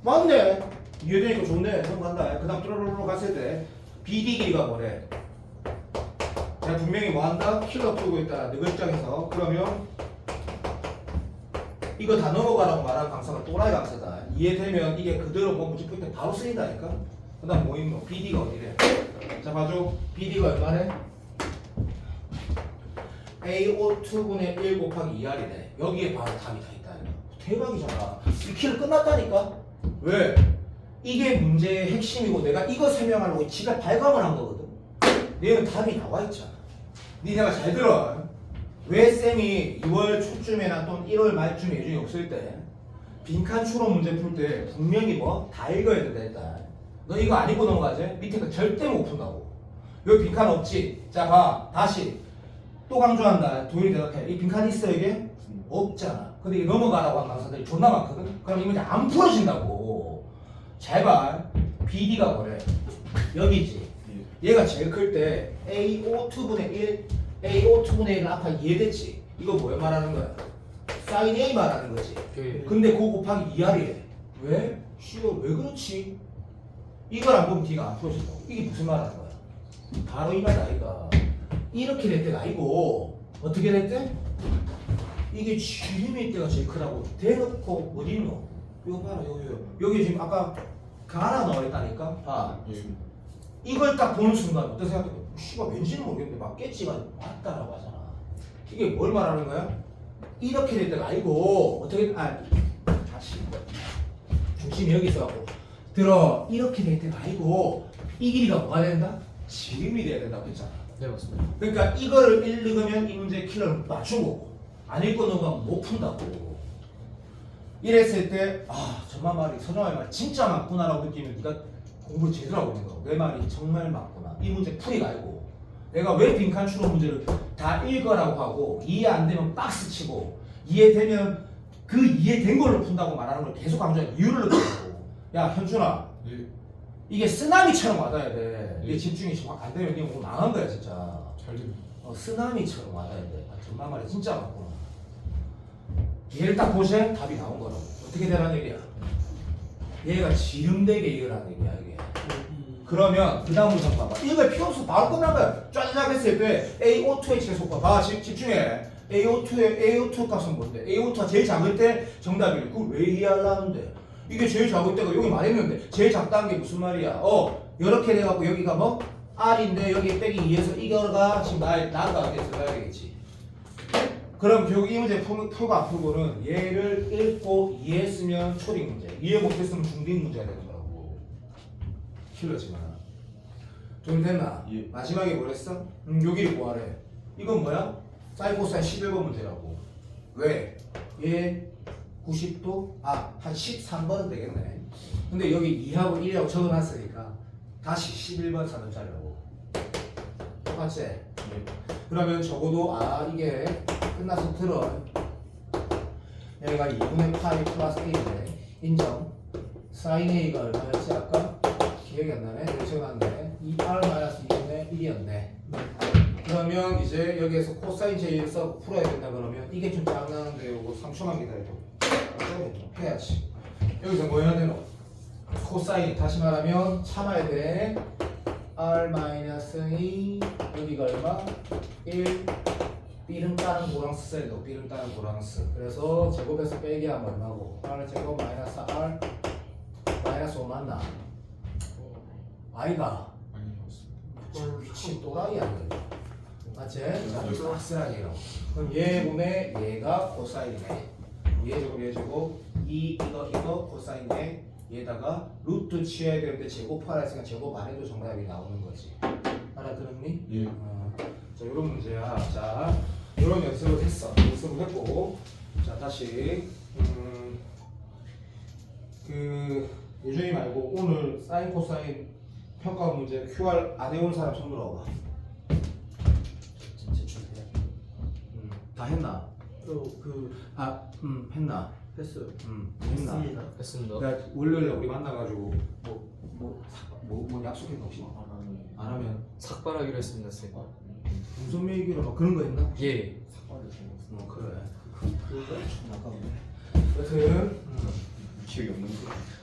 맞네. 이해되니까 좋네. 그럼 간다. 그 다음 뚜루루루 갔을 때 BD 길이가 뭐래? 내가 분명히 뭐 한다? 킬러 풀고 있다. 너 입장에서. 그러면 이거 다 넘어가라고 말하는 강사가 또라이 강사다. 이해되면 이게 그대로 뭐 문제 풀 때 바로 쓰인다니까. 그 다음 뭐 있노? BD가 어디래? 자 봐줘. BD가 얼마래? AO2분의 1 곱하기 2R이네. 여기에 바로 답이 다 있다. 대박이잖아. 이 킬러 끝났다니까? 왜? 이게 문제의 핵심이고 내가 이거 설명하려고 지가 발광을 한 거거든. 얘는 답이 나와 있잖아. 니네가 잘 들어. 왜 쌤이 2월 초쯤이나 또는 1월 말쯤에 예준이 없을 때 빈칸 추론 문제 풀 때 분명히 뭐 다 읽어야 된다 일단. 너 이거 안 읽고 넘어가지? 밑에 거 절대 못 푼다고. 여기 빈칸 없지? 자 봐. 다시 또 강조한다. 도현이 대답해. 이 빈칸 있어 이게? 없잖아. 근데 이게 넘어가라고 한 강사들이 존나 많거든? 그럼 이 문제 안 풀어진다고. 잘 봐. BD가 뭐래? 여기지. 얘가 제일 클 때 AO2분의 1 AO2분의 1은 아까 이해됐지? 이거 뭐 말하는 거야? 사인 A 말하는 거지. 근데 그거 곱하기 2R이래. 왜? 쉬워. 왜 그렇지? 이걸 안 보면 D가 안 풀어진다고. 이게 무슨 말하는 거야? 바로 이 말이다 이거. 이렇게 될 때가 아니고 어떻게 될 때? 이게 지름일 때가 제일 크다고. 대놓고 어디 있노? 이거 봐라 여기 지금 아까 하나 나와 있다니까? 봐. 이걸 딱 보는 순간 어떤 생각이 들어? 씨발 왠지는 모르겠는데 맞겠지가 맞다라고 하잖아. 이게 뭘 말하는 거야? 이렇게 될 때가 아니고 어떻게 다시 중심이 여기 있어갖고 들어. 이렇게 될 때가 아니고 이 길이가 뭐가 된다? 지름이 돼야 된다고 했잖아. 네 맞습니다. 그러니까 이거를 읽으면 이 문제 킬러를 맞춘 거고 안 읽고 넘어가면 못 푼다고. 이랬을 때 정말 말이 서정아의 말 진짜 맞구나라고 느끼면 네가 공부를 제대로 하고 있는 거고 내 말이 정말 맞구나. 이 문제 풀이가 아니고 내가 왜 빈칸 추론 문제를 다 읽으라고 하고 이해 안 되면 박스 치고 이해되면 그 이해된 걸로 푼다고 말하는 걸 계속 강조하는 이유를 느끼고. 야 현준아 이게 쓰나미처럼 와닿아야 돼. 네 집중이 안 되면 네 오늘 망한 거야 진짜. 잘 들려. 쓰나미처럼 와닿아야 돼. 정말 말이 진짜 맞구나. 얘를 딱 보세 답이 나온 거라고. 어떻게 되라는 얘기야? 얘가 지름되게 이거라는 얘기야 이게. 그러면 그 다음 문장 봐봐. 이거 필요 없어. 바로 끝난 거야. 짜자작 했을 때 AO2의 최소값 봐. 집중해. AO2 값은 뭔데? AO2가 제일 작을 때 정답이래. 그걸 왜 이해하려는데? 이게 제일 작을 때가 여기 말했는데 제일 작다는 게 무슨 말이야? 이렇게 돼갖고 여기가 뭐? R인데 여기 빼기 2에서 이거가 지금 나가 어디에 들어가야 되겠지. 그럼 결국 이 문제 풀고 안 풀고는 얘를 읽고 이해했으면 초딩 문제, 이해 못했으면 중딩 문제가 되는 거라고. 킬러지만 좀 됐나? 예. 마지막에 뭐랬어? 여기를 구하래. 이건 뭐야? 사이코사인 11번 문제라고. 왜? 얘 90도? 한 13번은 되겠네. 근데 여기 2하고 1하고 적어놨으니까 다시 11번 4점짜리라고. 똑같지? 그러면 적어도 이게 끝나서 들어. 여기가 2분의 파이 플러스 A인데 인정. 사인 A가 얼마였지 아까? 기억이 안 나네. 내가 적어놨네. 2R 마이너스 2분의 1이었네. 그러면 이제 여기에서 코사인 J를 써서 풀어야 된다 그러면 이게 좀 장난한데 요거 3초만 기다려줘. 해야지. 여기서 뭐 해야 되노? 코사인 다시 말하면 참아야 돼. R 마이너스 2 여기가 얼마? 1 B는 다른 고랑스 써야 돼요. B는 다른 고랑스. 그래서 제곱에서 빼기 하면 얼마고? R 제곱 마이너스 R 마이너스 5 맞나? I가 아니 맞습니다. 미친 또라이 아니에요? 맞지? 나도 확실하게요. 그럼 얘분의 얘가 코사인이네. 얘 제곱 이거 코사인에 얘다가 루트 취해야 되는데 제곱하라 했으니까 제곱 안 해도 정답이 나오는 거지. 알아들었니? 예. 자, 이런 문제야. 자, 이런 연습을 했어. 연습을 했고, 자 다시 그 요즘이 말고 오늘 사인 코사인 평가 문제 QR 안 해온 사람 손 들어봐. 진짜 좋대요. 다 했나? 했나? 했어요. 했나? 했습니다. 했습니다. 내가 월요일에 우리 만나가지고 뭐 약속했나 혹시? 안 하면 삭발하기로 했습니다, 쌤. 무슨 얘기로 막 그런 거 했나? 예. 그래. 아까운데. 여튼 기억이 없는데.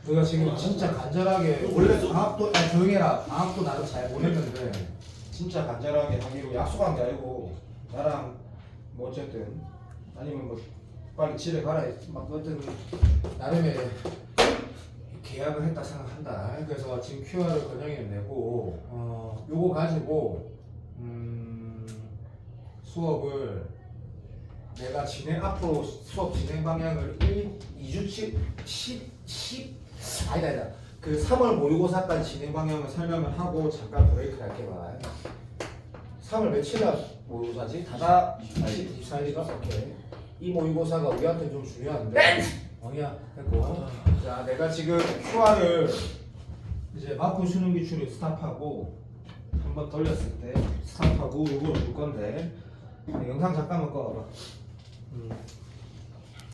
내가 지금 진짜 간절하게 원래 방학도 조용해라. 방학도 나도 잘 보냈는데 진짜 간절하게 하기로 약속한 게 아니고 나랑 뭐 어쨌든 아니면 뭐 빨리 집에 가라 했지. 막 어쨌든 나름의 계약을 했다 생각한다. 그래서 지금 QR을 건영해 내고 요거 가지고 수업을 내가 앞으로 수업 진행 방향을 2주치 10 아니다 그 3월 모의고사까지 진행 방향을 설명을 하고 잠깐 브레이크 할게 봐. 3월 며칠날 모의고사지? 다다 24일이가? 오케이. 이 모의고사가 우리한테 좀 중요한데 엉이야 됐고. 자 내가 지금 QR을 이제 마크 수능 기출을 스탑하고 한번 돌렸을 때 스탑하고 요거를 줄 건데 영상 잠깐만 꺼봐.